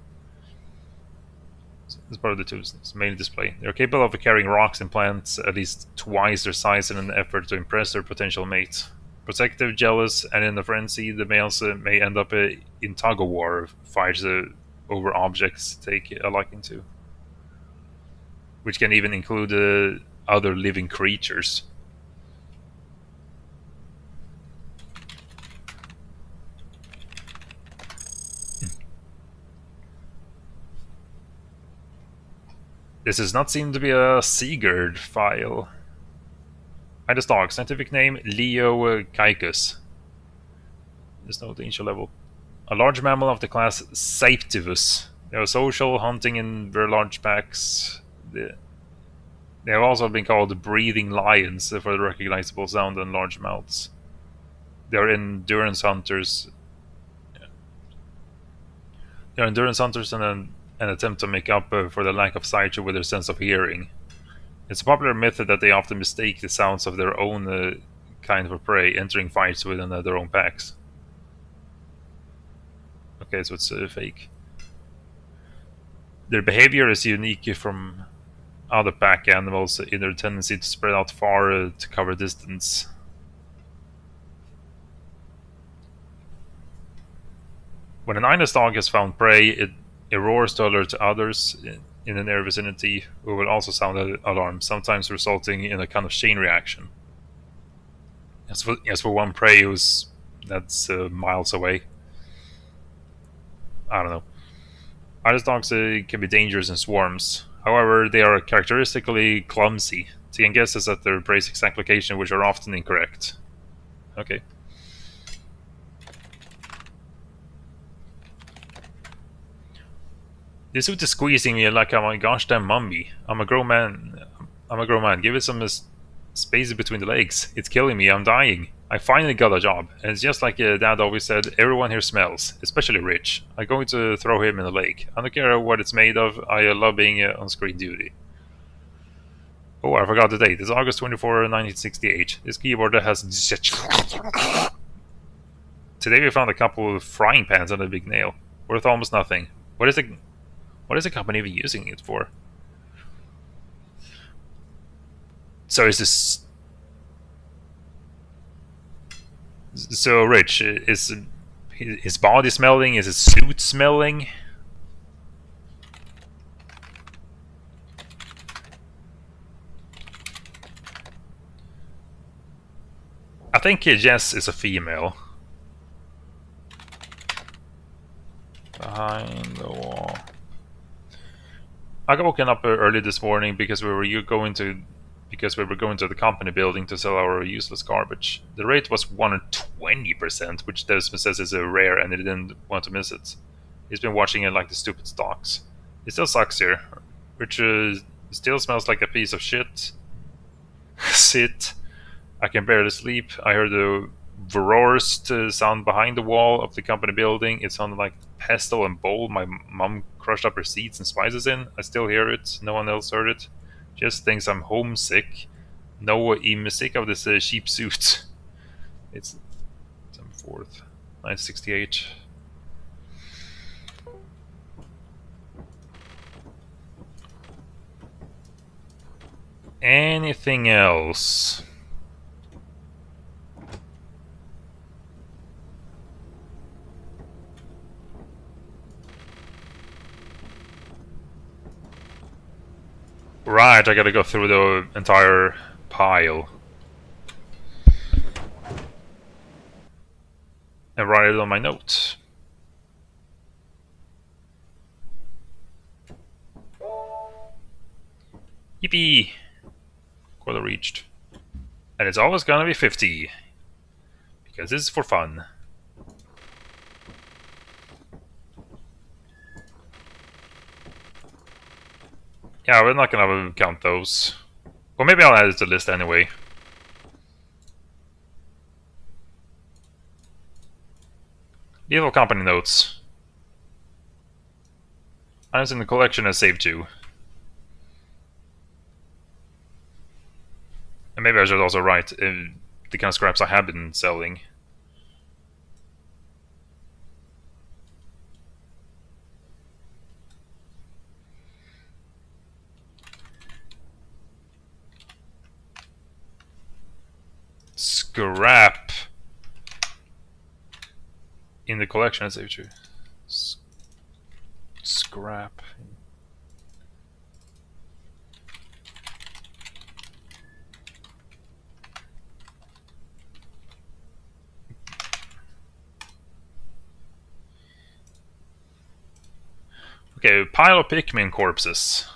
As part of the tulip's main display, they are capable of carrying rocks and plants at least twice their size in an effort to impress their potential mate. Protective, jealous, and in a frenzy, the males may end up in tug-of-war fights over objects to take a liking to, which can even include other living creatures. This does not seem to be a Sigurd file. Midas dog, scientific name Leo caicus. There's no danger level. A large mammal of the class Saiptivus. They are social, hunting in very large packs. They have also been called breathing lions for the recognizable sound and large mouths. They are endurance hunters. They are endurance hunters and an attempt to make up for the lack of sight with their sense of hearing. It's a popular myth that they often mistake the sounds of their own kind for prey, entering fights within their own packs. Okay, so it's fake. Their behavior is unique from other pack animals in their tendency to spread out far to cover distance. When an Ines dog has found prey, it roars to alert others in the near vicinity who will also sound an alarm, sometimes resulting in a kind of chain reaction. As for one prey that's miles away. I don't know. Ines dogs can be dangerous in swarms. However, they are characteristically clumsy, taking guesses at their prey's exact location, which are often incorrect. Okay. This suit is squeezing me like I'm a gosh damn mummy. I'm a grown man. Give it some space between the legs. It's killing me. I'm dying. I finally got a job, and it's just like Dad always said, everyone here smells, especially Rich. I'm going to throw him in the lake. I don't care what it's made of, I love being on screen duty. Oh, I forgot the date. It's August 24, 1968. This keyboard has... Today we found a couple of frying pans and a big nail. Worth almost nothing. What is the company even using it for? So is this... So, Rich, is his body smelling? Is his suit smelling? I think Jess is a female. Behind the wall. I got woken up early this morning because we were going to the company building to sell our useless garbage. The rate was 120%, which Desmond says is a rare, and he didn't want to miss it. He's been watching it like the stupid stocks. It still sucks here, which still smells like a piece of shit. Sit. I can barely sleep. I heard the Vororst sound behind the wall of the company building. It sounded like pestle and bowl my mom crushed up her seeds and spices in. I still hear it. No one else heard it. Just thinks I'm homesick. No, I'm sick of this sheep suit. It's December 4th, 1968. Anything else? Right, I gotta go through the entire pile. And write it on my note. Yippee! Quota reached. And it's always gonna be 50. Because this is for fun. Yeah, we're not gonna count those. Or maybe I'll add it to the list anyway. Little company notes. Items in the collection as saved to. And maybe I should also write the kind of scraps I have been selling. Scrap in the collection as saved to. Scrap. Okay, pile of Pikmin corpses.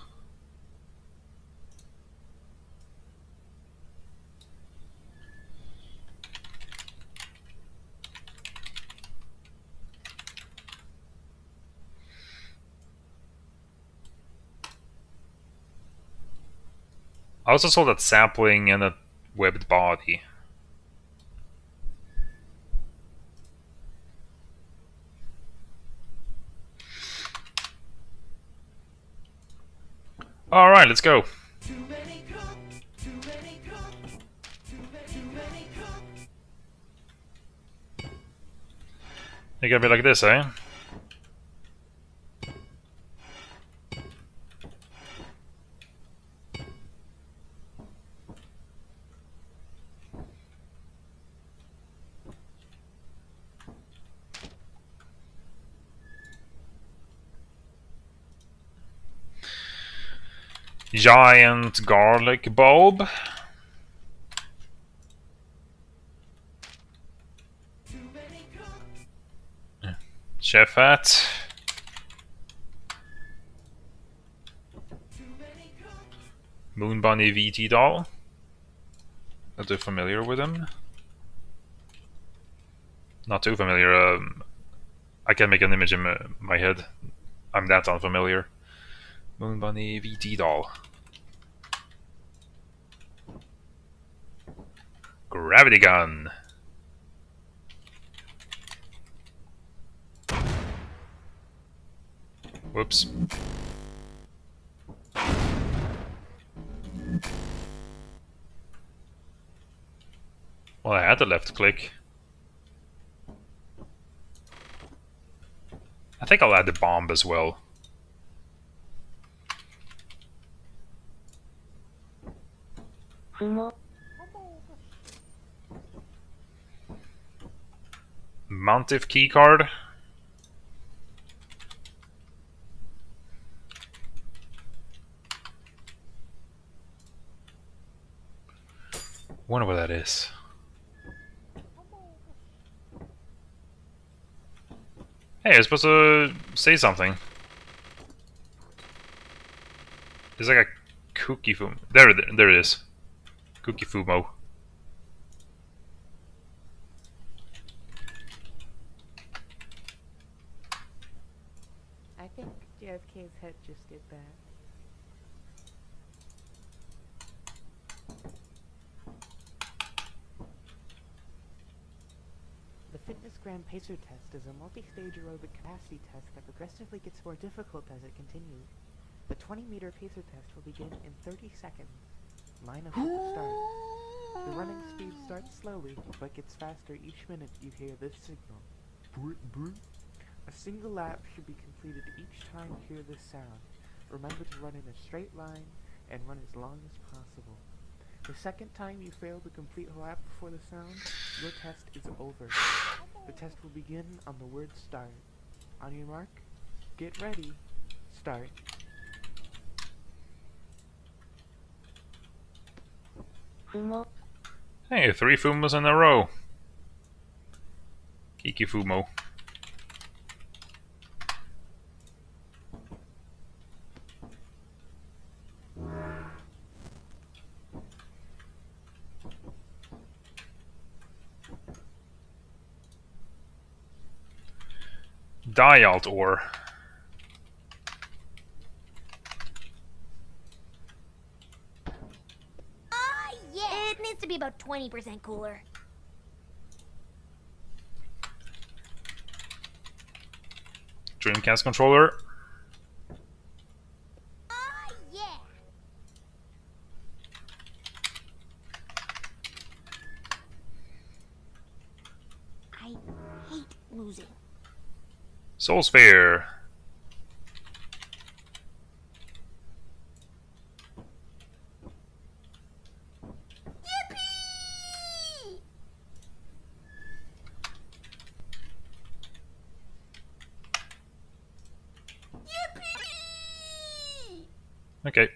I also saw that sapling and a webbed body. Alright, let's go. Too many cops, too many cops, too many cops. It gotta be like this, eh? Giant garlic bulb. Too many cops. Chef hat. Too many cops. Moon Bunny VT doll. Not too familiar with him. Not too familiar. I can make an image in my head. I'm that unfamiliar. Moon Bunny VT doll. Gravity gun. Whoops. Well, I had the left click. I think I'll add the bomb as well. Mountif keycard. Wonder what that is. Hey, I'm supposed to say something. It's like a cookie fumo. There it is. Cookie fumo. I think JFK's head just did that. The Fitness Gram Pacer test is a multi-stage aerobic capacity test that progressively gets more difficult as it continues. The 20-meter pacer test will begin in 30 seconds. Line of start. The running speed starts slowly, but gets faster each minute you hear this signal. Brr, brr. A single lap should be completed each time you hear this sound. Remember to run in a straight line and run as long as possible. The second time you fail to complete a lap before the sound, your test is over. The test will begin on the word start. On your mark, get ready, start. Hey, 3 fumos in a row. Kiki fumo. Dialt ore. Yeah. It needs to be about 20% cooler. Dreamcast controller. Yeah. I hate losing. Soul Sphere. Yippee! Yippee! Okay.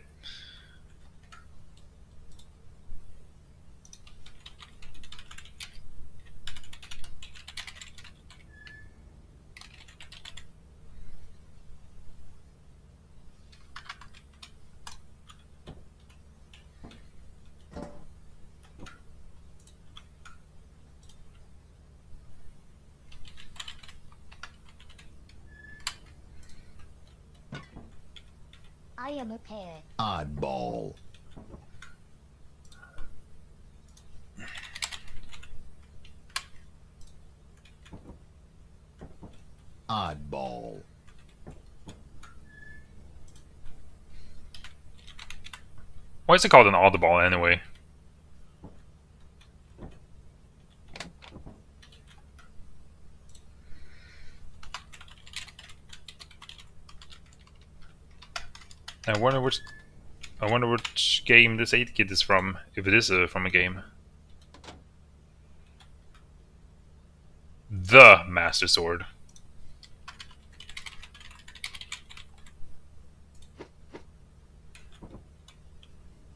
I am a parrot. Oddball. Oddball. Why is it called an oddball anyway? I wonder which game this 8-kit is from, if it is from a game. The Master Sword.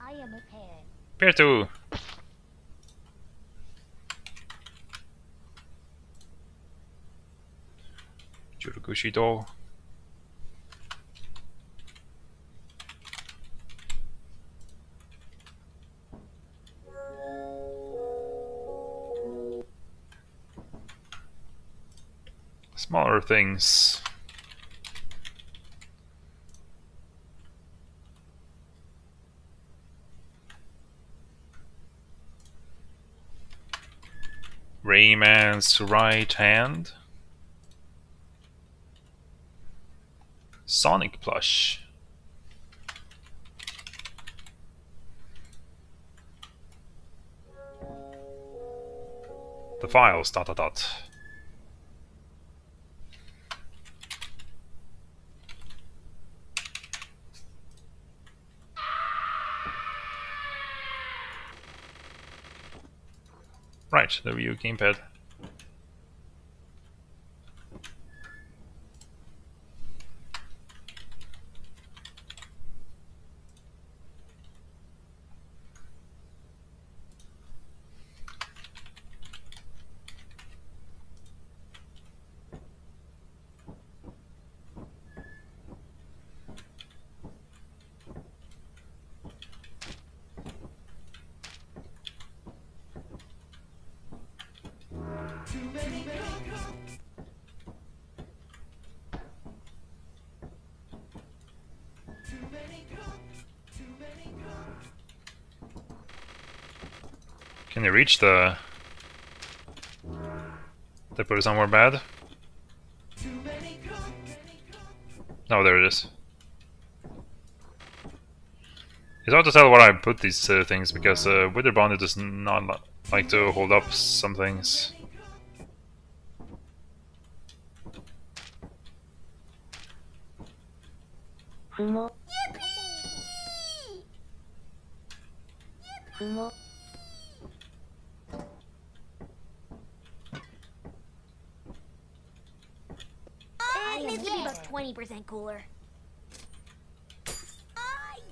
I am a parrot. Pertu! Jurokushi doll. Smaller things. Rayman's right hand. Sonic plush. The files, ... Right, the Wii U gamepad. Too many cups. Too many cups. Too many cups. Can you reach the... They put it somewhere bad? Too many cups. No, there it is. It's hard to tell where I put these things because Wither Bonded does not like to hold up some things. I am Needs to be a about parrot. 20% cooler.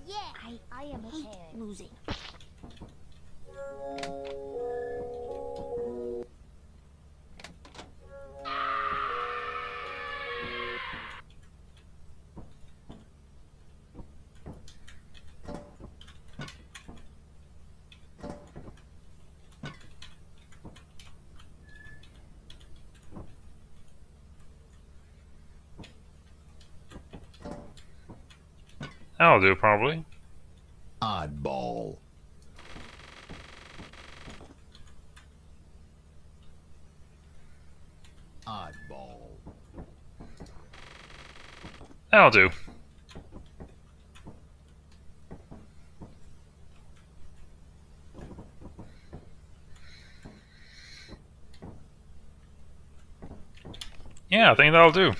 Yeah. I am a Hate parrot. losing. That'll do, probably. Oddball. Oddball. That'll do. Yeah, I think that'll do.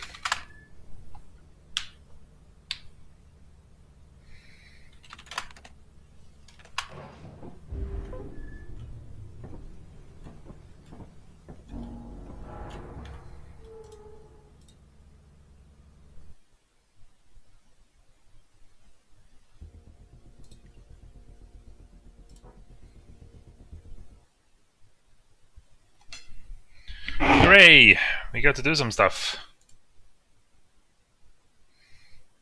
Hooray! We got to do some stuff.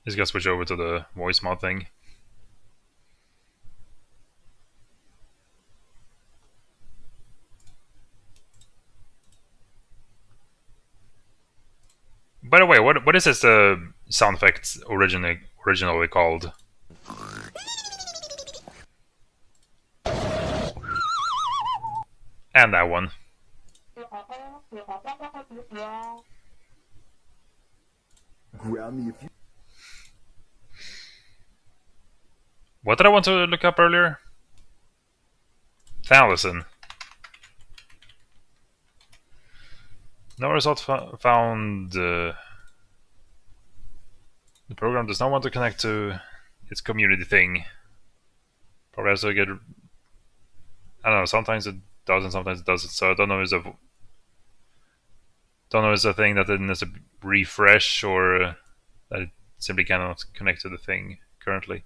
Just gotta switch over to the voice mod thing. By the way, what is this sound effect originally called? And that one. ground me if you. What did I want to look up earlier? Thalison. No result found. The program does not want to connect to its community thing. Probably has to get. I don't know. Sometimes it does and sometimes it doesn't. So I don't know if it's a thing that it needs to refresh or that it simply cannot connect to the thing currently.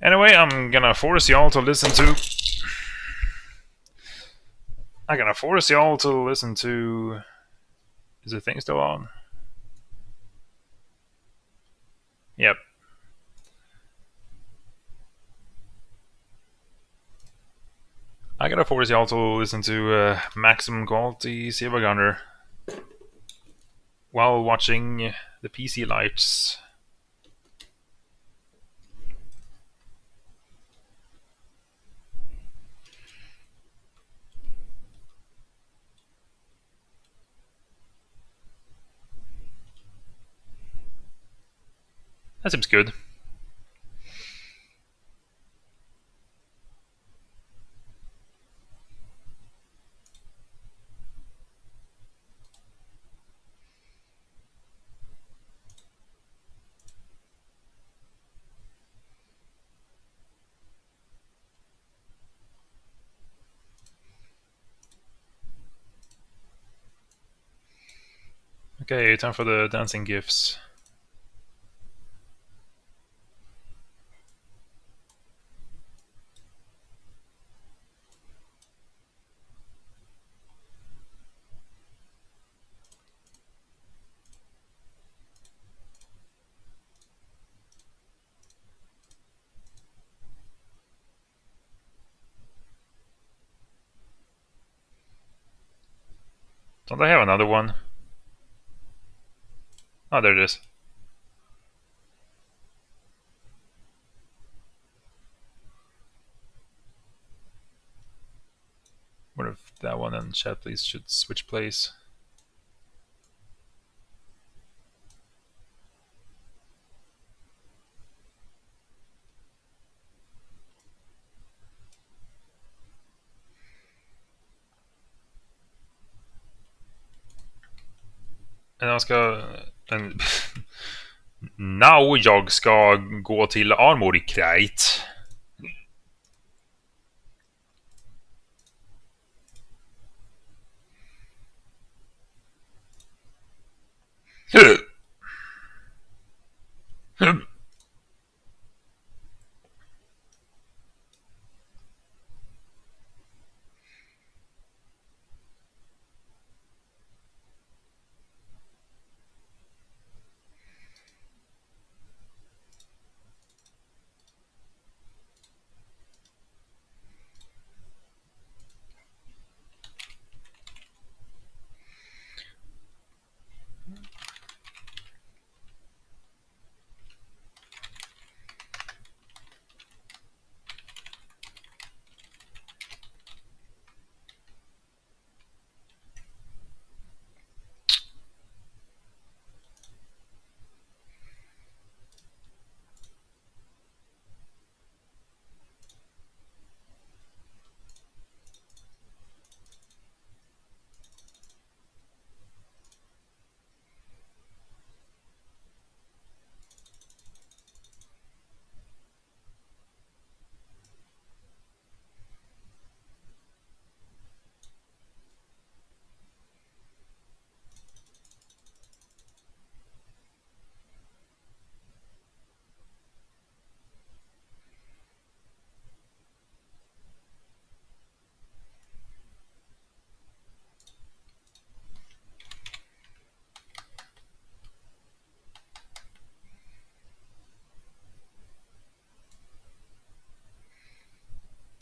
Anyway, I'm gonna force y'all to listen to. Is the thing still on? Yep. I gotta force y'all to listen to maximum quality Silver Gunner while watching the PC lights. That seems good. Okay, time for the dancing gifs. Don't I have another one? Oh, there it is. What if that one and chat please should switch place? Now jag ska gå till Armory Crate.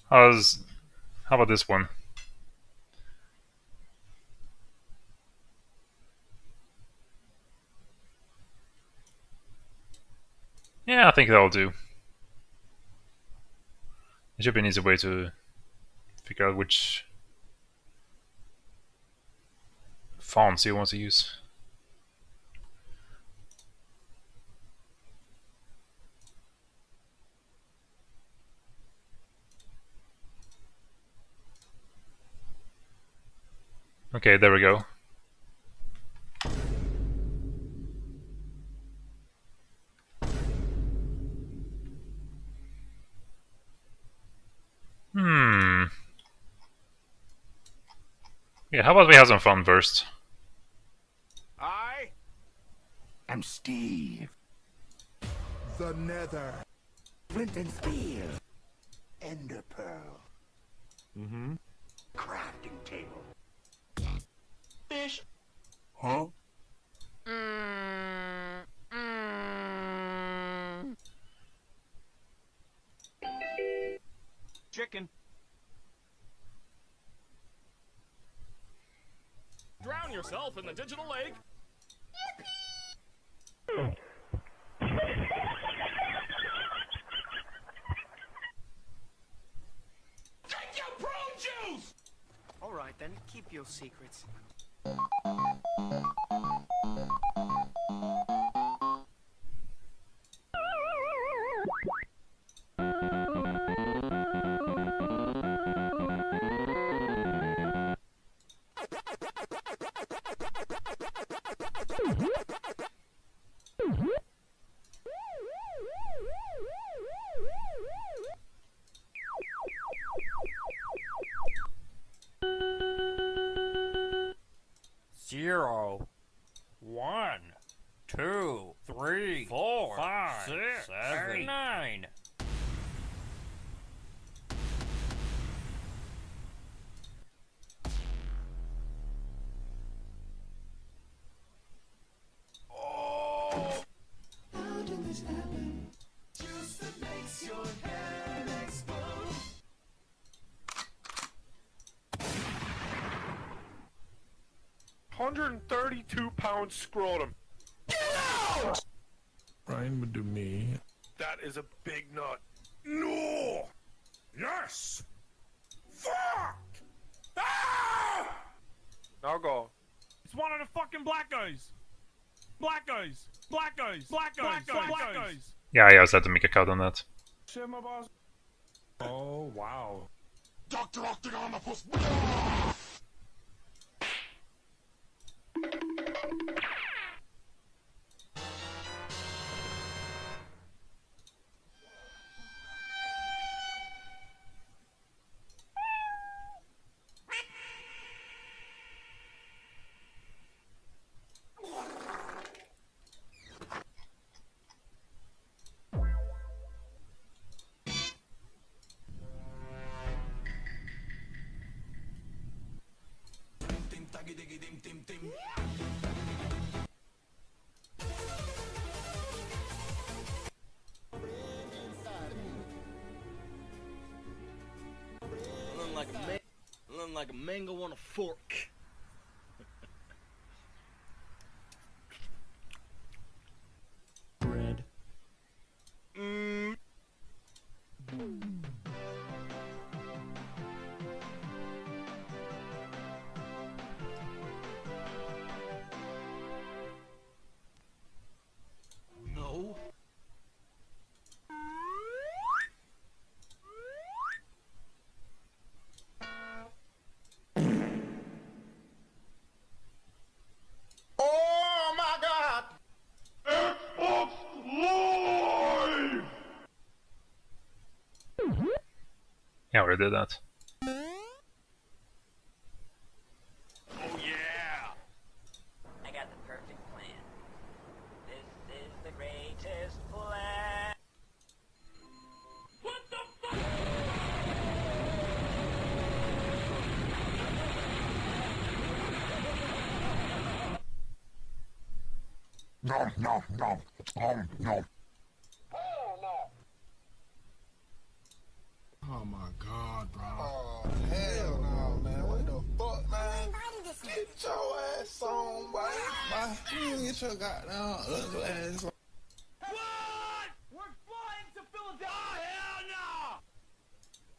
How about this one? Yeah, I think that'll do. It should be an easy way to figure out which fonts you want to use. Okay, there we go. Yeah, how about we have some fun first? I am Steve. The Nether. Flint and Steel. Ender Pearl. Mm-hmm. Crafting table. Fish. Huh? Chicken. Drown yourself in the digital lake. Take your prune juice! Alright then, keep your secrets. Zero, 1, 2, 3, 4, 5, 6, 7, 9. How did this happen? Juice that makes your head explode. £132 scrotum. Get out! Ryan would do me. That is a big nut. No! Yes! Fuck! Ah! Now go. It's one of the fucking black guys. Black guys. Black guys. Black guys. Black guys. Yeah, I also had to make a cut on that. Shit, my boss. Oh, wow. Dr. Octagonopus! Looking like a mango on a fork. Bread. No. Oh my god! Xbox Live! Yeah, I already did that. Oh yeah! I got the perfect plan. This is the greatest plan. What the fuck? No, no, no. No. Oh my god, bro. Oh, hell no, man. What the fuck, man? Get your ass on, boy. You get your goddamn ugly ass on. What? We're flying to Philadelphia. Hell no!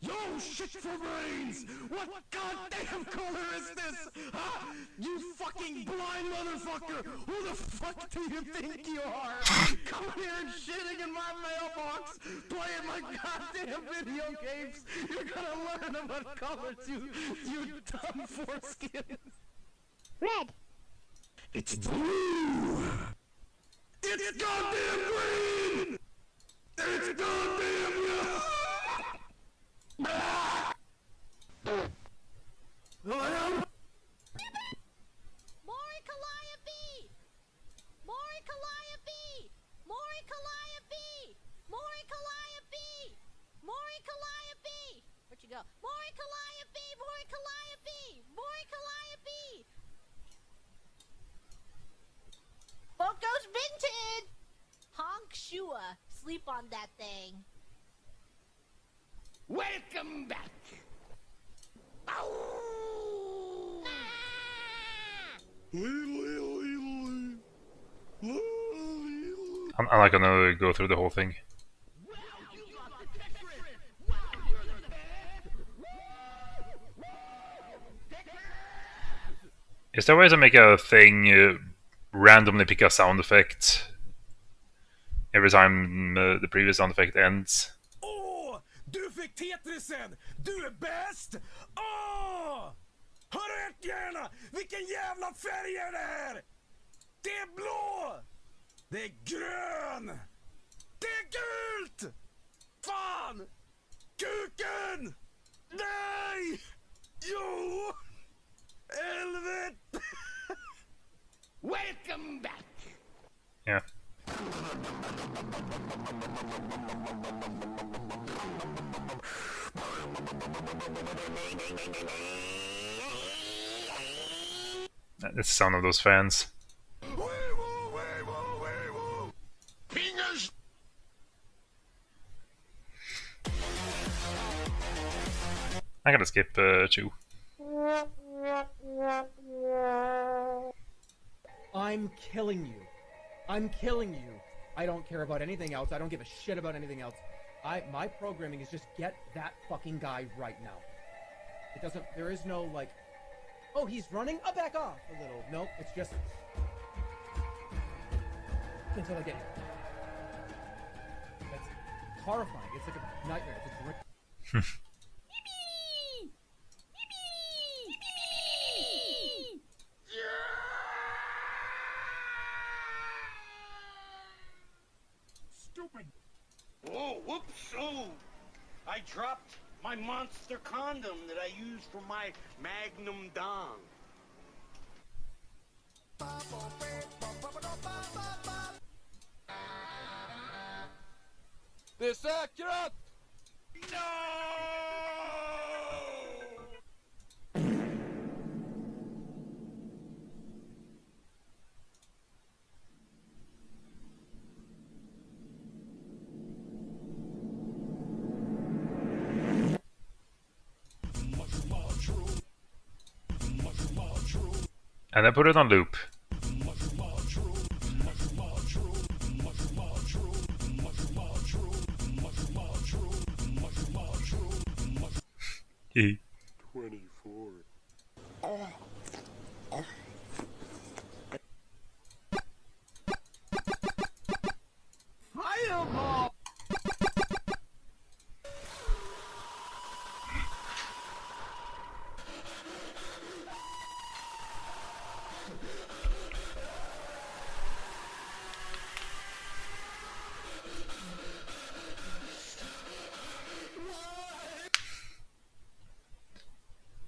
Yo, shit for brains! What goddamn color is this? Huh? You fucking blind motherfucker! Who the fuck do you think you are? Coming here and shitting in my mailbox, playing my goddamn video games. You're gonna learn about colors, you dumb foreskin. Red. It's blue. It's goddamn green. It's goddamn yellow. Mori Calliope! Mori Calliope! Mori Calliope! Mori Calliope! Mori Calliope! Where'd you go? Mori Calliope! Mori Calliope! Mori Calliope! Foco's vintage! Honk Shua. Sleep on that thing. Welcome back. I'm not gonna go through the whole thing. Is there ways to make a thing randomly pick a sound effect every time the previous sound effect ends? Åh! Du fick Tetrisen! Du är bäst! Åh! Hör rätt gärna! Vilken jävla färg är det här? Det är blå! Det är grön! Det är gult! Fan! Kuken! Nej! Jo! Helvete! Welcome back. Yeah. That's the sound of those fans. Fingers! I gotta skip Chew. I'm killing you. I'm killing you. I don't care about anything else. I don't give a shit about anything else. My programming is just get that fucking guy right now. It doesn't, there is no like, oh, he's running? I'll back off a little. Nope, it's just until I get here. That's horrifying. It's like a nightmare. It's a dream. Stupid. Whoa, whoops, oh! I dropped my monster condom that I used for my Magnum Dong. Det är säkrat! And I put it on loop. Hee. 24. Fireball!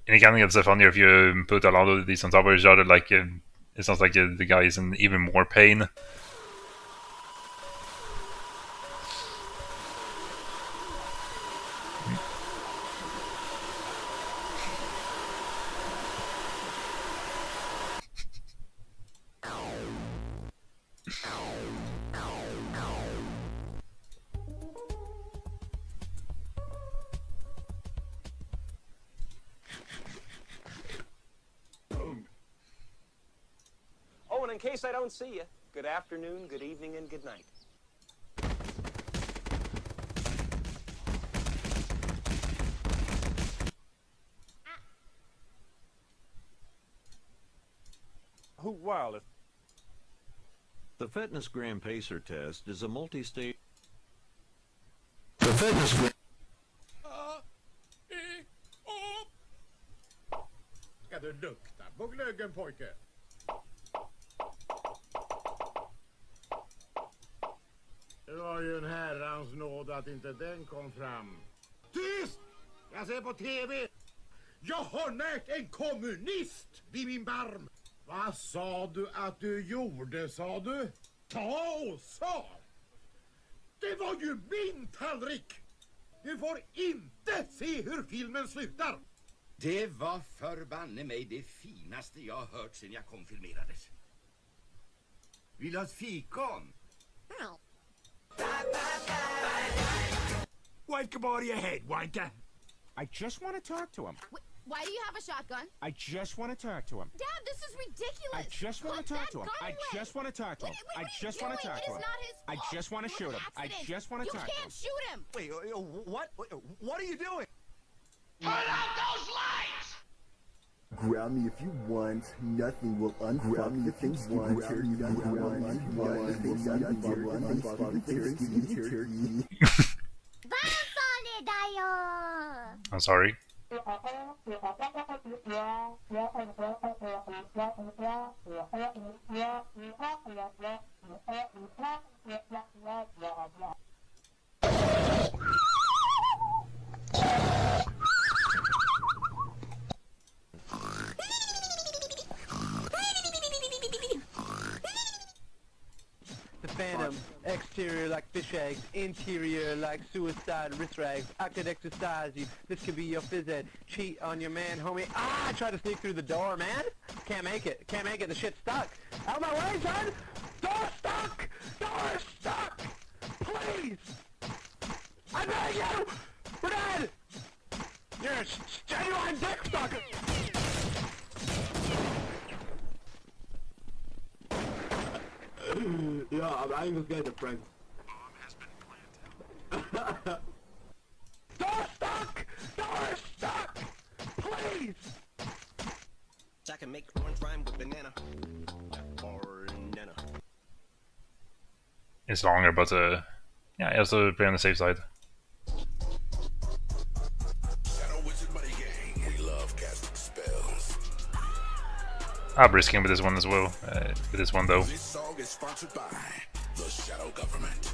And it kind of gets funnier if you put a lot of these on top of each other. Like it sounds like the guy is in even more pain. Oh, and in case I don't see you, good afternoon, good evening, and good night. Well, The Fitness Gram Pacer test is a multi-stage... The fitness gram... Ska du lukta på glöggen, pojke? Det var ju en herrans nåd att inte den kom fram. Tyst! Jag ser på TV! Jag har närt en kommunist vid min barm! Vad sa du att du gjorde, sa du? Ta och sa! Det var ju min tallrik! Du får inte se hur filmen slutar! Det var förbanne mig det finaste jag har hört sedan jag kom filmerades. Vill du ha ett fikon? Wanker body ahead, wanker! I just want to talk to him. Why do you have a shotgun? I just want to talk to him. Dad, this is ridiculous. I just want to talk to him. I just want to talk to him. I just want to talk to him. I just want to shoot him. I just want to talk to him. You can't shoot him. wait, what? What are you doing? Turn out those lights! Grab me if you want, nothing will ungrab me if you want. I'm sorry. The Phantom, exterior like fish eggs, interior like suicide wrist rags. I could exercise you, this could be your phys ed. Cheat on your man, homie. Ah, I tried to sneak through the door, man. Can't make it, the shit's stuck. Out of my way, son! Door stuck! Door stuck! Please! I beg you! We're dead! You're a genuine dick sucker! Ja, aber eigentlich geht der Prank. Door stuck! Door stuck! Please! I can make orange rhyme with banana. Or nana. It's longer, but yeah, I also play on the safe side. Shadow Wizard Money Gang. We love casting spells. I'm risking with this one as well. With this one though. This song is sponsored by the Shadow Government.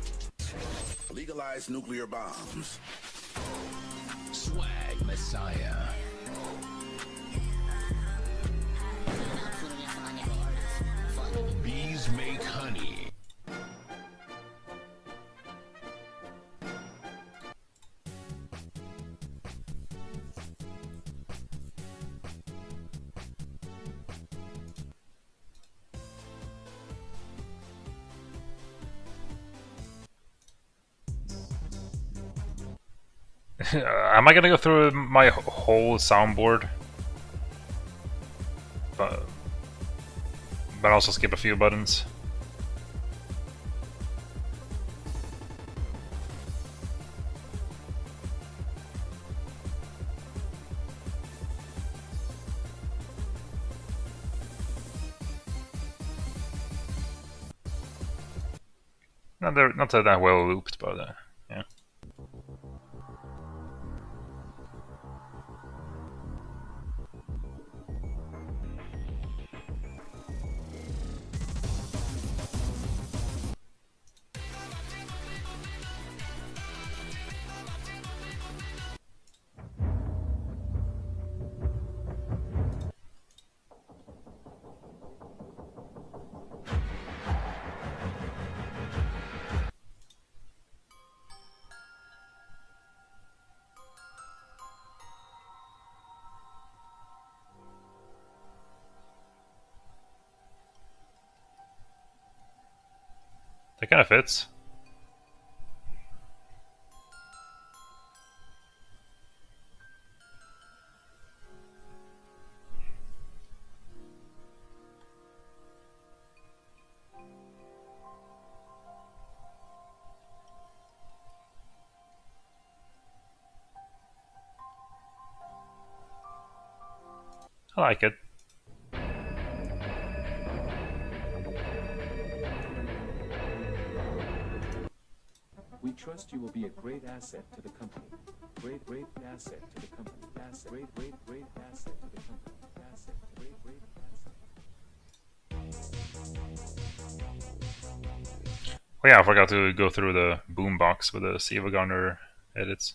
Legalize nuclear bombs. Swag Messiah. Bees make honey. Am I gonna go through my whole soundboard? But also skip a few buttons. They're not that well looped, but yeah. That kind of fits. I like it. We trust you will be a great asset to the company. Great asset to the company. Asset. Great asset to the company. Asset. Great asset. Oh yeah, I forgot to go through the boombox with the Siva Gunner edits.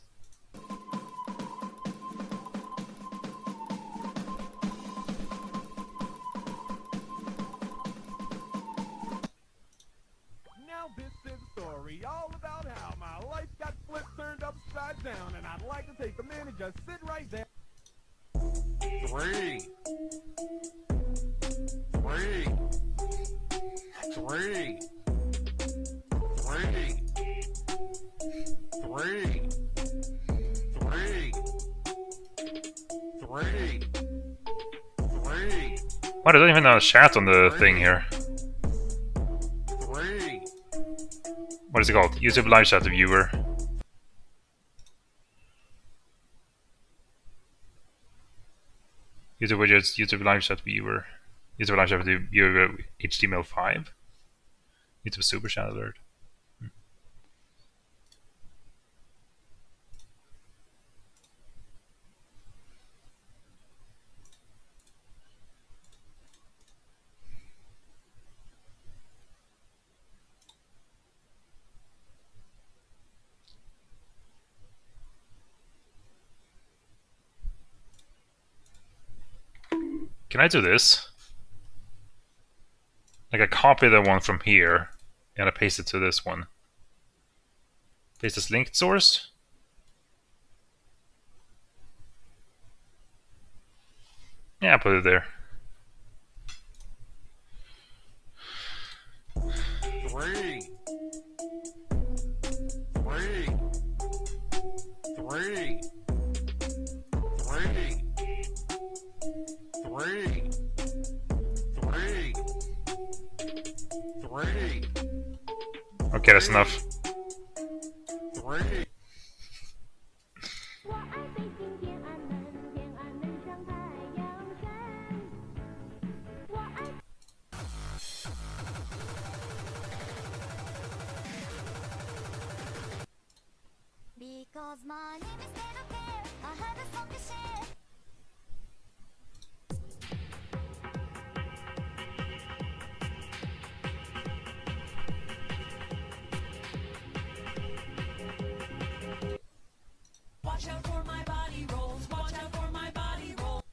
Now this is a story all about how my life got flipped, turned upside down, and I'd like to take a minute, just sit right there. 3. 3. 3. What? I don't even have a chat on the thing here. 3. What is it called? YouTube live chat viewer. YouTube widgets, YouTube live chat viewer. YouTube live chat viewer HTML5. YouTube super chat alert. Can I do this? Like I copy the one from here and I paste it to this one. Paste this linked source. Yeah, I put it there. 3. 3. Okay, that's enough. 3. Because my name is Little Bear, I have a song to share. Watch out for my body rolls, watch out for my body rolls.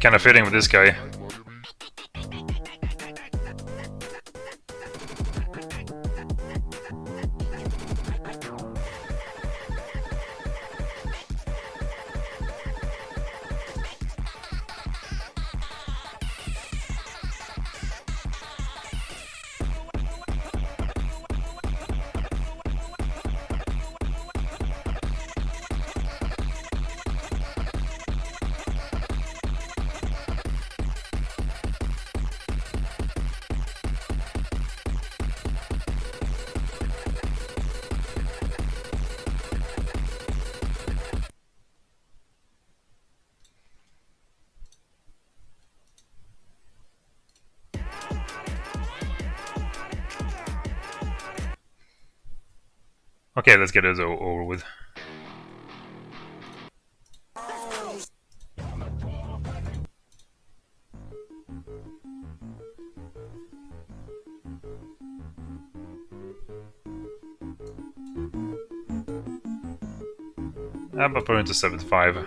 Kind of fitting with this guy. Okay, let's get it over with. I'm about putting it to 75.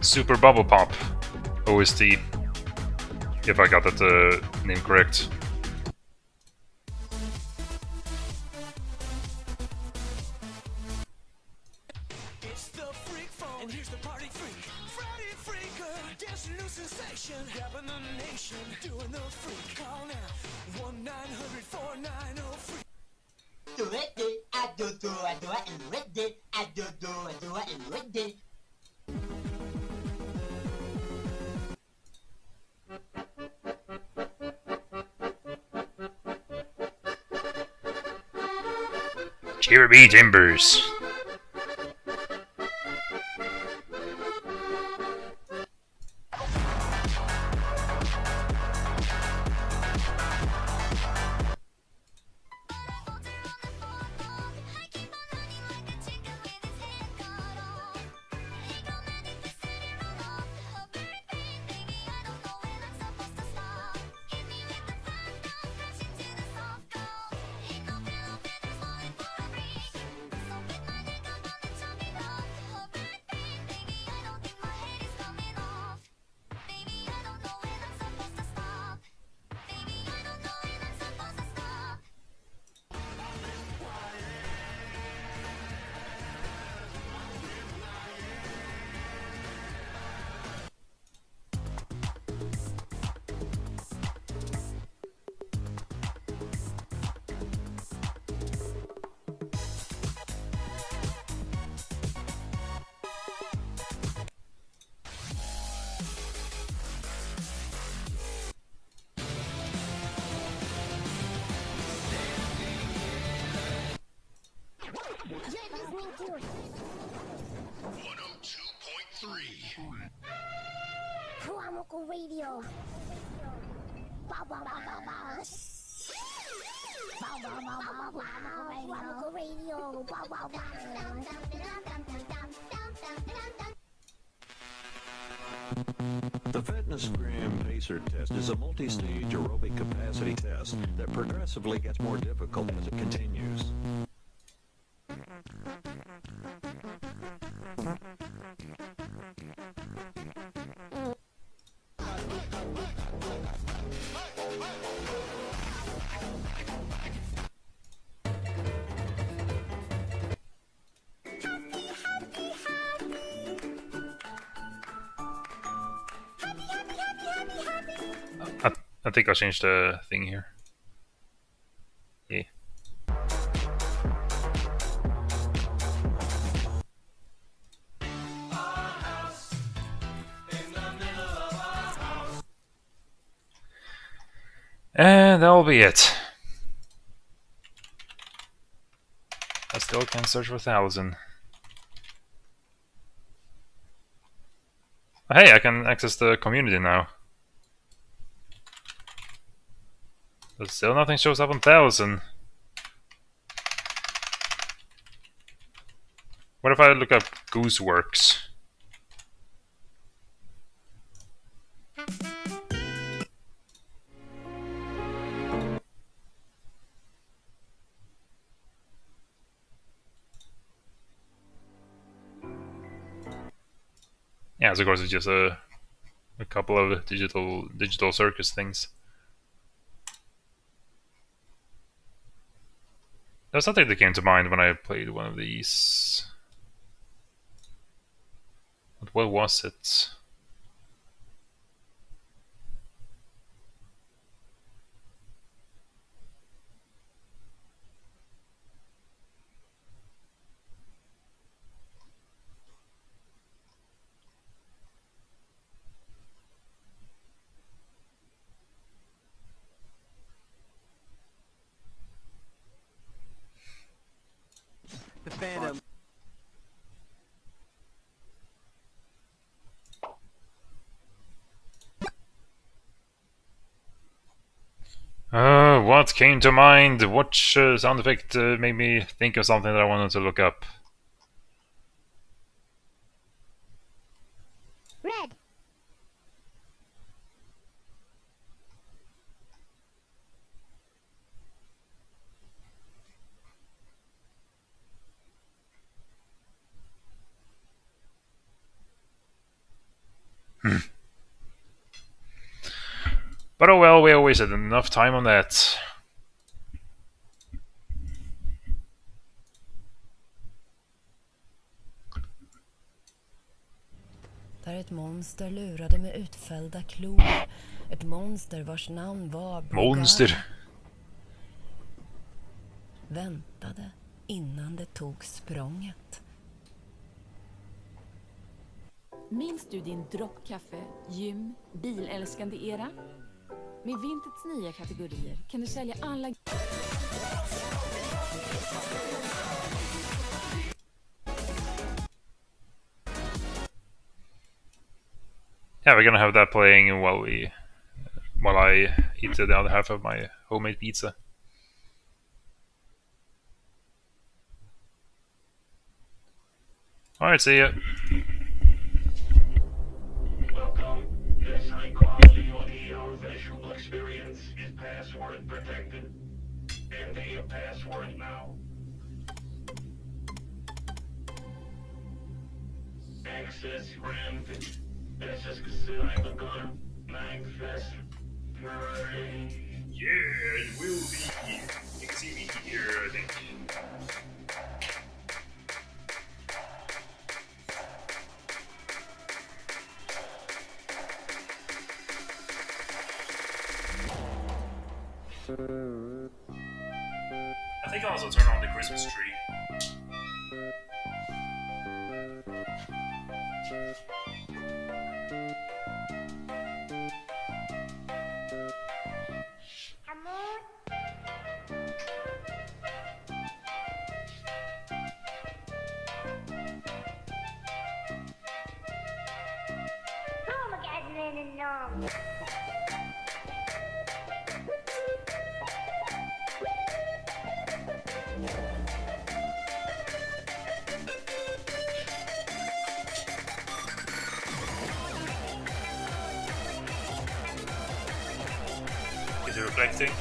Super Bubble Pop OST, if I got that name correct. It's the freak phone, and here's the party freak. Friday freaker, dancing new sensation, grabbing the nation, doing the freak. Call now, 1-900-4903. Do it, I do it, and with it, I do it, and with it. Cherubee Timbers. Radio. Bow, bow, bow, bow, bow. Bow, bow, bow, bow, bow. Radio. Bow, bow, bow. The Fitness Gram Pacer test is a multi-stage aerobic capacity test that progressively gets more difficult as it continues. I think I'll change the thing here. Yeah. And that'll be it. I still can't search for 1,000. Hey, I can access the community now. But still nothing shows up on 1,000. What if I look up Gooseworks? Yeah, so of course it's just a couple of digital circus things. There's something that came to mind when I played one of these. What was it? The Phantom. What came to mind? Which sound effect made me think of something that I wanted to look up? Red. But oh well, we always had enough time on that. Där ett monster lurade med utfällda klor. Ett monster vars namn var Monster. Väntade innan det tog språnget. Minns du din droppkaffe, gym, bilälskande era? Med Vintets nya kategorier kan du sälja alla... Yeah, we're gonna have that playing while I eat the other half of my homemade pizza. Alright, see ya. Welcome. This high-quality audio visual experience is password protected. Enter your password now. Access granted. Access begun. Manifest. Yeah, it will be here. You can see me here, I think. I think I'll also turn on the Christmas tree. Is it reflecting?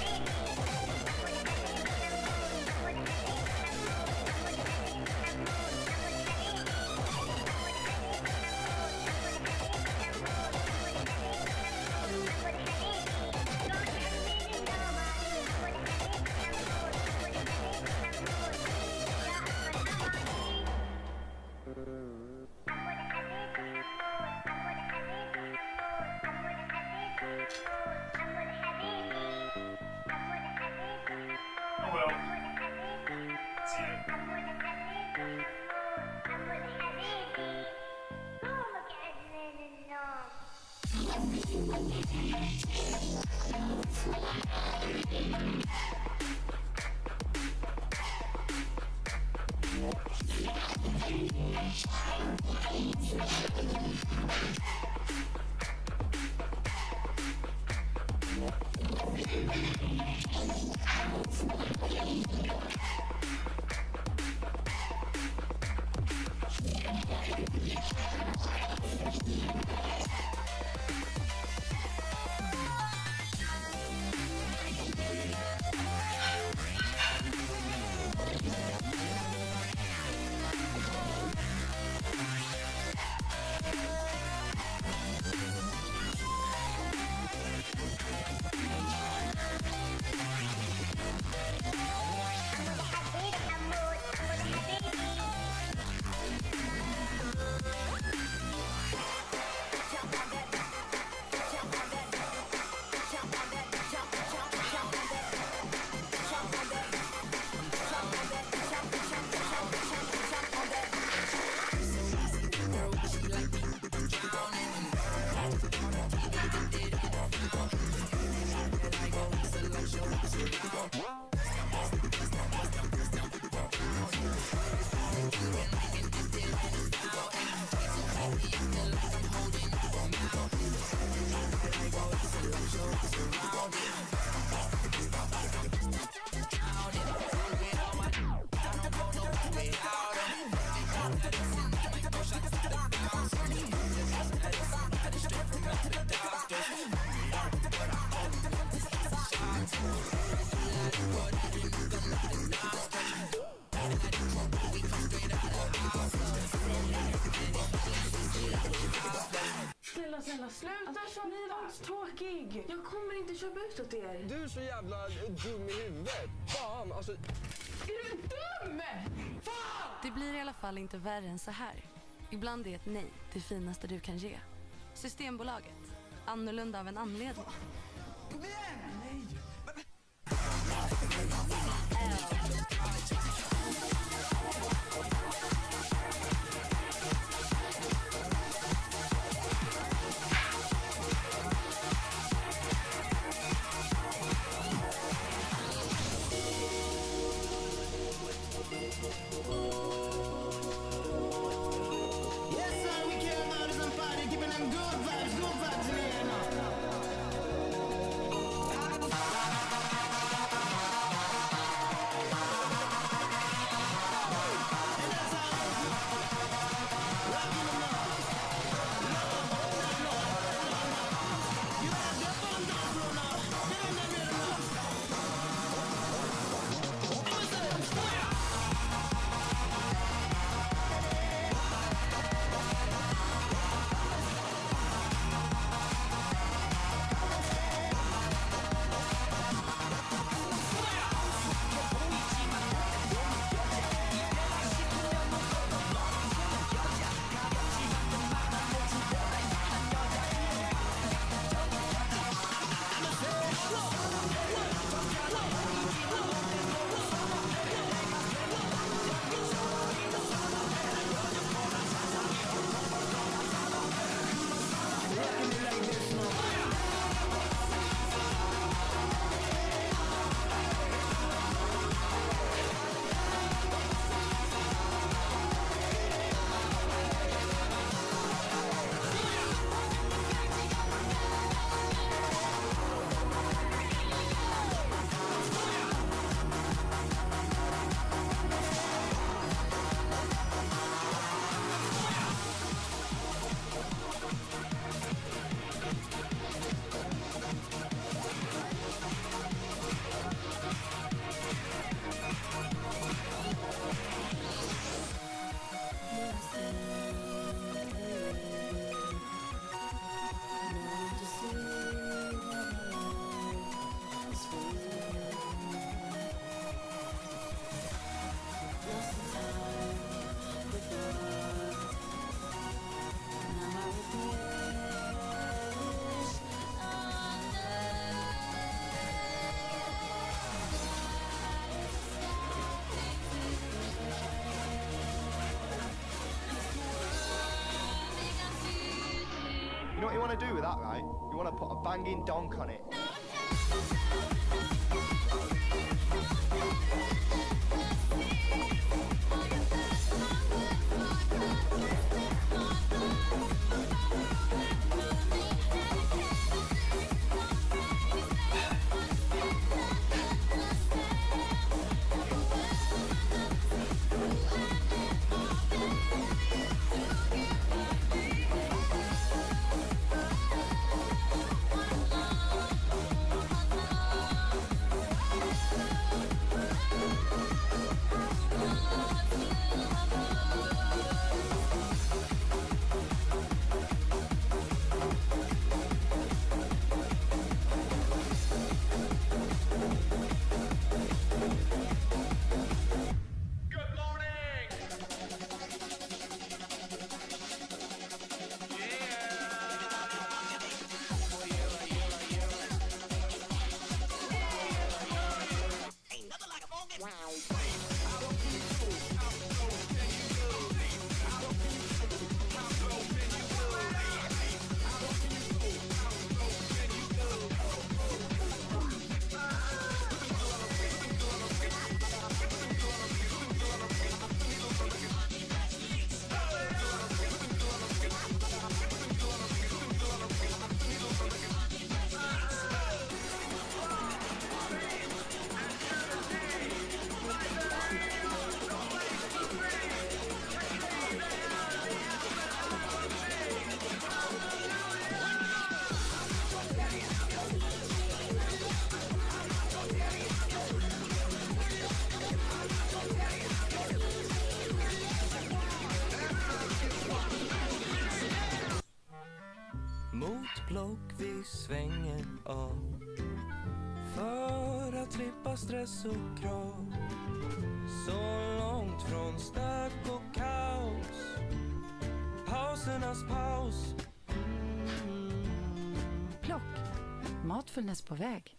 sluta tråkig. Jag kommer inte köpa ut åt er. Du är så jävla dum i huvudet. Fan, alltså... Är du dum? Fan! Det blir i alla fall inte värre än så här. Ibland är ett nej det finaste du kan ge. Systembolaget. Annorlunda av en anledning. Kom igen! Nej! Yes, sir, we care about is party, keeping them good vibes in the air now. You know what you want to do with that, right? You want to put a banging donk on it. stress och krav. Så långt från stök och kaos. Pausernas paus. Plock. Matfullness på väg.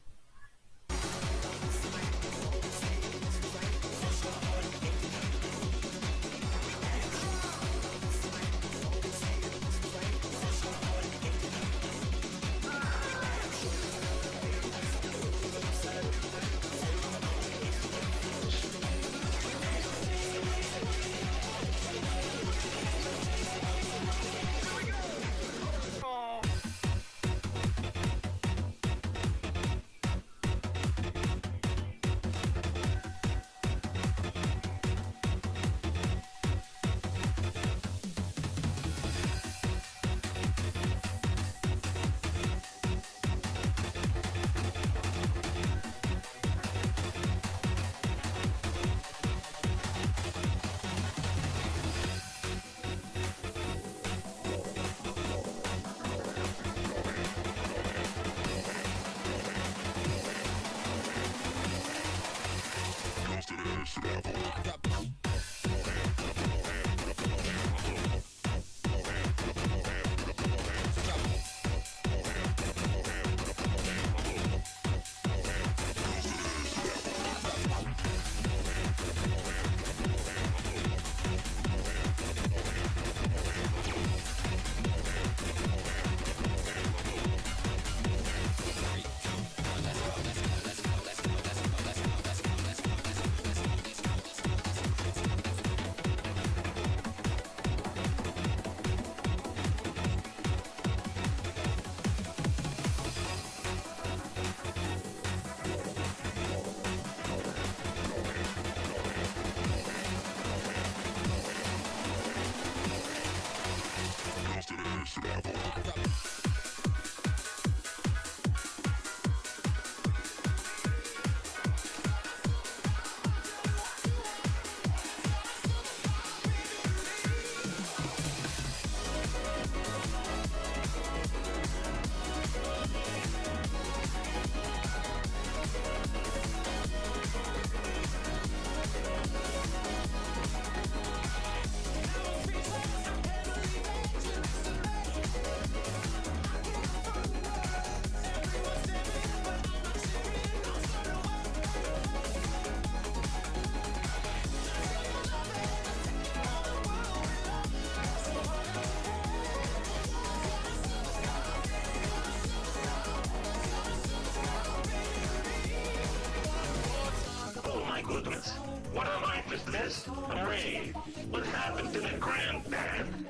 Goodness, what a life is this? Hooray! What happened to the grandband?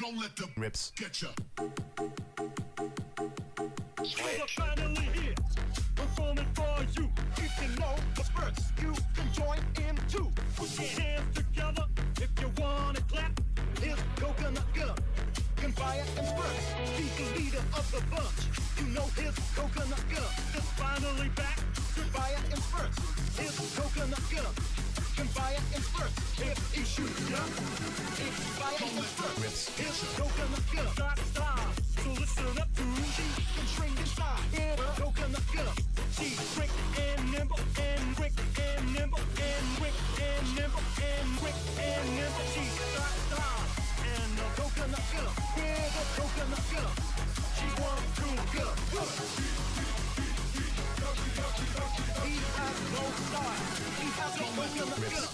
Don't let the rips get you. We're finally here, performing for you. If you know the spurts, you can join in too. Put your hands together if you wanna clap. Here's Coconut Gun, can fire and spurts. He's the leader of the bunch. You know his Coconut Gun is finally back to fire and spurts. Here's Coconut Gun, can fire and spurts. If he shoots ya, it's fire and spurts. Here's Coconut Gun, stop. So listen up to she can shrink inside. Here's Coconut Gun. She's quick and nimble and quick and nimble and quick and nimble and quick and nimble. She's stop. And the Coconut Gun. Here's the Coconut Gun. She wants to go. He has no style. He has no Coconut Gun.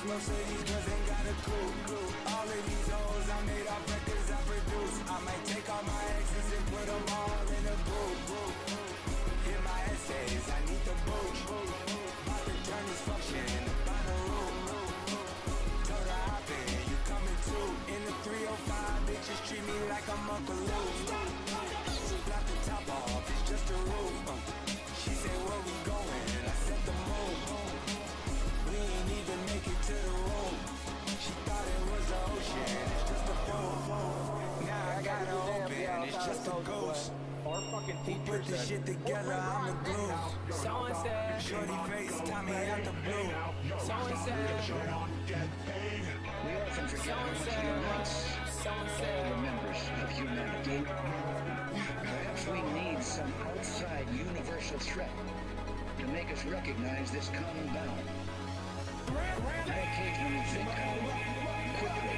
Most of these girls ain't got a clue. All of these hoes I made off records I produce. I might take all my exes and put them all in a group. Hit my essays, I need the boot. About to turn this function into Bonnaroo. fuck a loop. Block the top off, it's just a roof. She said, where we going? I said the moon. We ain't even make it to the room. She thought it was the ocean, it's just a boat. Now I gotta open, it's just a ghost. Our fucking Who teacher put this said, shit together, I'm the glue. Someone said, Shorty face, Tommy out the blue. someone said, We often forget how much unites all the members of humanity. Perhaps we need some outside universal threat to make us recognize this common bound. I occasionally think how quickly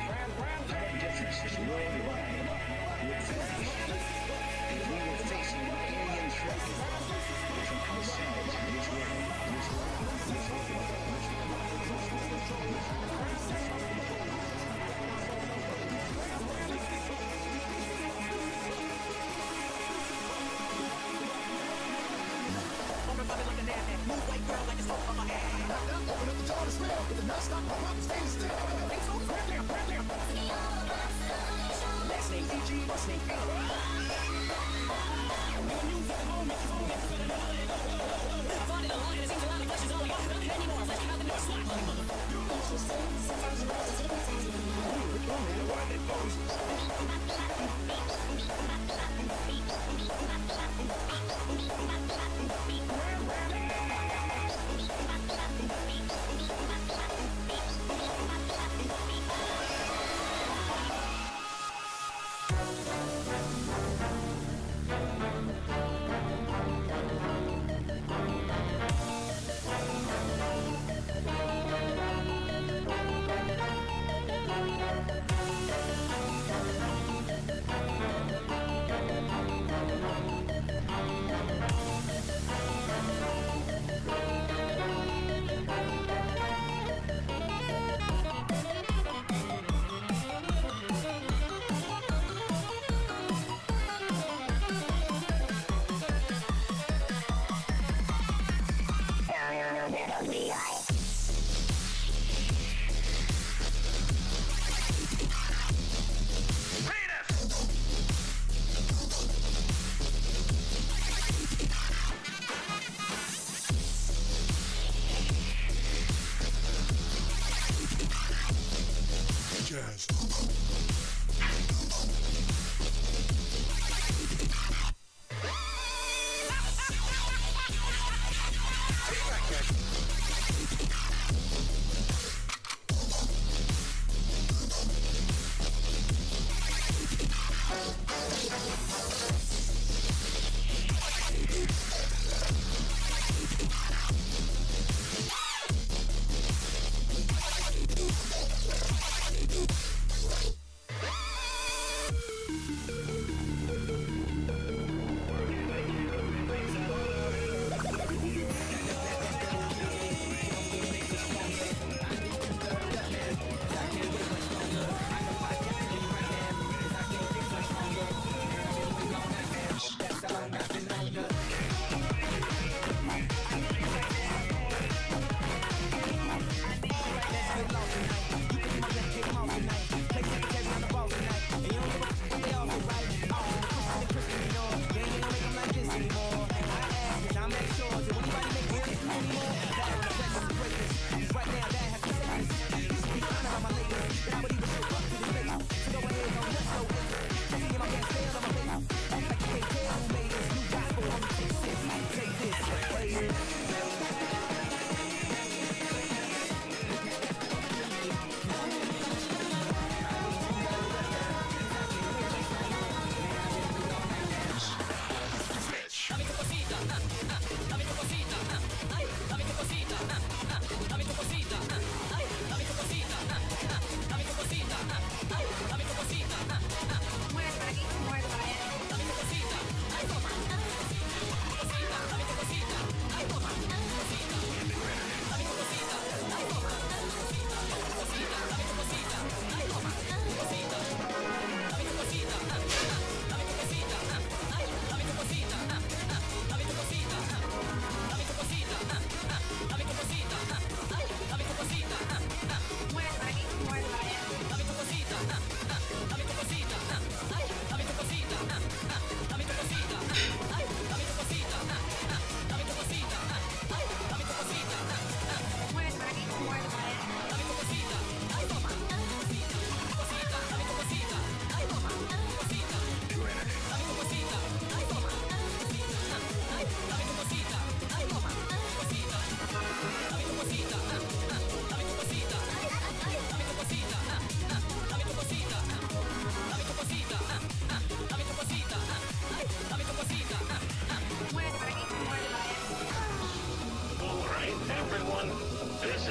our differences worldwide would vanish if we were facing an alien threat from outside this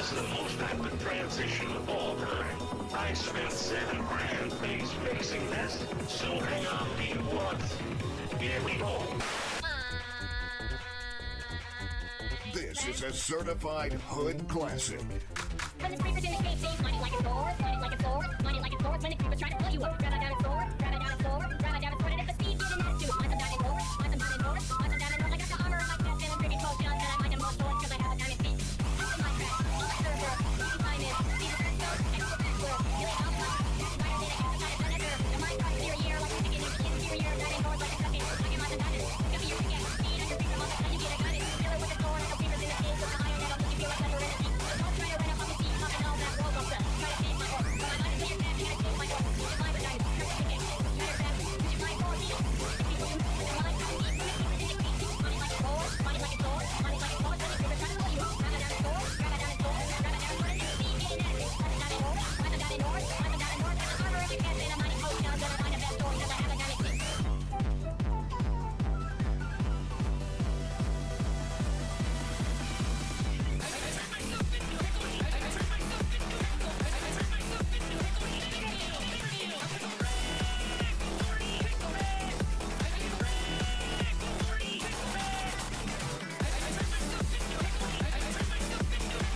is the most epic transition of all time. I spent $7,000 fixing this, so hang on to your butts. Here we go. This is a certified hood classic. When the creepers in the cave say, money like a sword, money like a sword, money like a sword. When the creepers try to pull you up, grab a down a sword, grab a down a sword, grab a down a sword. And if the speed get in that too, once I'm down in north, once I'm down in north, once I'm down in north. I got the armor on my chest and I'm drinking 12 guns and I might have more swords because I have a diamond feet. This is my track, server, easy climbing, see the first dog, I go backward, you ain't outside, fire did I got the giant senator. The mind drives interior like a chicken in the interior, down in north like a sucking, I get my diamonds, give me your ticket, speed under creeper, motherfucker, you get a gun. Killer with a sword, no creepers in the cave, with the iron that I'll give you a thunder in the teeth. Don't try to run up on the seat, popping all that robo stuff. Try to save my horse, but my life is in your pants, you gotta save my horse. You fly with diamonds, you're a chicken, you're a crab, you fly for me. People who with their mind, I need creepers in the cave. Money like a sword, money like a sword, money like a sword. When the creepers try to pull you up, grab a down a sword, grab a down a sword, grab a down a sword. And if the speed getting at it, once I'm down in north, once I'm down in north, once I'm down in north.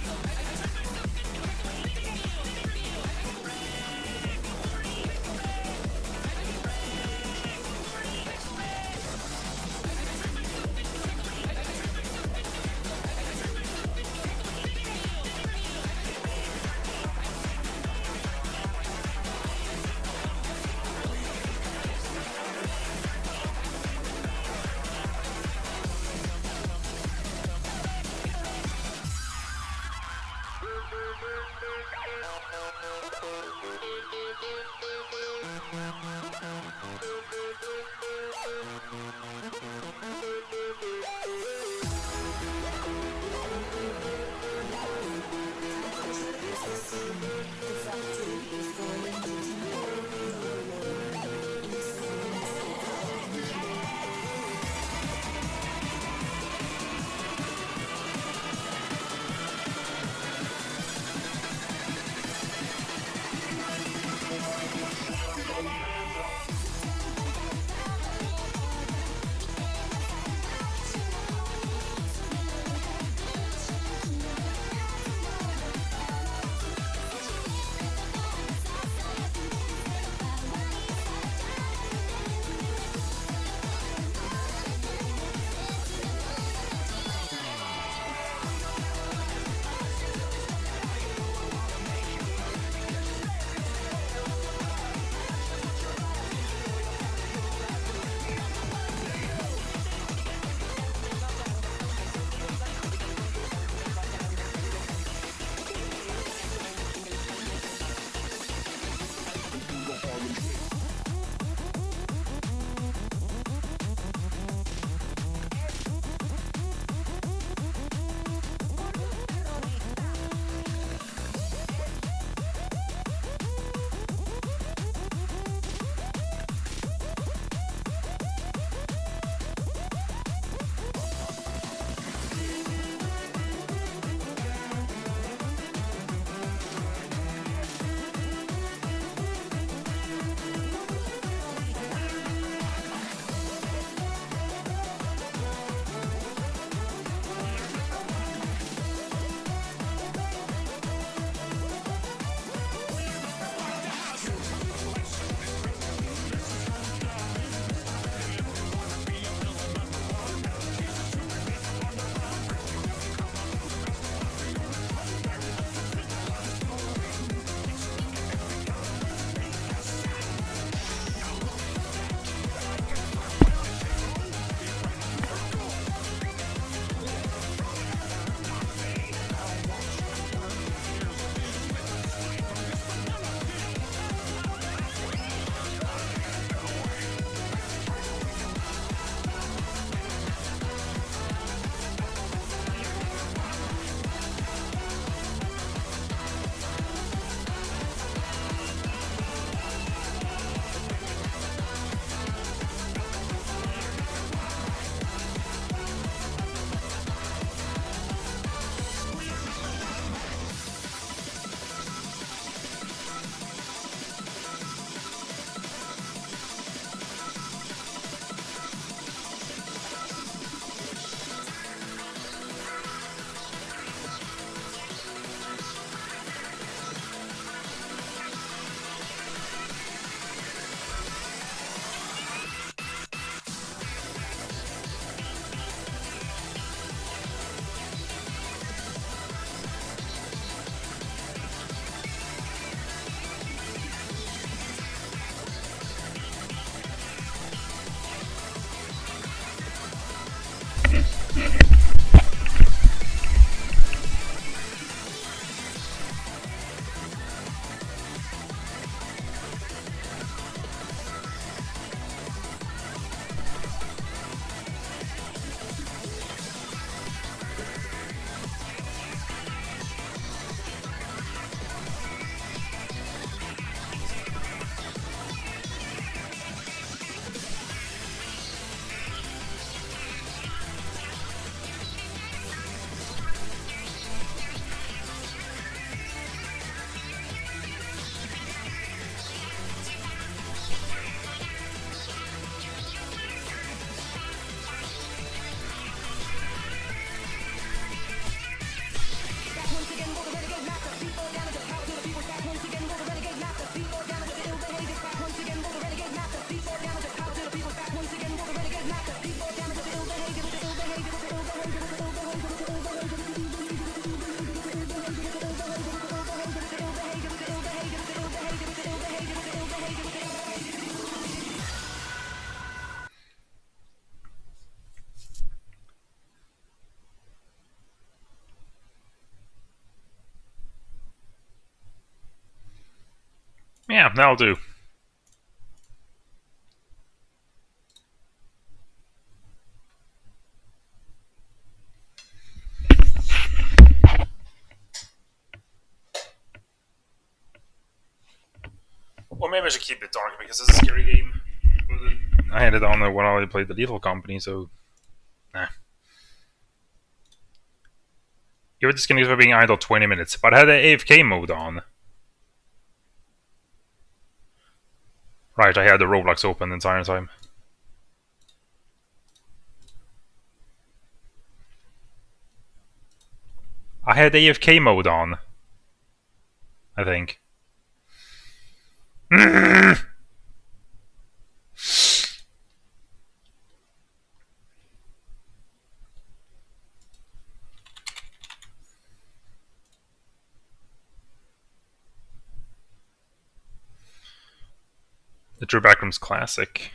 Got the armor in my chest and I'm mighty close, guns and I'm behind a best door because I have a diamond feet. Yeah, that'll do. Or maybe I should keep it dark because it's a scary game. I had it on when I played the Lethal Company, so nah. You were disconnected for being idle 20 minutes, but I had the AFK mode on. Right, I had the Roblox open the entire time. I had AFK mode on. I think. The True Backrooms Classic.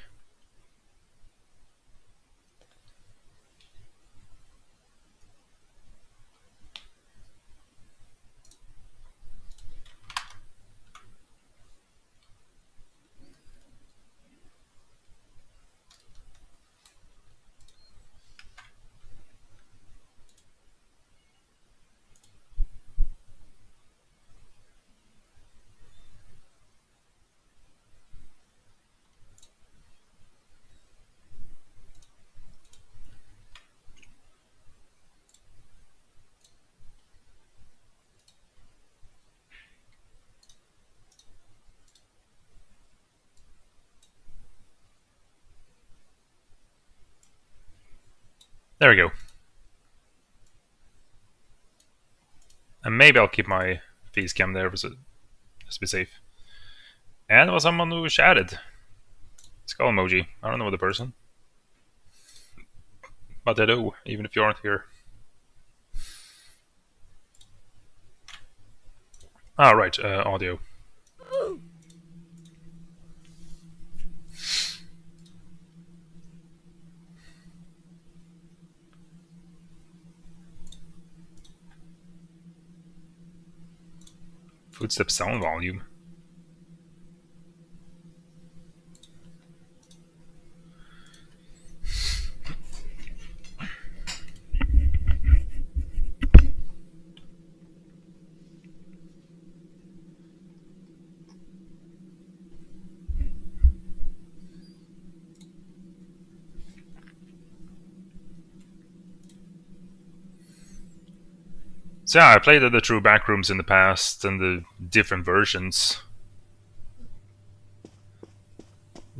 There we go. And maybe I'll keep my face cam there just to be safe. And there was someone who chatted. Skull emoji. I don't know the person. But I do, even if you aren't here. Ah, right, audio. Footstep sound volume. So yeah, I played the True Backrooms in the past and the different versions.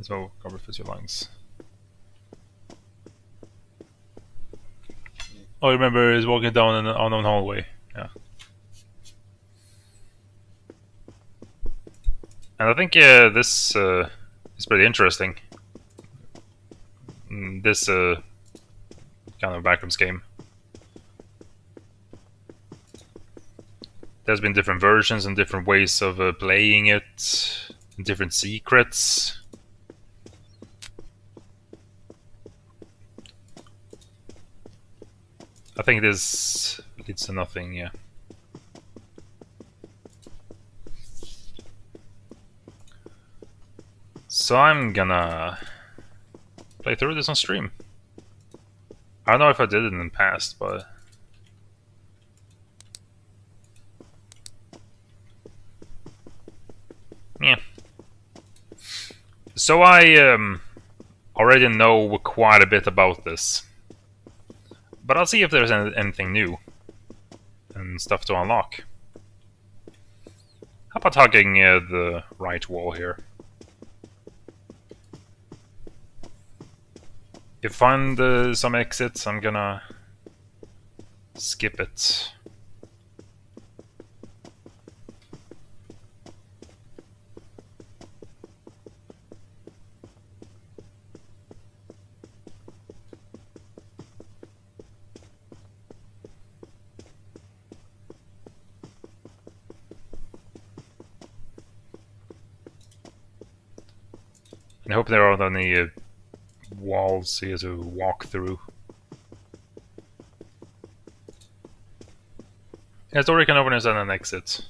So cover fills your lungs. Oh, I remember he's walking down an unknown hallway. Yeah. And I think this is pretty interesting. This kind of Backrooms game. There's been different versions and different ways of playing it, different secrets. I think this leads to nothing, yeah. So I'm gonna play through this on stream. I don't know if I did it in the past, but yeah. So I already know quite a bit about this, but I'll see if there's anything new and stuff to unlock. How about hugging the right wall here? If I find some exits, I'm gonna skip it. I hope there aren't any walls here to walk through. Yeah, door you can open is an exit.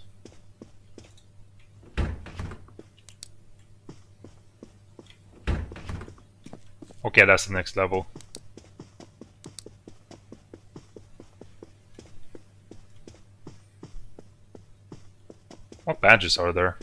Okay, that's the next level. What badges are there?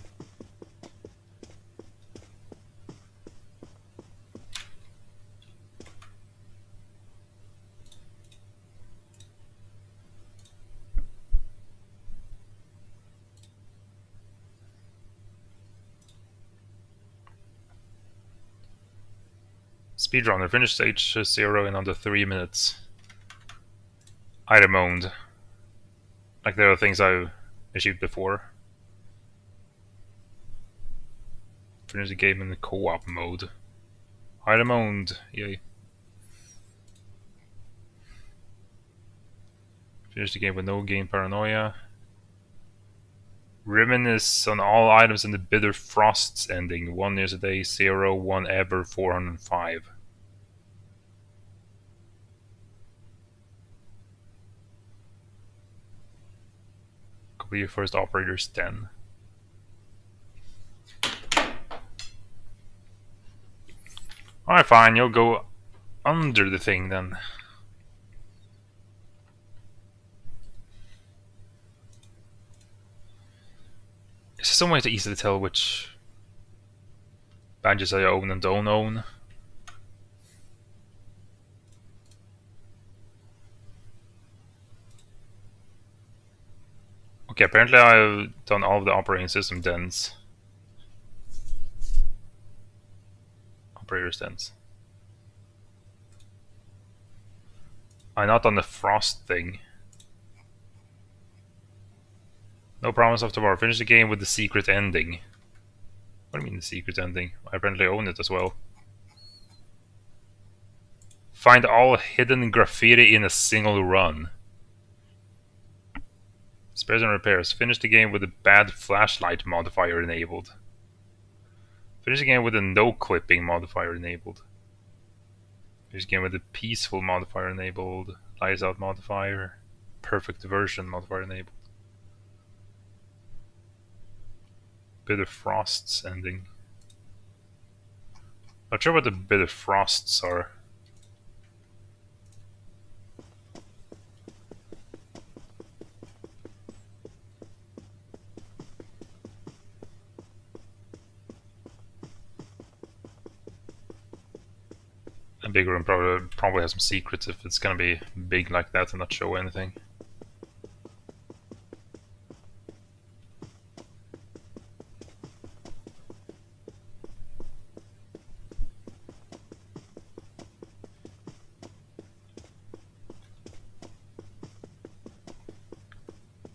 Speedrunner, finish stage 0 in under 3 minutes. Item owned. Like there are things I've achieved before. Finish the game in the co-op mode. Item owned, yay. Finish the game with no game paranoia. Reminisce on all items in the Bitter Frosts ending. 1 yesterday, 0, 1 ever, 405. Complete first operator's 10. Alright, fine, you'll go under the thing then. Is there some way to easily tell which badges I own and don't own? Okay, apparently I've done all of the operating system dens. Operator's dens. I'm not on the frost thing. No promise of tomorrow. Finish the game with the secret ending. What do you mean the secret ending? I apparently own it as well. Find all hidden graffiti in a single run. Spares and repairs. Finish the game with the bad flashlight modifier enabled. Finish the game with the no clipping modifier enabled. Finish the game with the peaceful modifier enabled. Lights out modifier. Perfect version modifier enabled. Bitter Frosts ending. Not sure what the Bitter Frosts are. A big room probably has some secrets if it's gonna be big like that and not show anything.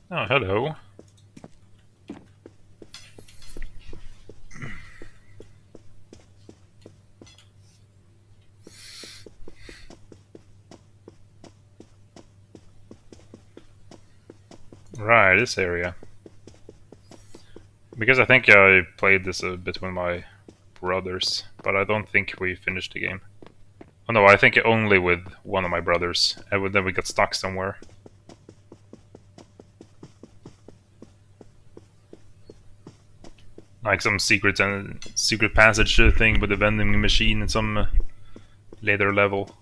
Oh, hello. Right, this area. Because I think I played this a bit with my brothers, but I don't think we finished the game. Oh no, I think only with one of my brothers, and then we got stuck somewhere. Like some secret passage thing with the vending machine in some later level.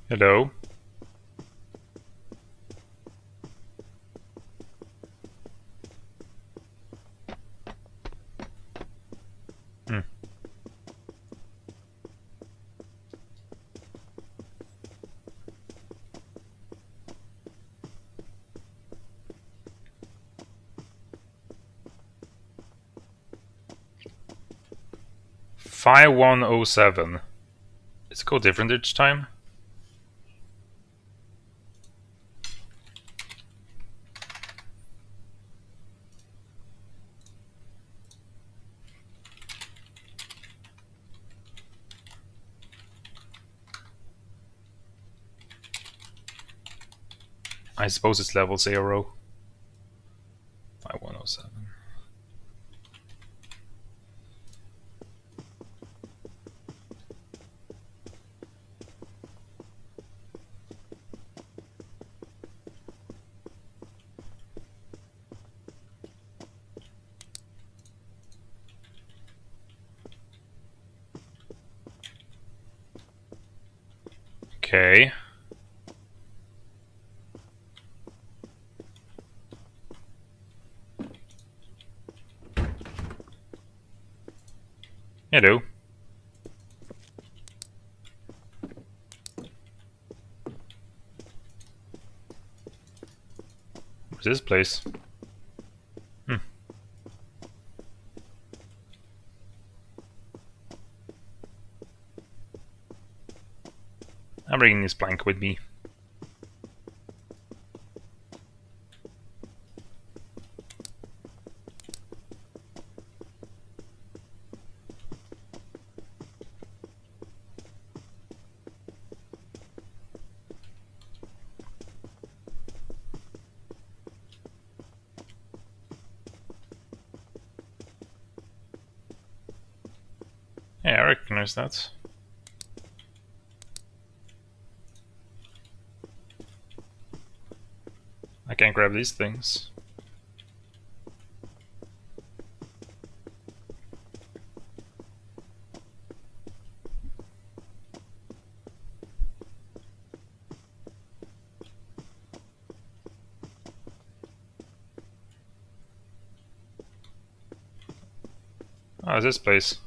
Hello. 5107. Is it called different each time? I suppose it's level 0. 5107. Okay. Hello. What's this place? I'm bringing this plank with me. Yeah, I recognize that. I can't grab these things. Oh, this place.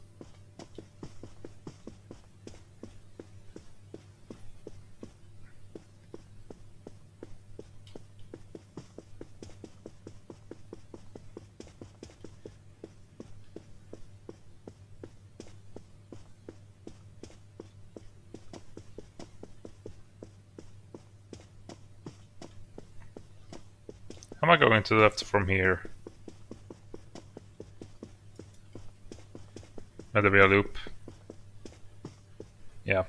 How am I going to the left from here? Might there be a loop? Yeah.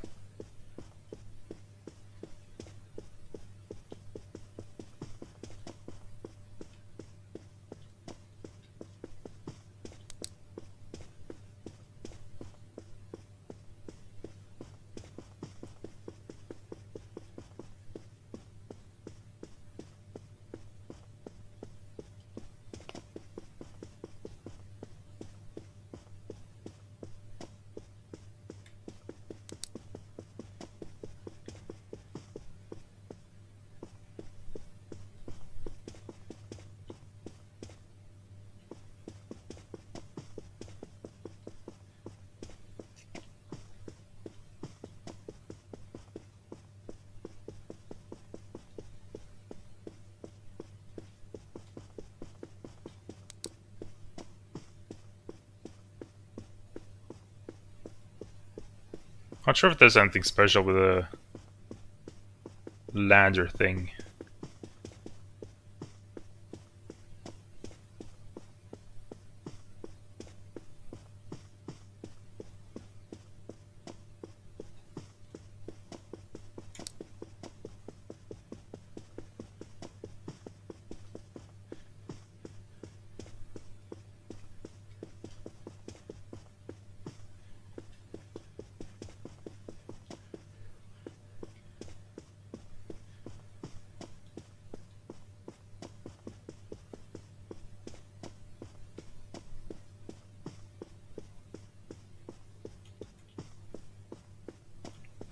Not sure if there's anything special with the ladder thing.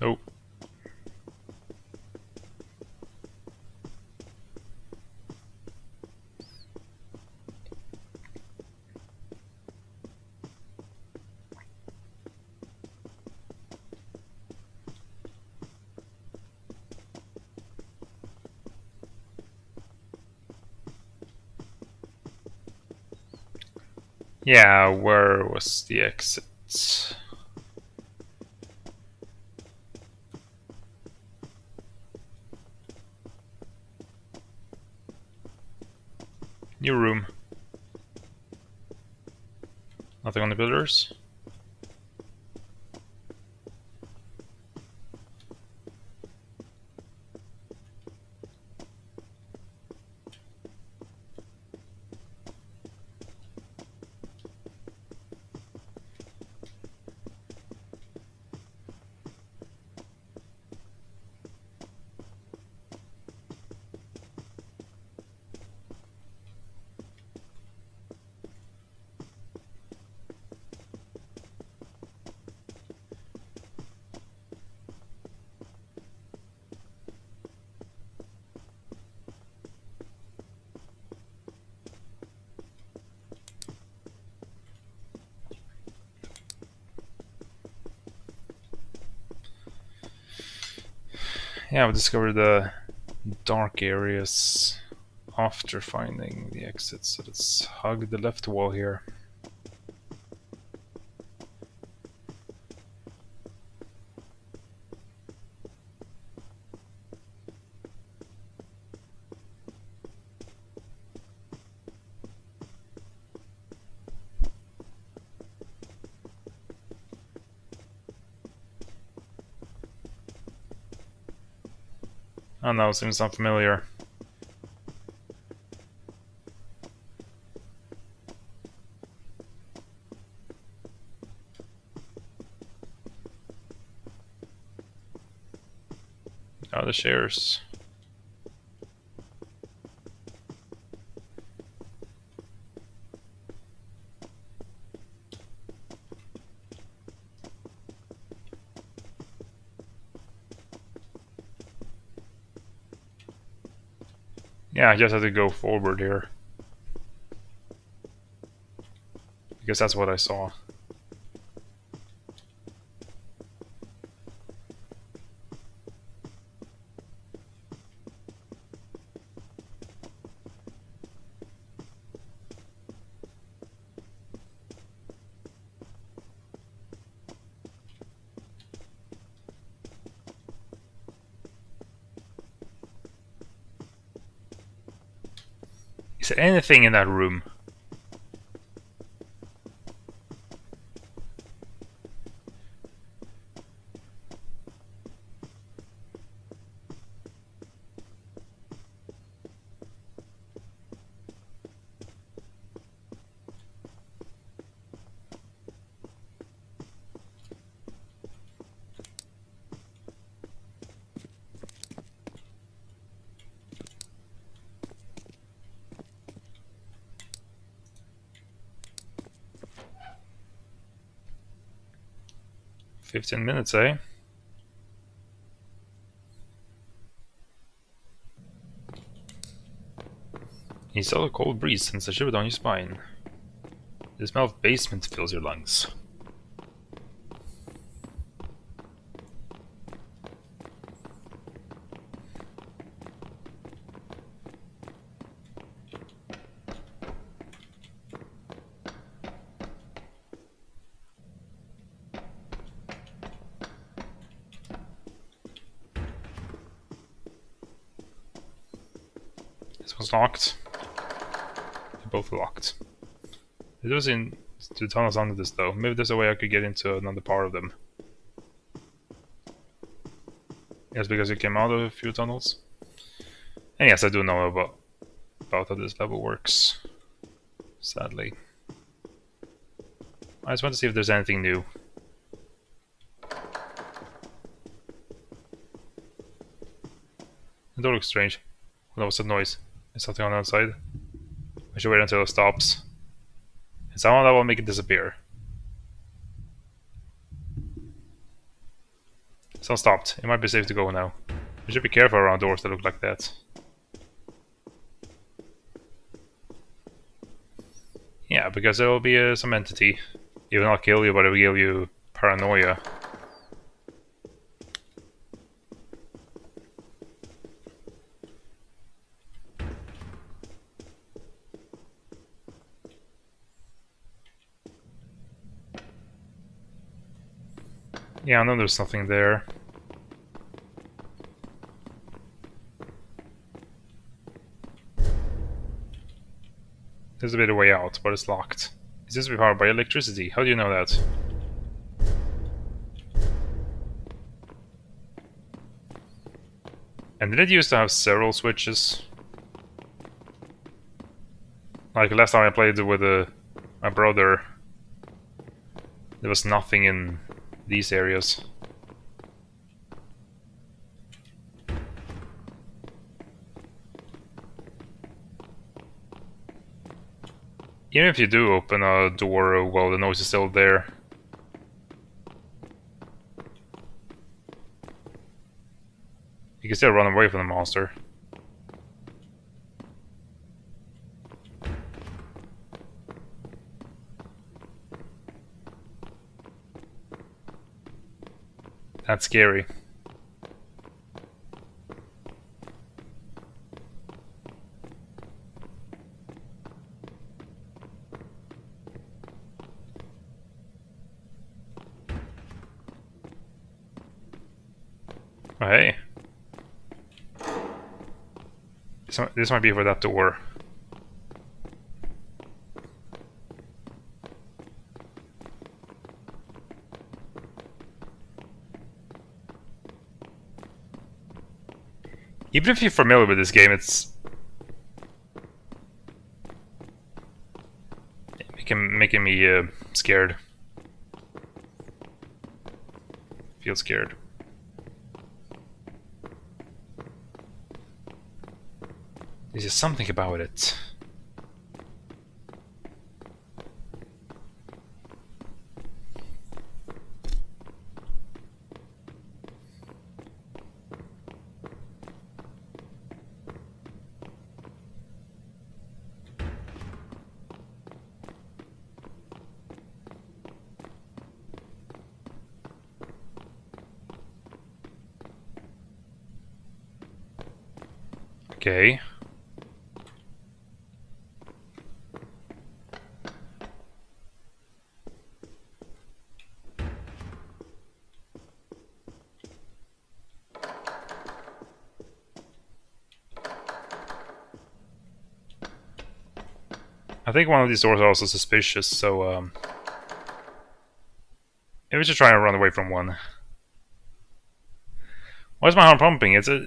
Nope. Yeah, where was the exit? New room. Nothing on the pillars. Yeah, we discovered the dark areas after finding the exit, so let's hug the left wall here. Oh no, seems unfamiliar. Oh, the shares. Yeah, I just have to go forward here. Because that's what I saw. Is there anything in that room? $15, eh? You feel a cold breeze sends a shiver down your spine. The smell of basement fills your lungs. This one's locked. They're both locked. It was in two tunnels under this though. Maybe there's a way I could get into another part of them. Yes, because you came out of a few tunnels. And yes, I do know about how this level works. Sadly. I just want to see if there's anything new. The door looks strange. What was that noise? Is something on the outside? I should wait until it stops. And somehow that will make it disappear. Someone stopped. It might be safe to go now. We should be careful around doors that look like that. Yeah, because there will be some entity. It will not kill you, but it will give you paranoia. Yeah, I know there's something there. There's a bit of way out, but it's locked. Is this powered by electricity? How do you know that? And did it used to have several switches? Like last time I played with my brother, there was nothing in these areas. Even if you do open a door while the noise is still there, you can still run away from the monster. That's scary. Oh, hey. This might be for that door. Even if you're familiar with this game, it's making me scared. Feel scared. There's just something about it. Okay. I think one of these doors are also suspicious, so maybe we should try and run away from one. Why is my heart pumping? It's a...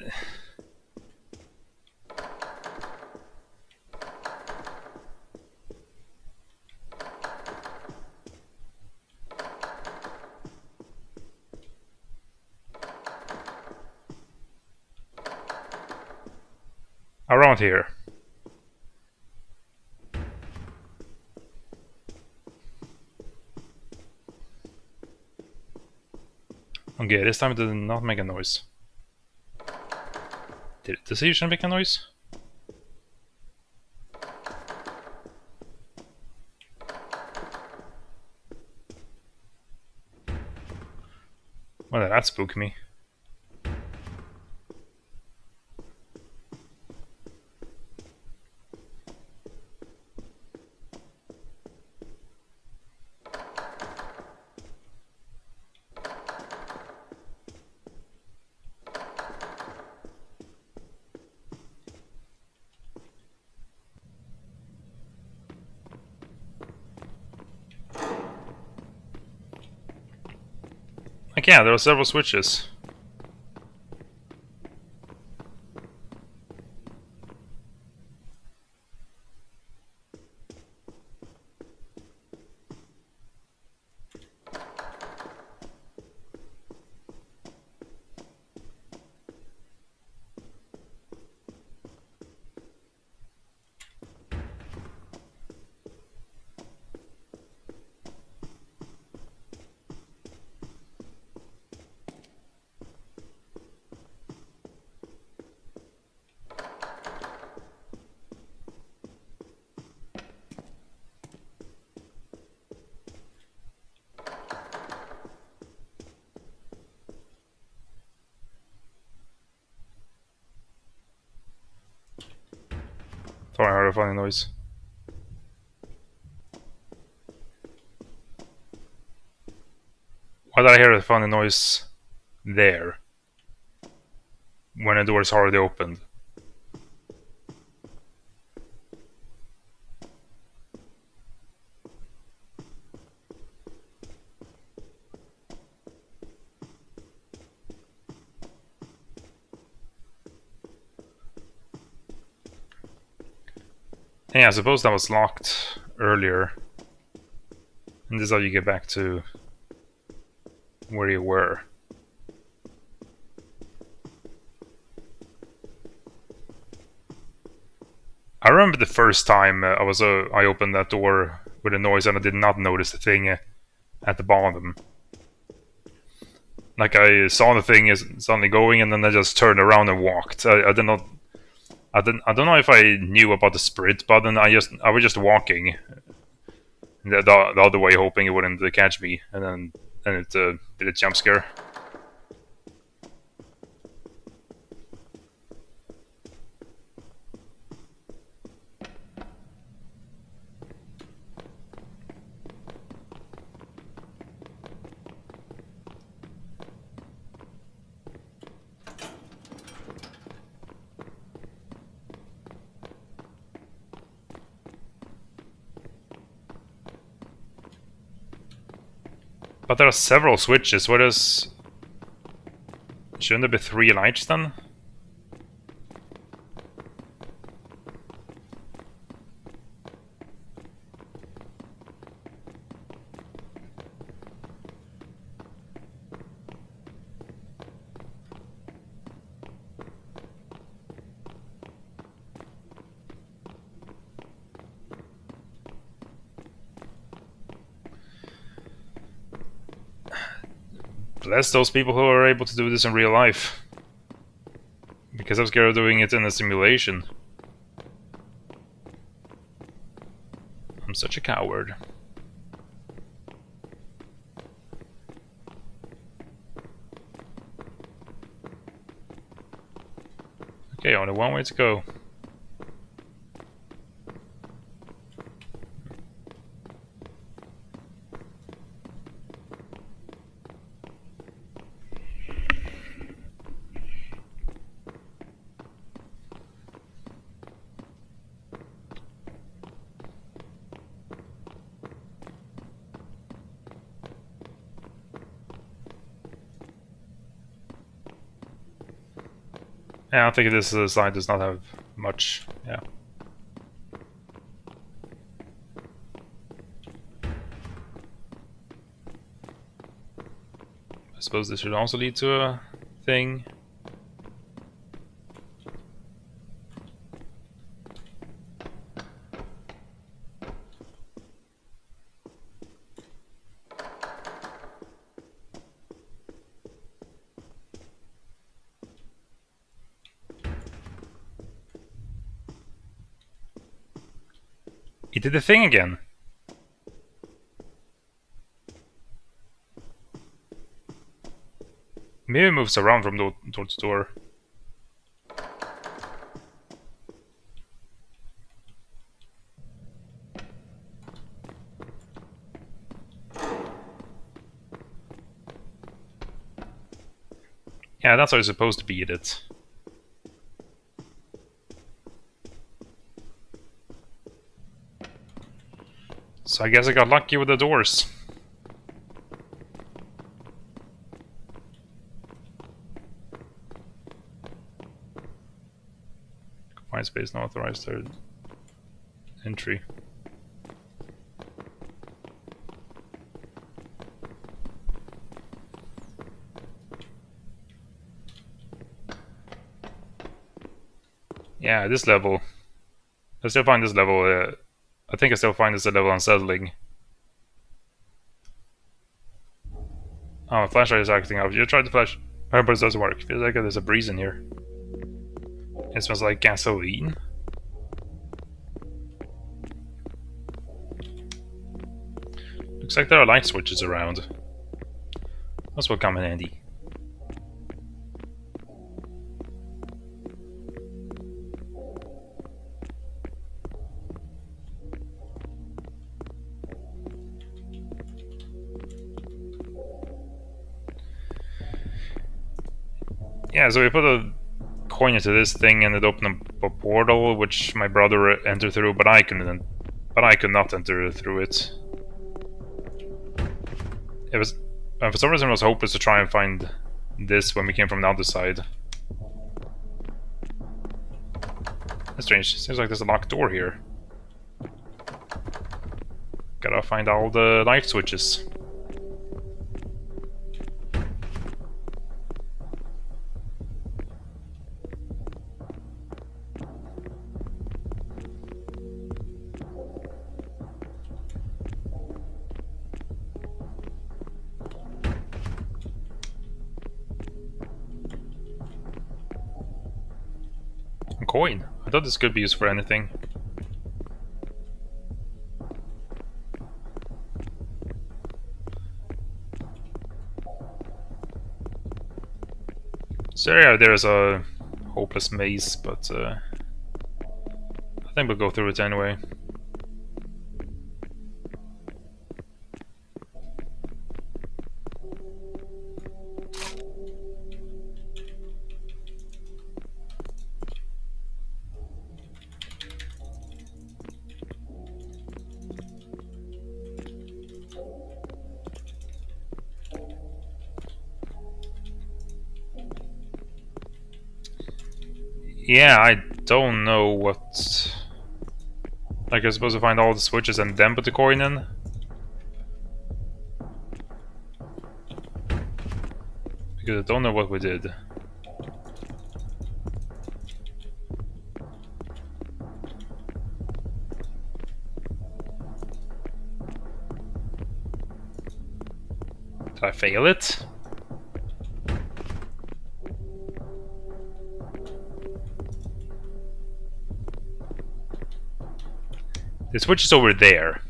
around here. Okay, this time it did not make a noise. Did it decision make a noise? Well, that spooked me. Like, yeah, there are several switches. Thought I heard a funny noise. Why did I hear a funny noise there? When the door is already opened. Yeah, I suppose that was locked earlier. And this is how you get back to where you were. I remember the first time I opened that door with a noise and I did not notice the thing at the bottom. Like I saw the thing is suddenly going and then I just turned around and walked. I don't know if I knew about the sprint button. I was just walking the other way, hoping it wouldn't catch me, and then it did a jump scare. But there are several switches. Shouldn't there be 3 lights then? Bless those people who are able to do this in real life. Because I'm scared of doing it in a simulation. I'm such a coward. Okay, only one way to go. Yeah, I think this slide does not have much, yeah. I suppose this should also lead to a thing. He did the thing again. Maybe it moves around from door to door. Yeah, that's how you're supposed to beat it. So I guess I got lucky with the doors. Confined space, no authorized third entry. Yeah, this level. I still find this level. I think I still find this a level unsettling. Oh, flashlight is acting up. You tried the flash, but it doesn't work. Feels like there's a breeze in here. It smells like gasoline. Looks like there are light switches around. Those will come in handy. Yeah, so we put a coin into this thing and it opened a portal which my brother entered through, but I couldn't. But I could not enter through it. It was for some reason it was hopeless to try and find this when we came from the other side. That's strange. Seems like there's a locked door here. Gotta find all the light switches. A coin? I thought this could be used for anything. So yeah, there's a hopeless maze, but I think we'll go through it anyway. Yeah, I don't know what... Like, I'm supposed to find all the switches and then put the coin in? Because I don't know what we did. Did I fail it? The switch is over there.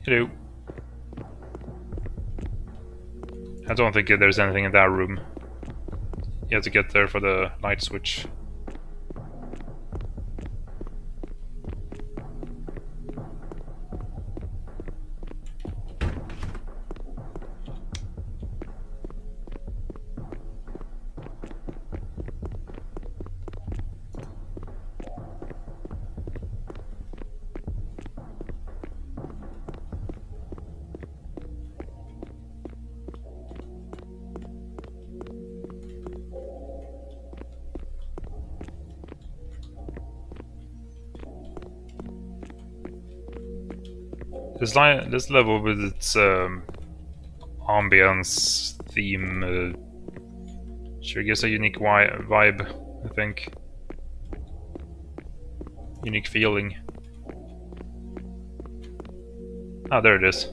Hello. I don't think there's anything in that room. You have to get there for the light switch. This level with its ambience theme sure gives a unique vibe, I think. Unique feeling. Ah, there it is.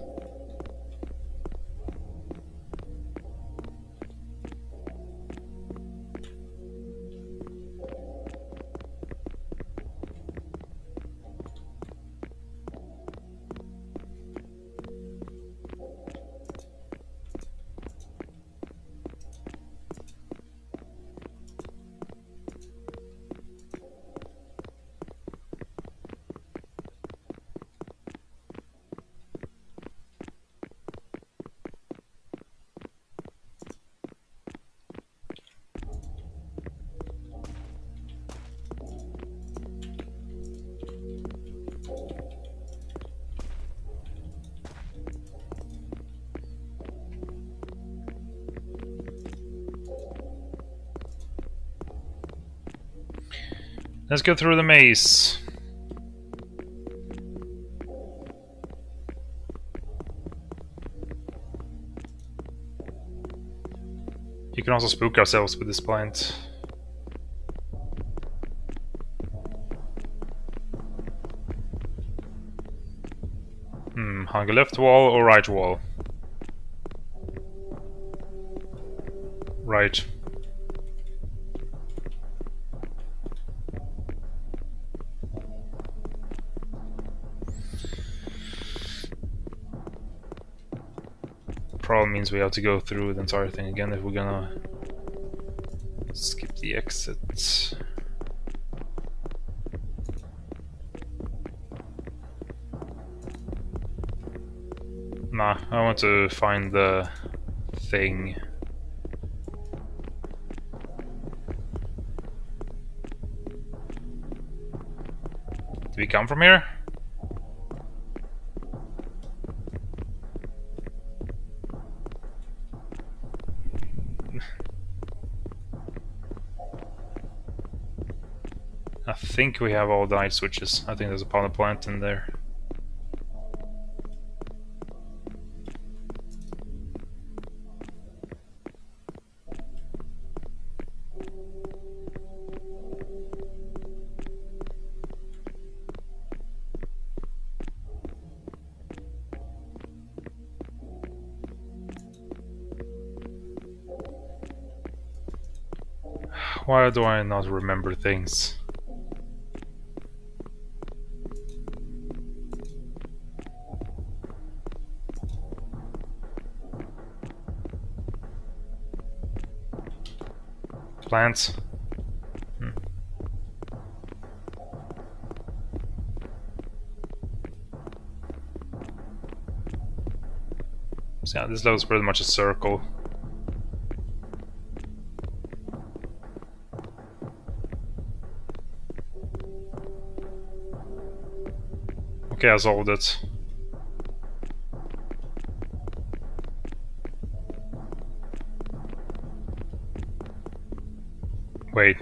Let's go through the maze. You can also spook ourselves with this plant. Hung left wall or right wall? Right. Probably means we have to go through the entire thing again if we're gonna skip the exit. Nah, I want to find the thing. Did we come from here? I think we have all the light switches. I think there's a power plant in there. Why do I not remember things? Plants? So yeah, this level is pretty much a circle. Okay, I solved it. Wait.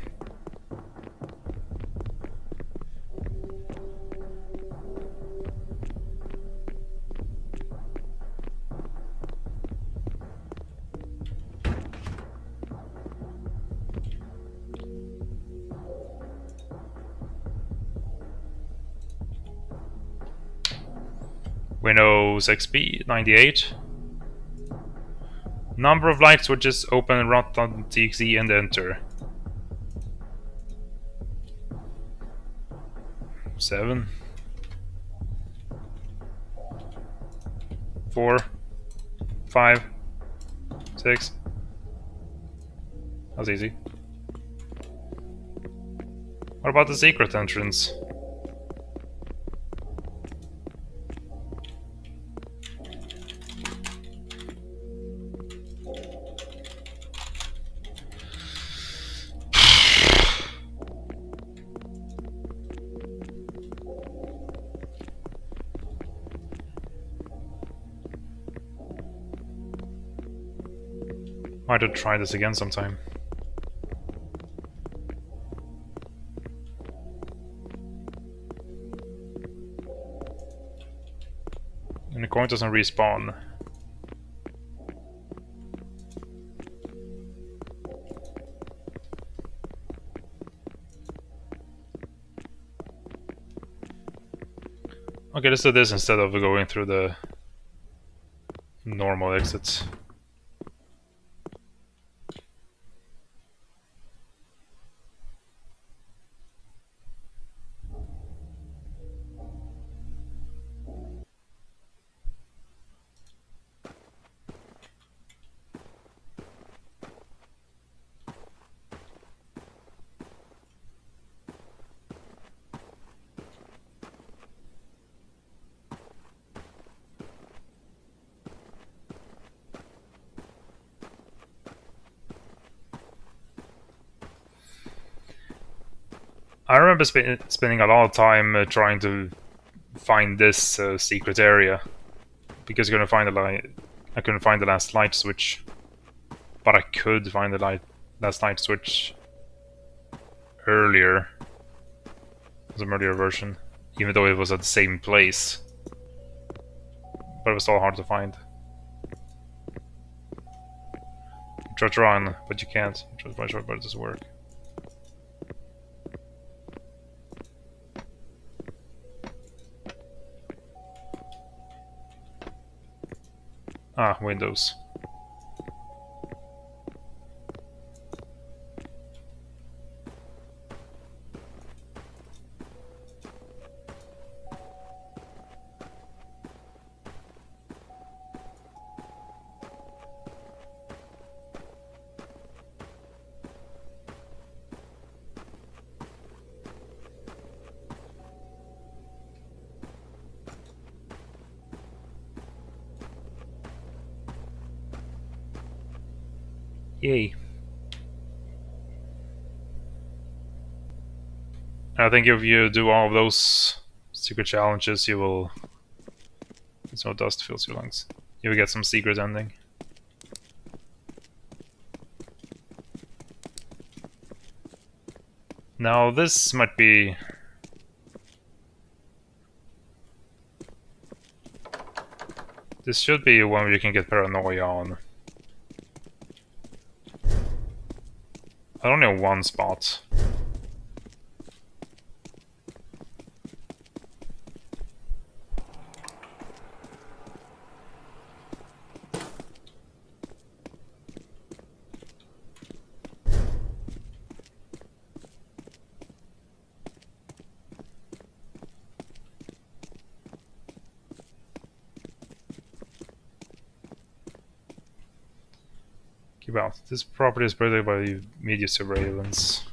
Windows XP 98. Number of light switches, open rot.txt and enter. 7. 4. 5. 6. That's easy. What about the secret entrance? Might have to try this again sometime. And the coin doesn't respawn. Okay, let's do this instead of going through the normal exits. I remember spending a lot of time trying to find this secret area because I couldn't find the last light switch, but I could find the last light switch earlier. It was an earlier version, even though it was at the same place, but it was still hard to find. You try to run, but you can't. You try to find out, but it doesn't work. Ah, Windows. Yay. I think if you do all of those secret challenges, you will... So dust fills your lungs. You will get some secret ending. Now this might be... This should be one where you can get paranoia on. I only have one spot. Keep out. This property is protected by media surveillance.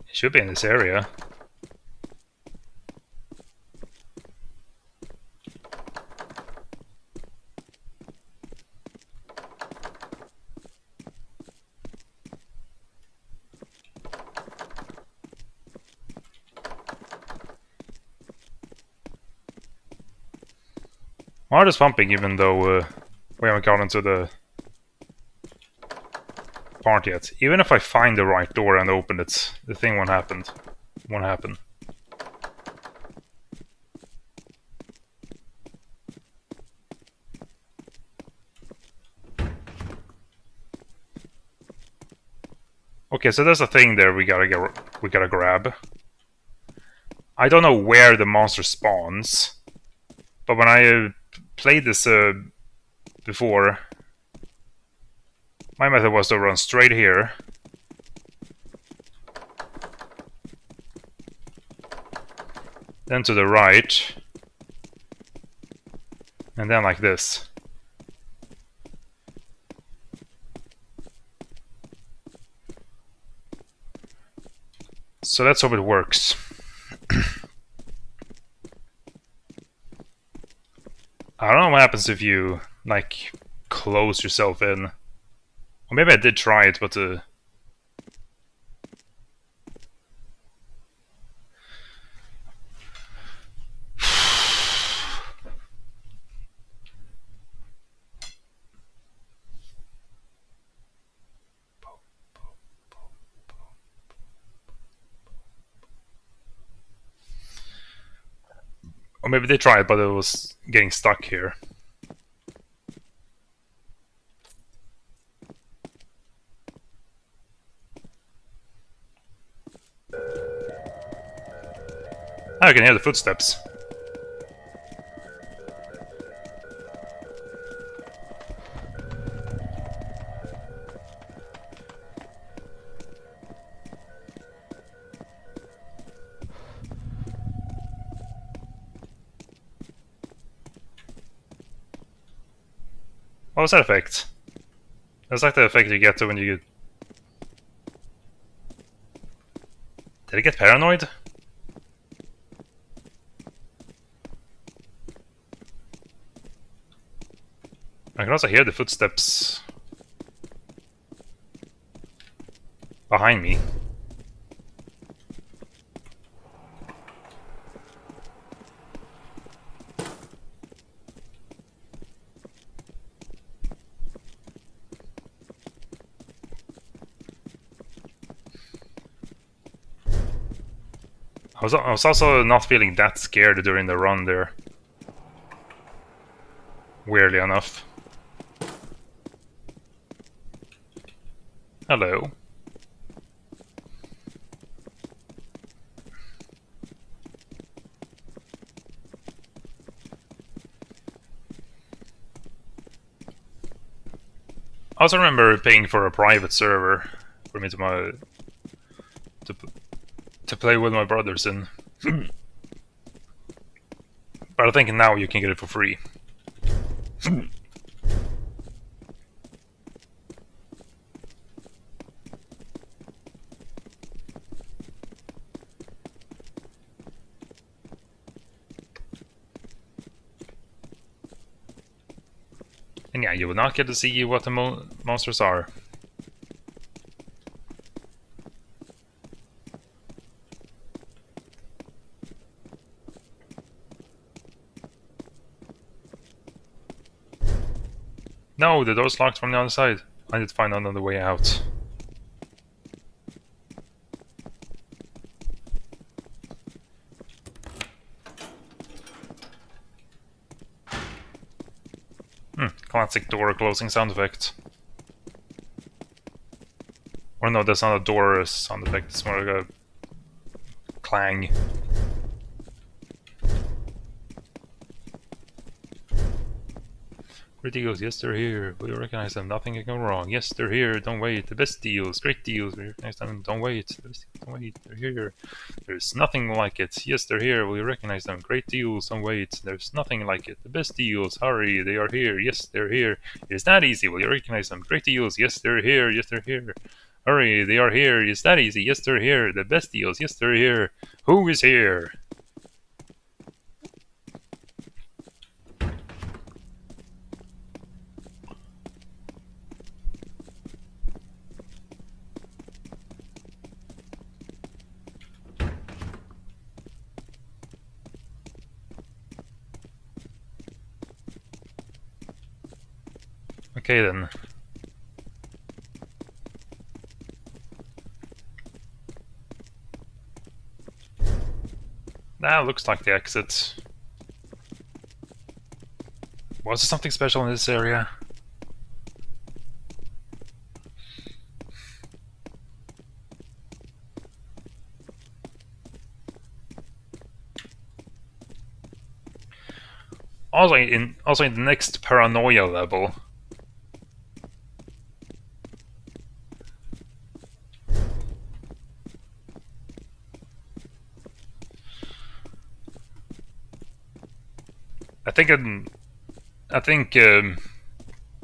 It should be in this area. My heart is pumping even though we haven't gotten to the part yet. Even if I find the right door and open it, the thing won't happen. Won't happen. Okay, so there's a thing there we gotta grab. I don't know where the monster spawns, but when I played this before, my method was to run straight here. Then to the right. And then like this. So let's hope it works. I don't know what happens if you, like, close yourself in. Or maybe I did try it, but or maybe they tried, but it was getting stuck here. I can hear the footsteps. What was that effect? That's like the effect you get to when you... Did I get paranoid? I can also hear the footsteps behind me. I was also not feeling that scared during the run there. Weirdly enough. Hello. I also remember paying for a private server for me to play with my brothers in. But I think now you can get it for free. And yeah, you will not get to see what the monsters are. No, the door's locked from the other side. I need to find another way out. Classic door closing sound effect. Or no, that's not a door sound effect, it's more like a clang. Great deals, yes they're here. We recognize them, nothing can go wrong. Yes they're here, don't wait. The best deals, great deals, we recognize them, don't wait. The best deals, don't wait, they're here. There's nothing like it. Yes they're here, we recognize them. Great deals, don't wait. There's nothing like it. The best deals, hurry, they are here. Yes they're here. It is that easy, will you recognize them? Great deals, yes they're here, yes they're here. Hurry, they are here. Is that easy? Yes they're here. The best deals, yes they're here. Who is here? Okay then. That looks like the exit. Was there something special in this area? Also in the next paranoia level. I think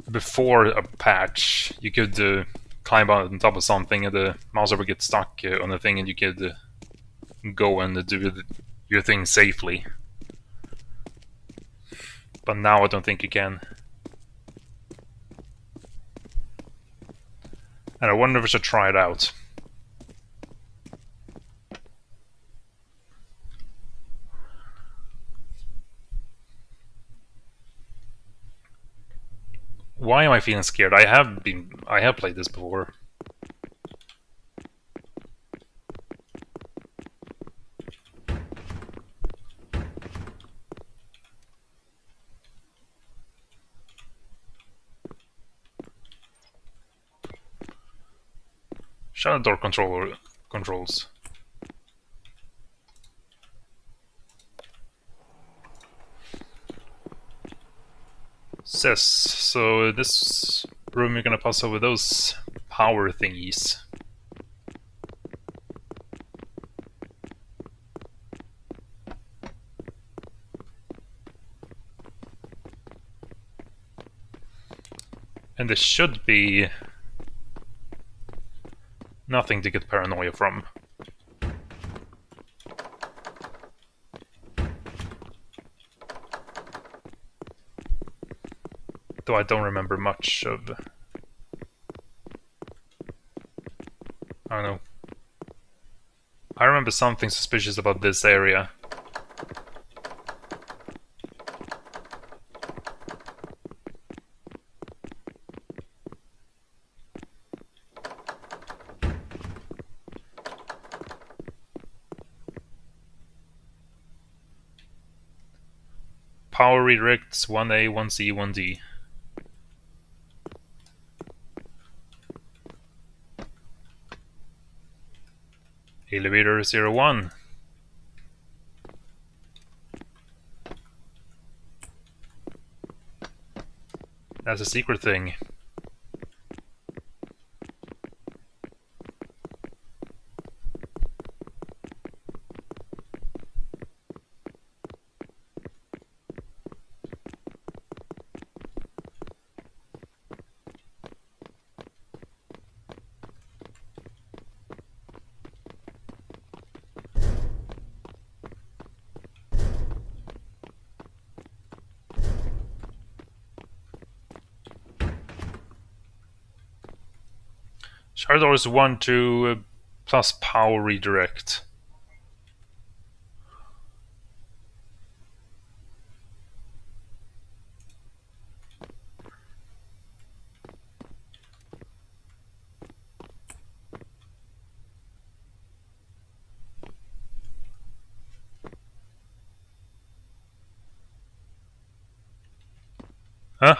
before a patch you could climb on top of something and the mouse would get stuck on the thing and you could go and do your thing safely. But now I don't think you can. And I wonder if I should try it out. Why am I feeling scared? I have played this before. Shadow door controls. So this room you're gonna pass over those power thingies. And there should be nothing to get paranoia from. Though I don't remember much of... I don't know. I remember something suspicious about this area. Power redirects 1A, 1C, 1D. Elevator 01. That's a secret thing. Shower doors 1 to plus power redirect. Huh?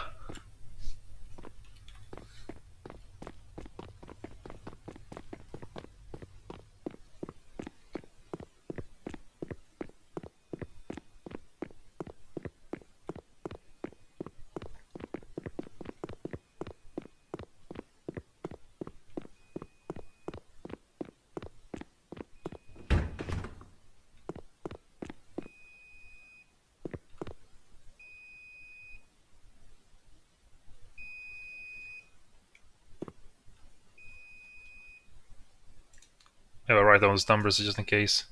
Yeah, I'll write down those numbers just in case.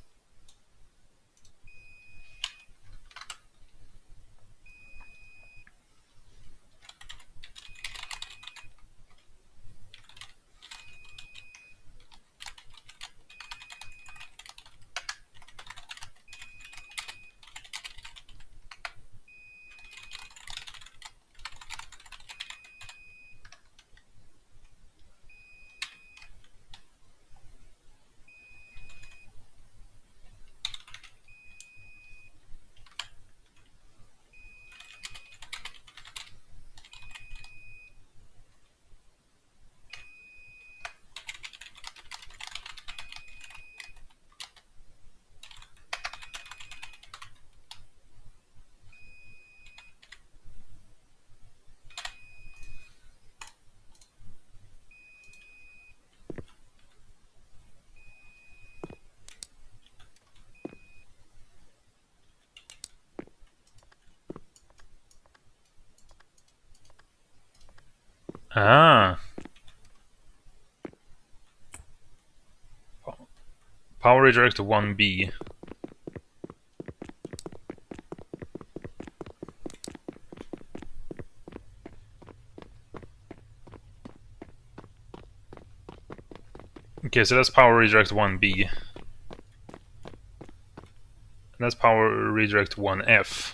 Ah. Power redirect to 1B. Okay, so that's power redirect 1B. And that's power redirect 1F.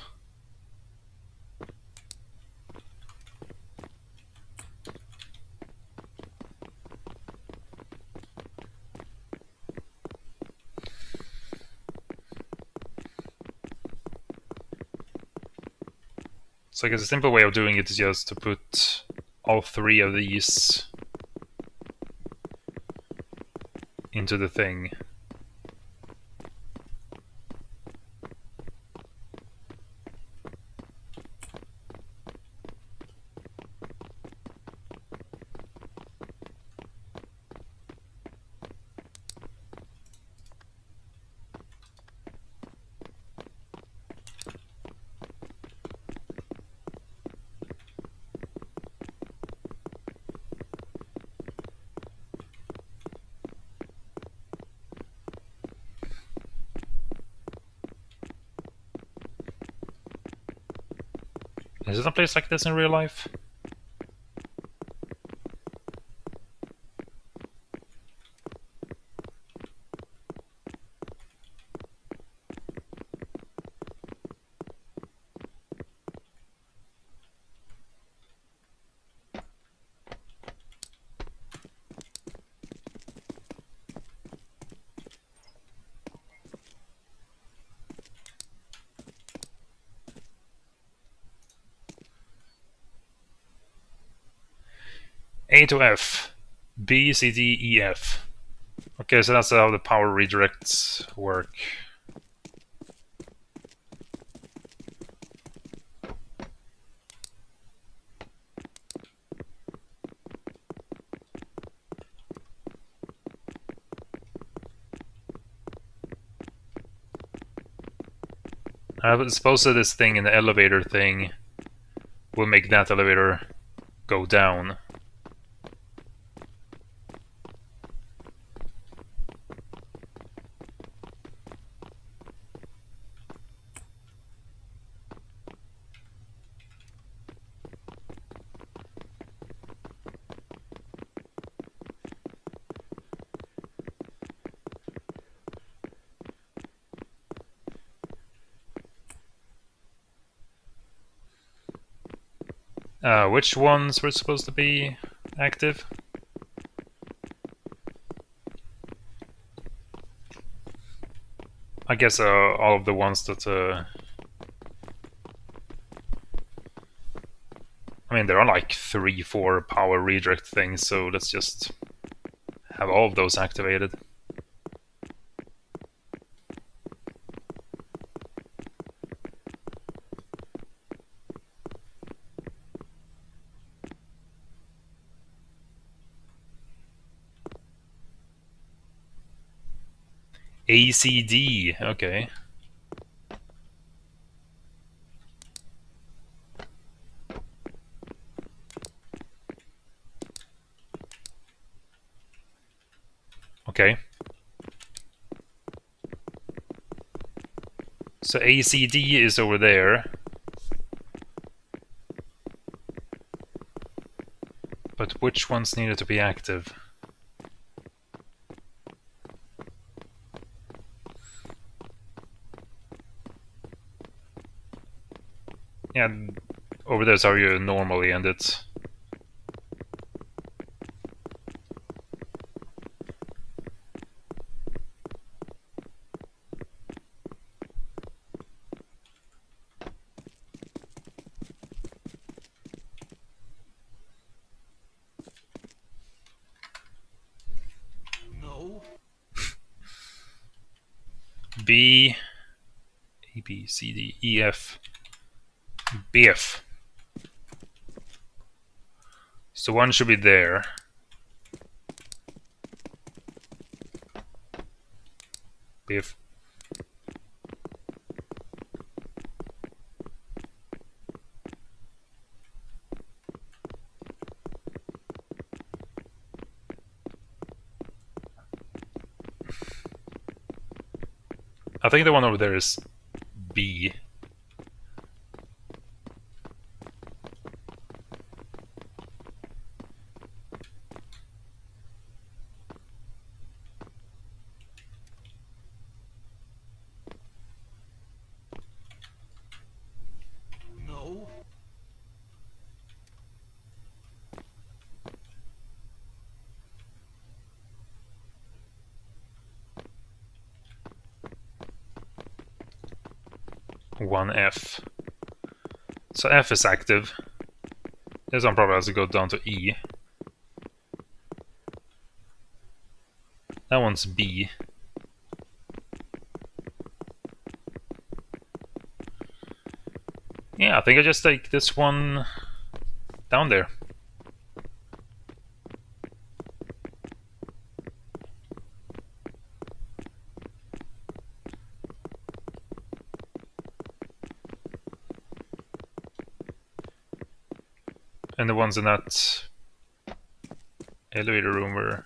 So I guess a simple way of doing it is just to put all 3 of these into the thing. Is it a place like this in real life? A to F, B, C, D, E, F. Okay, so that's how the power redirects work. I suppose that this thing in the elevator thing will make that elevator go down. Which ones were supposed to be active? I guess all of the ones that... I mean, there are like 3-4 power redirect things, so let's just have all of those activated. ACD, okay. Okay. So ACD is over there. But which ones needed to be active? Yeah, over there's how you normally end it. No. B, A, B, C, D, E, F, B, F. So one should be there. B, F. I think the one over there is B. No. One F. So F is active. This one probably has to go down to E. That one's B. Yeah, I think I just take this one down there. And the ones in that elevator room were...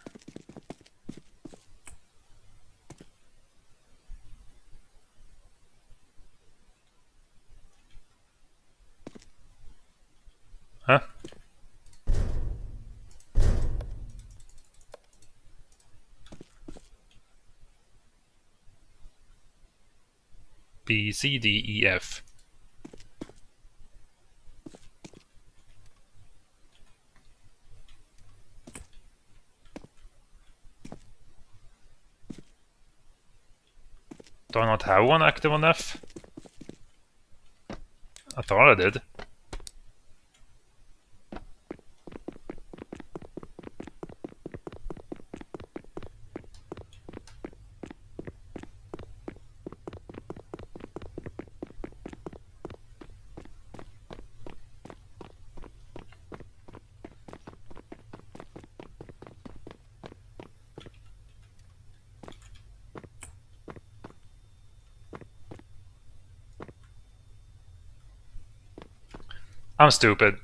Huh? B, C, D, E, F. Do I not have one active on F? I thought I did. I'm stupid.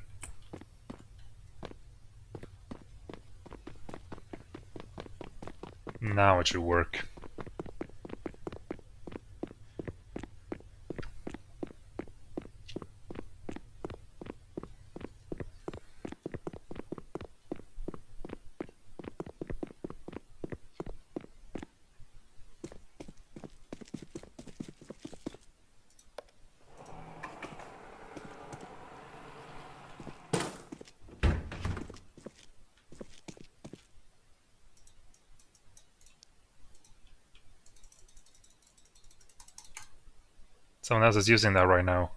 Now it should work. Someone else is using that right now.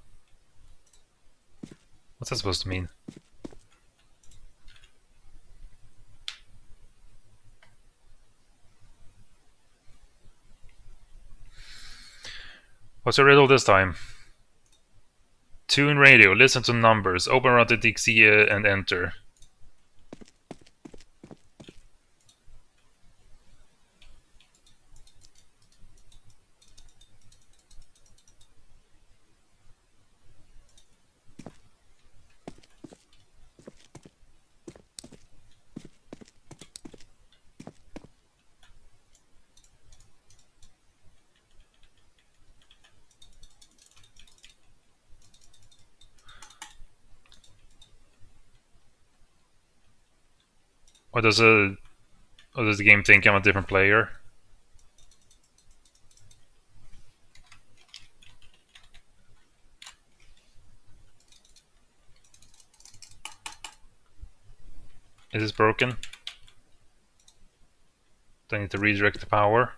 What's that supposed to mean? What's the riddle this time? Tune radio, listen to numbers, open around the Dixie and enter. Or does the game think I'm a different player? Is this broken? Do I need to redirect the power?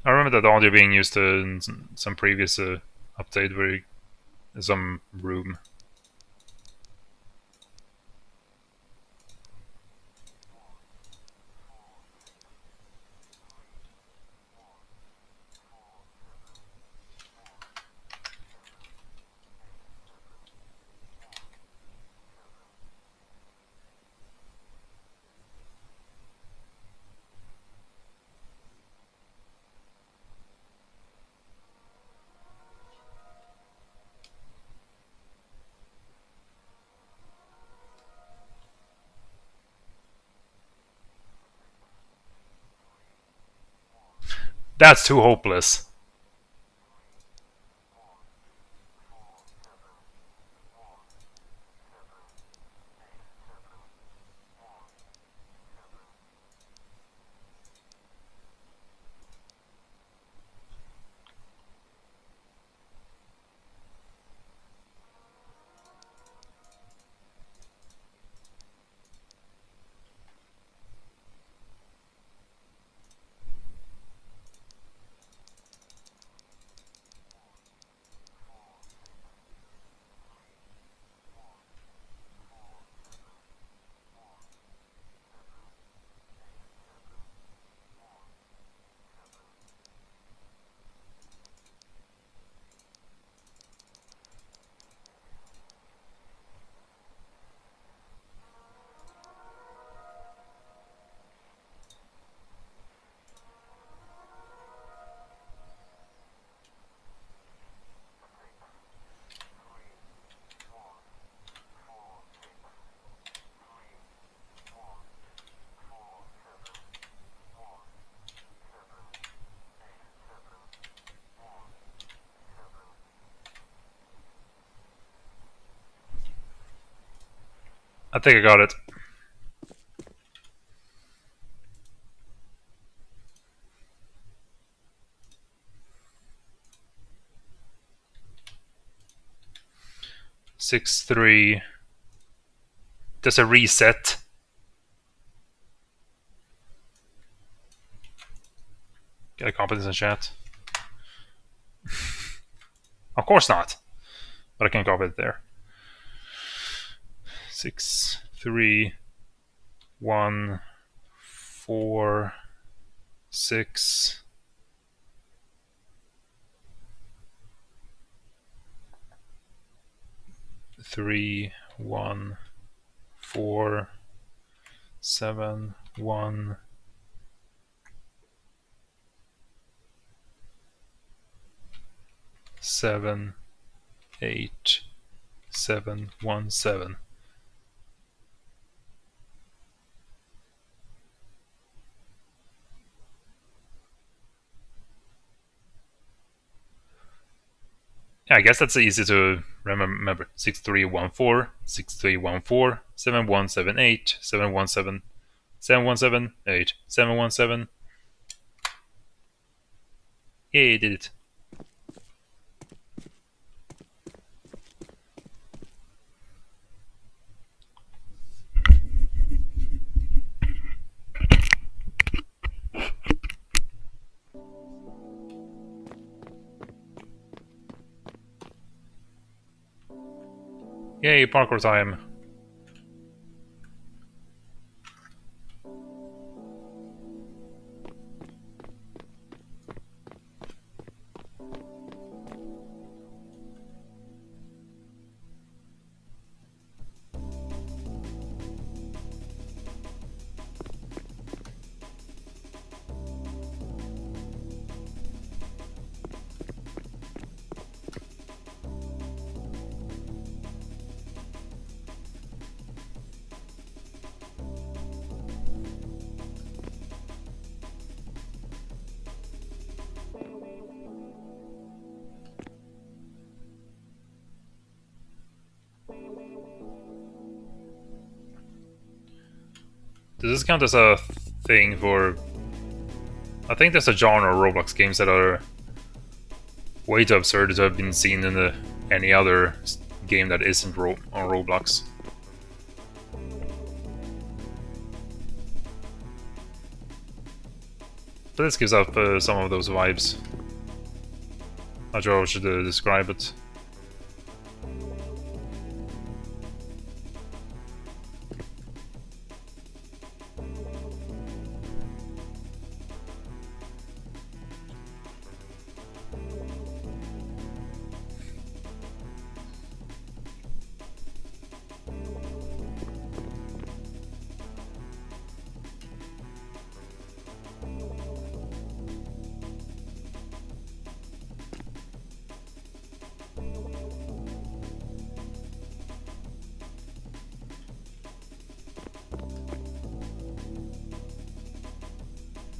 I remember that audio being used in some previous update where in some room. That's too hopeless. I think I got it. Six, 3. There's a reset. Get a competence in chat. Of course not. But I can copy it there. 6, 3, 1, 4, 6. Three, 1, 4, 7, 1. 7, 8, 7, 1, 7. Yeah, I guess that's easy to remember. 6314, 6314, 7178, 717, 7178, 717. Yay, did it. Yay, parkour time. Does this count as a thing for... I think there's a genre of Roblox games that are way too absurd to have been seen in any other game that isn't on Roblox. So this gives up some of those vibes. Not sure how I should describe it.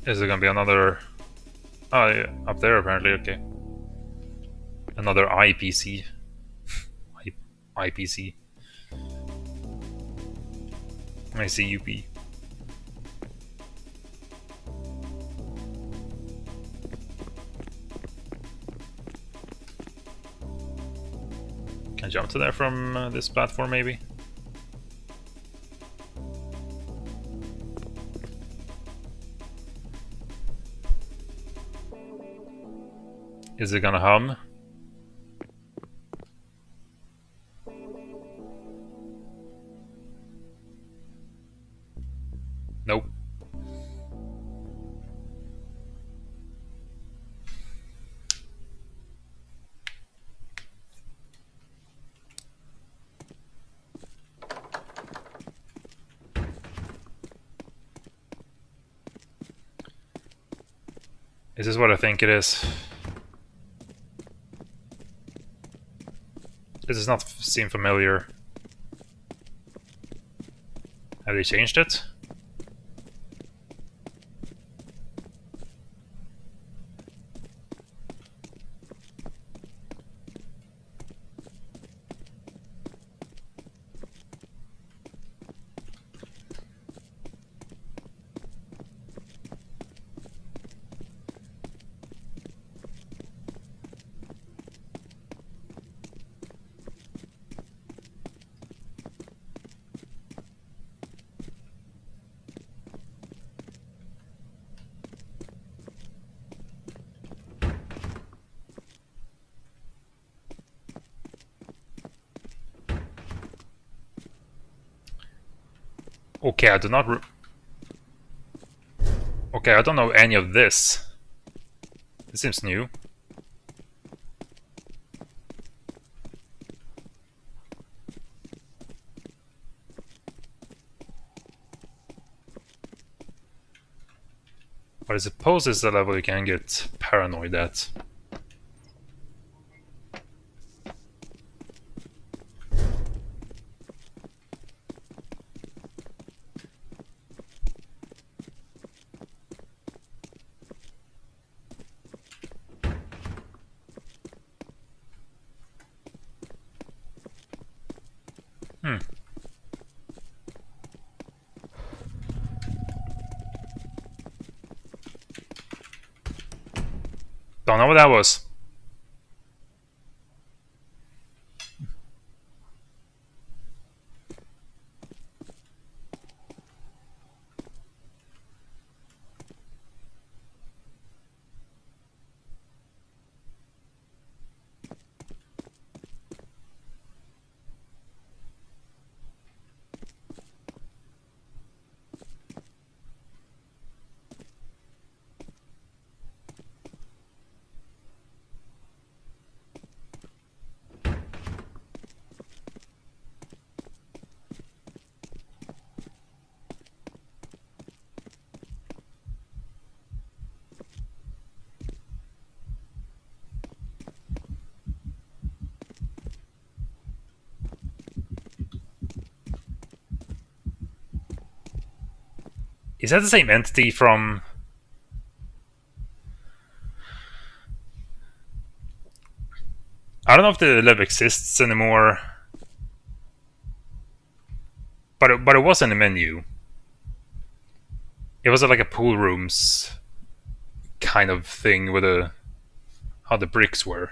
Is there gonna be another... Oh, yeah, up there apparently, okay. Another IPC. IPC. ICUP. Can I jump to there from this platform maybe? Is it gonna hum? Nope. Is this what I think it is? This does not seem familiar. Have they changed it? Okay, I do not... Okay, I don't know any of this. This seems new. But I suppose it's the level you can get paranoid at. Hmm. Don't know what that was. Is that the same entity from... I don't know if the level exists anymore. But it was in the menu. It was like a pool rooms kind of thing with how the bricks were.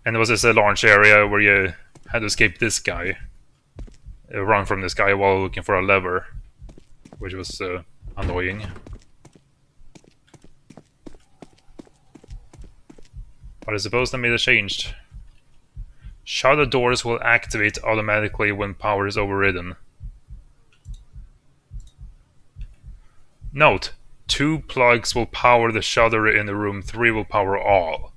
And there was this launch area where you had to escape this guy. Run from this guy while looking for a lever. Which was annoying. But I suppose they made a change. Shutter doors will activate automatically when power is overridden. Note, 2 plugs will power the shutter in the room, 3 will power all.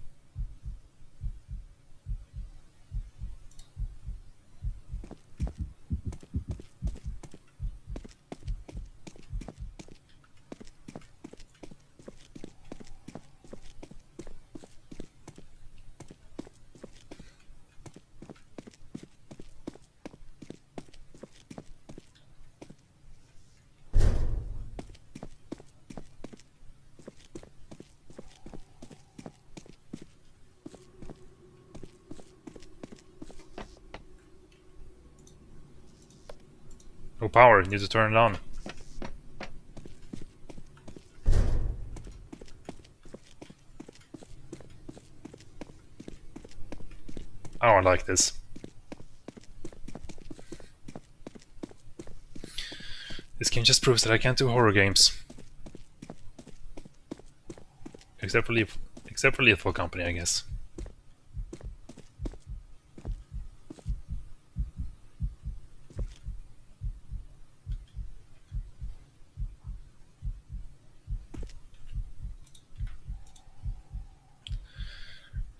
No power, need to turn it on. I don't like this. This game just proves that I can't do horror games. Except for Lethal Company, I guess.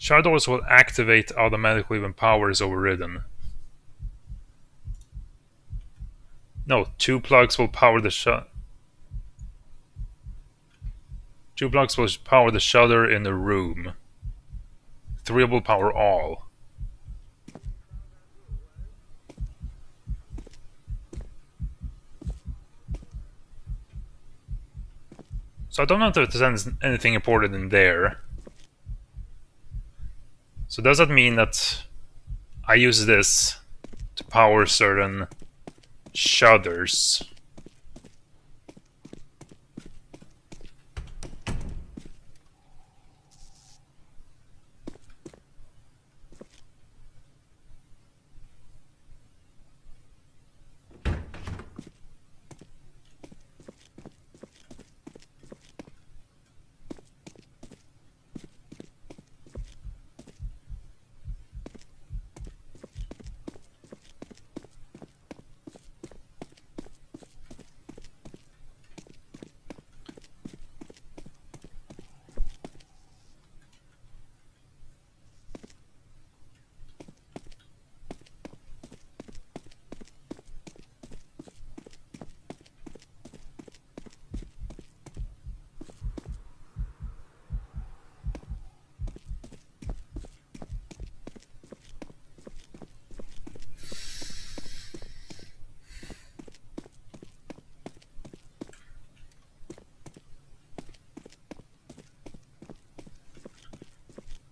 Shutter doors will activate automatically when power is overridden. No, 2 plugs will power the shutter. 2 plugs will power the shutter in the room. 3 will power all. So I don't know if there's anything important in there. So does that mean that I use this to power certain shutters?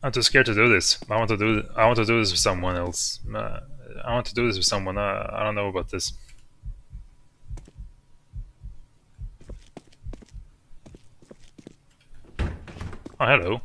I'm too scared to do this. I want to do this with someone else. I want to do this with someone. I don't know about this. Oh, hello.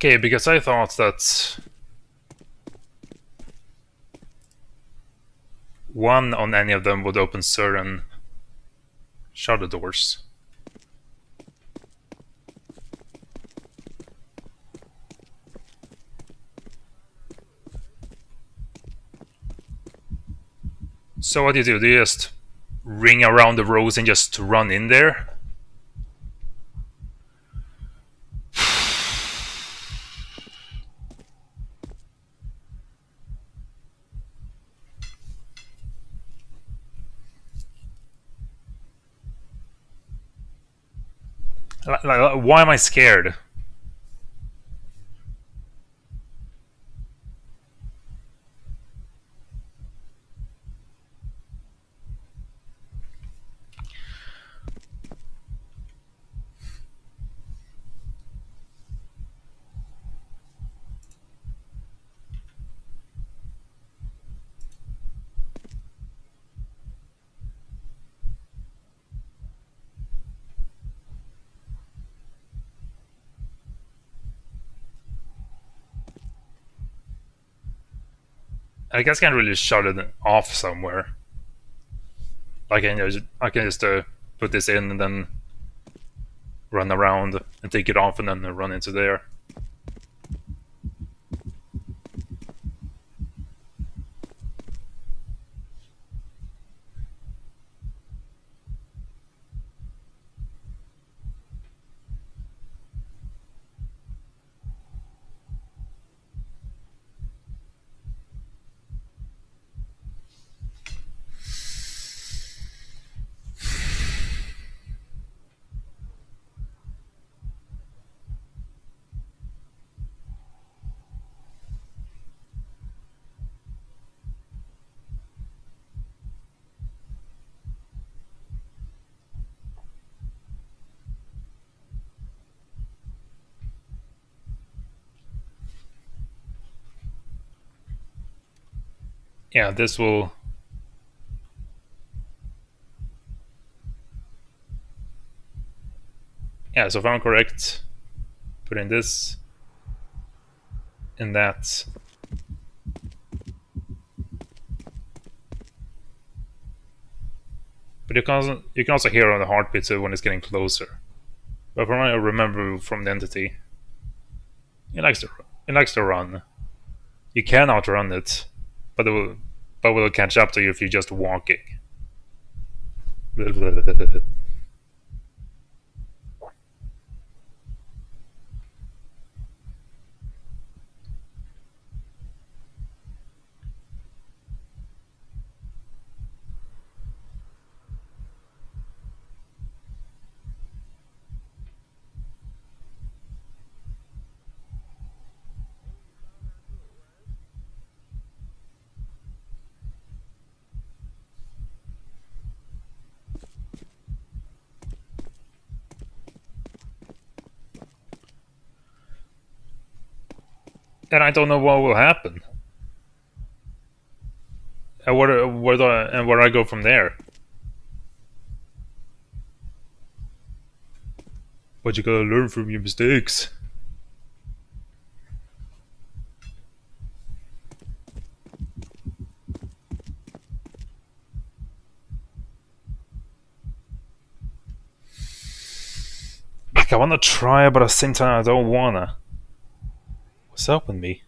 Okay, because I thought that one on any of them would open certain shutter doors. So what do you do? Do you just ring around the rows and just run in there? Like, why am I scared? I guess I can't really shut it off somewhere. I can just put this in and then run around and take it off and then run into there. Yeah, this will... Yeah, so if I'm correct, put in this, in that. But you can also hear on the heartbeat too when it's getting closer. But from what I remember from the entity, it likes to run. You can outrun it, but it will catch up to you if you're just walking. And I don't know what will happen. And where do I go from there? But you gotta learn from your mistakes. Like, I wanna try, but at the same time I don't wanna. What's up with me?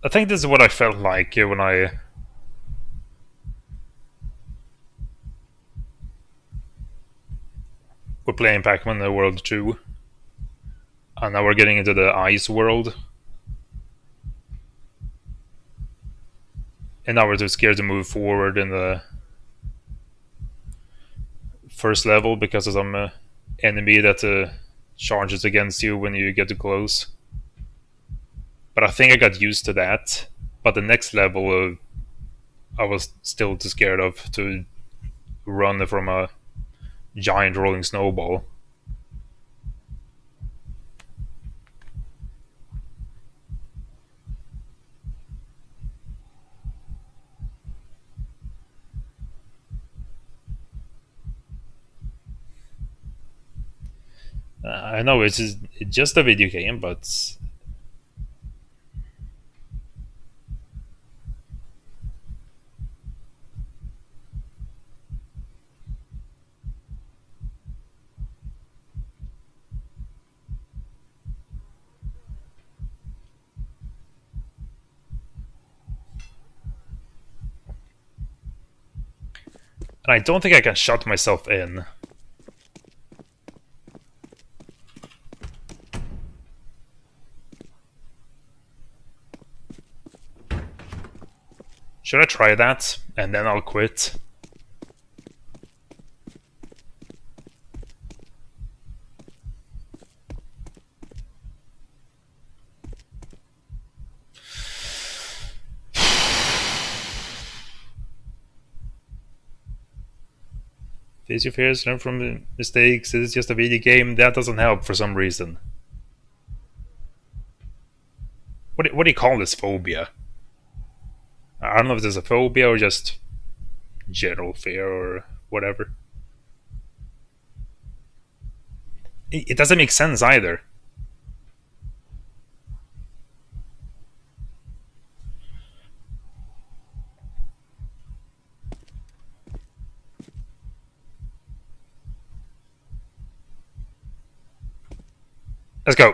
I think this is what I felt like when I were playing Pac-Man World 2. And now we're getting into the ice world. And now we're too scared to move forward in the first level because of some enemy that charges against you when you get too close. But I think I got used to that. But the next level, I was still too scared of to run from a giant rolling snowball. I know it's just a video game, but and I don't think I can shut myself in. Should I try that and then I'll quit? Face your fears, learn from mistakes. It is just a video game. That doesn't help for some reason. What do you call this phobia? I don't know if it's a phobia or just general fear or whatever. It doesn't make sense either. Let's go.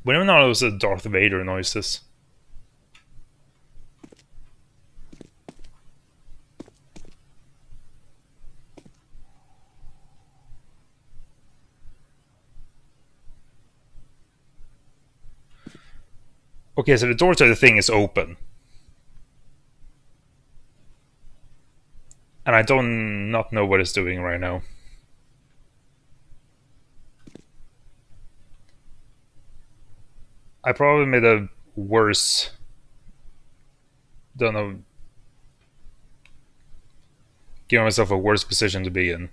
When are those Darth Vader noises? Okay, so the door to the thing is open. And I don't not know what it's doing right now. I probably made a worse... Don't know... Give myself a worse position to be in.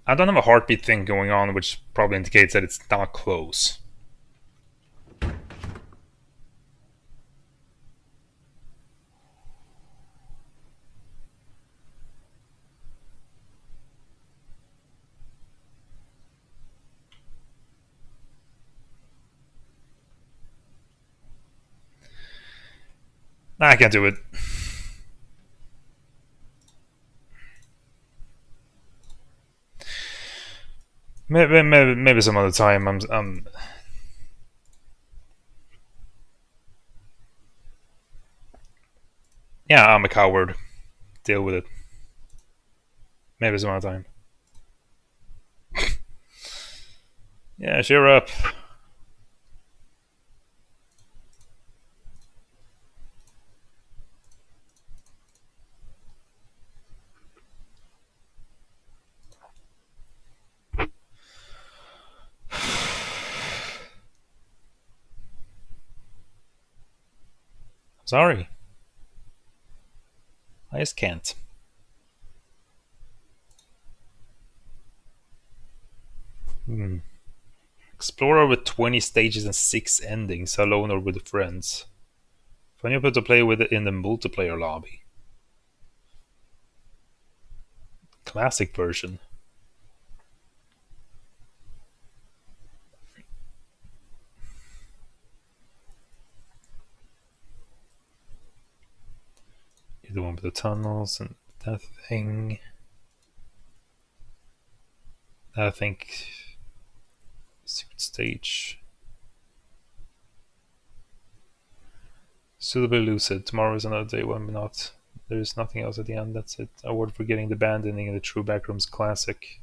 I don't have a heartbeat thing going on, which probably indicates that it's not close. Nah, I can't do it. Maybe some other time. Yeah, I'm a coward. Deal with it. Maybe some other time. Yeah, cheer up. Sorry. I just can't. Explorer with 20 stages and 6 endings, alone or with friends. Find your people to play with it in the multiplayer lobby. Classic version. You're the one with the tunnels and that thing. I think secret stage. Suitably lucid. Tomorrow is another day when we're not. There is nothing else at the end. That's it. Award for getting the band ending in the True Backrooms classic.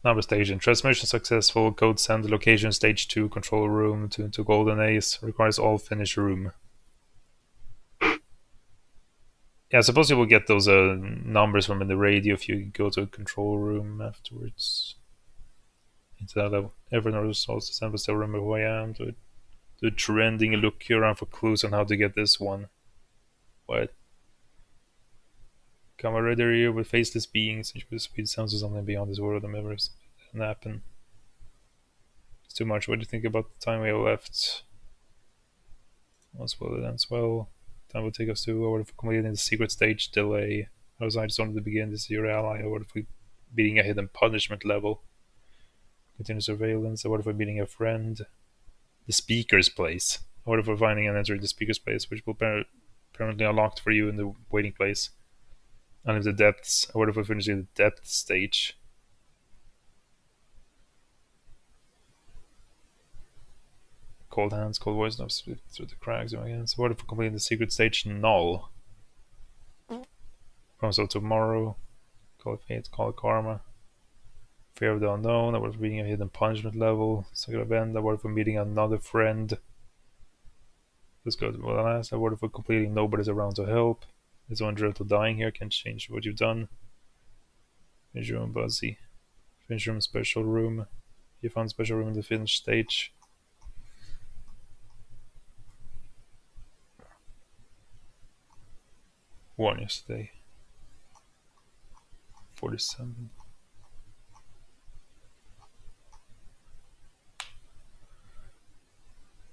Number station. Transmission successful. Code send. Location stage 2. Control room. To Golden Ace. Requires all finish room. Yeah, I suppose you will get those numbers from in the radio if you go to a control room afterwards. Into that level. Everyone also send but still remember who I am. Do trending and look around for clues on how to get this one. What? Camaraderie here with faceless beings and with sweet sounds of something beyond this world of memories. Can happen. It's too much. What do you think about the time we have left? Once well, it ends well. Time will take us to or if completing the secret stage delay. I was just wanted to begin. This is your ally. Or if we beating a hidden punishment level. Continue surveillance. Or what if we're meeting a friend? The speaker's place. Or what if we're finding and entering the speaker's place, which will permanently unlocked for you in the waiting place. And if the depths. Or what if we're finishing the depth stage? Cold hands, cold voice, no slip through the cracks of my hands. What if we're completing the secret stage null? Promise of tomorrow. Call it fate, call it karma. Fear of the unknown. What if we're beating a hidden punishment level? Second event. What if we're meeting another friend? Let's go to the last. What if we're completing nobody's around to help? There's one drill to dying here. Can't change what you've done. Finish room, Buzzy. Finish room, special room. You found special room in the finish stage. One yesterday. 47.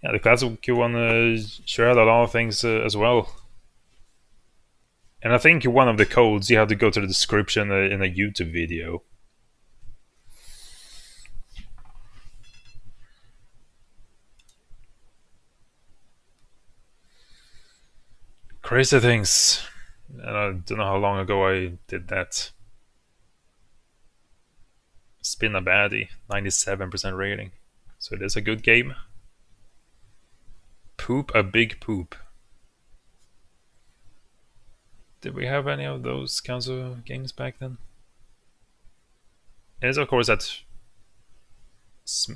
Yeah, the classic Q1 shared a lot of things as well. And I think one of the codes you have to go to the description in a YouTube video. Crazy things. And I don't know how long ago I did that. Spin a baddie, 97% rating. So it is a good game. Poop a big poop. Did we have any of those kinds of games back then? It is of course that. It's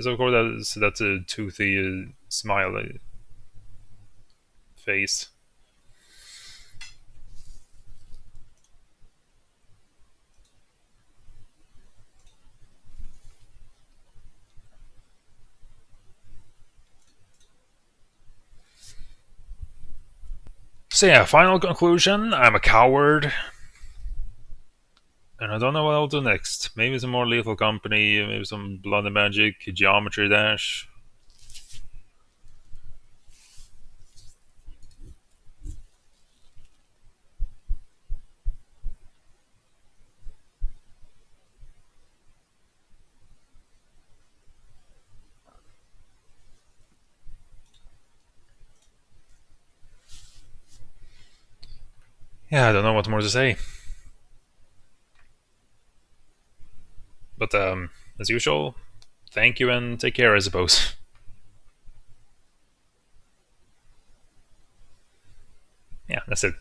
of course that toothy smile face. So yeah, final conclusion, I'm a coward. And I don't know what I'll do next. Maybe some more Lethal Company, maybe some Blood and Magic, Geometry Dash. Yeah, I don't know what more to say. But as usual, thank you and take care, I suppose. Yeah, that's it.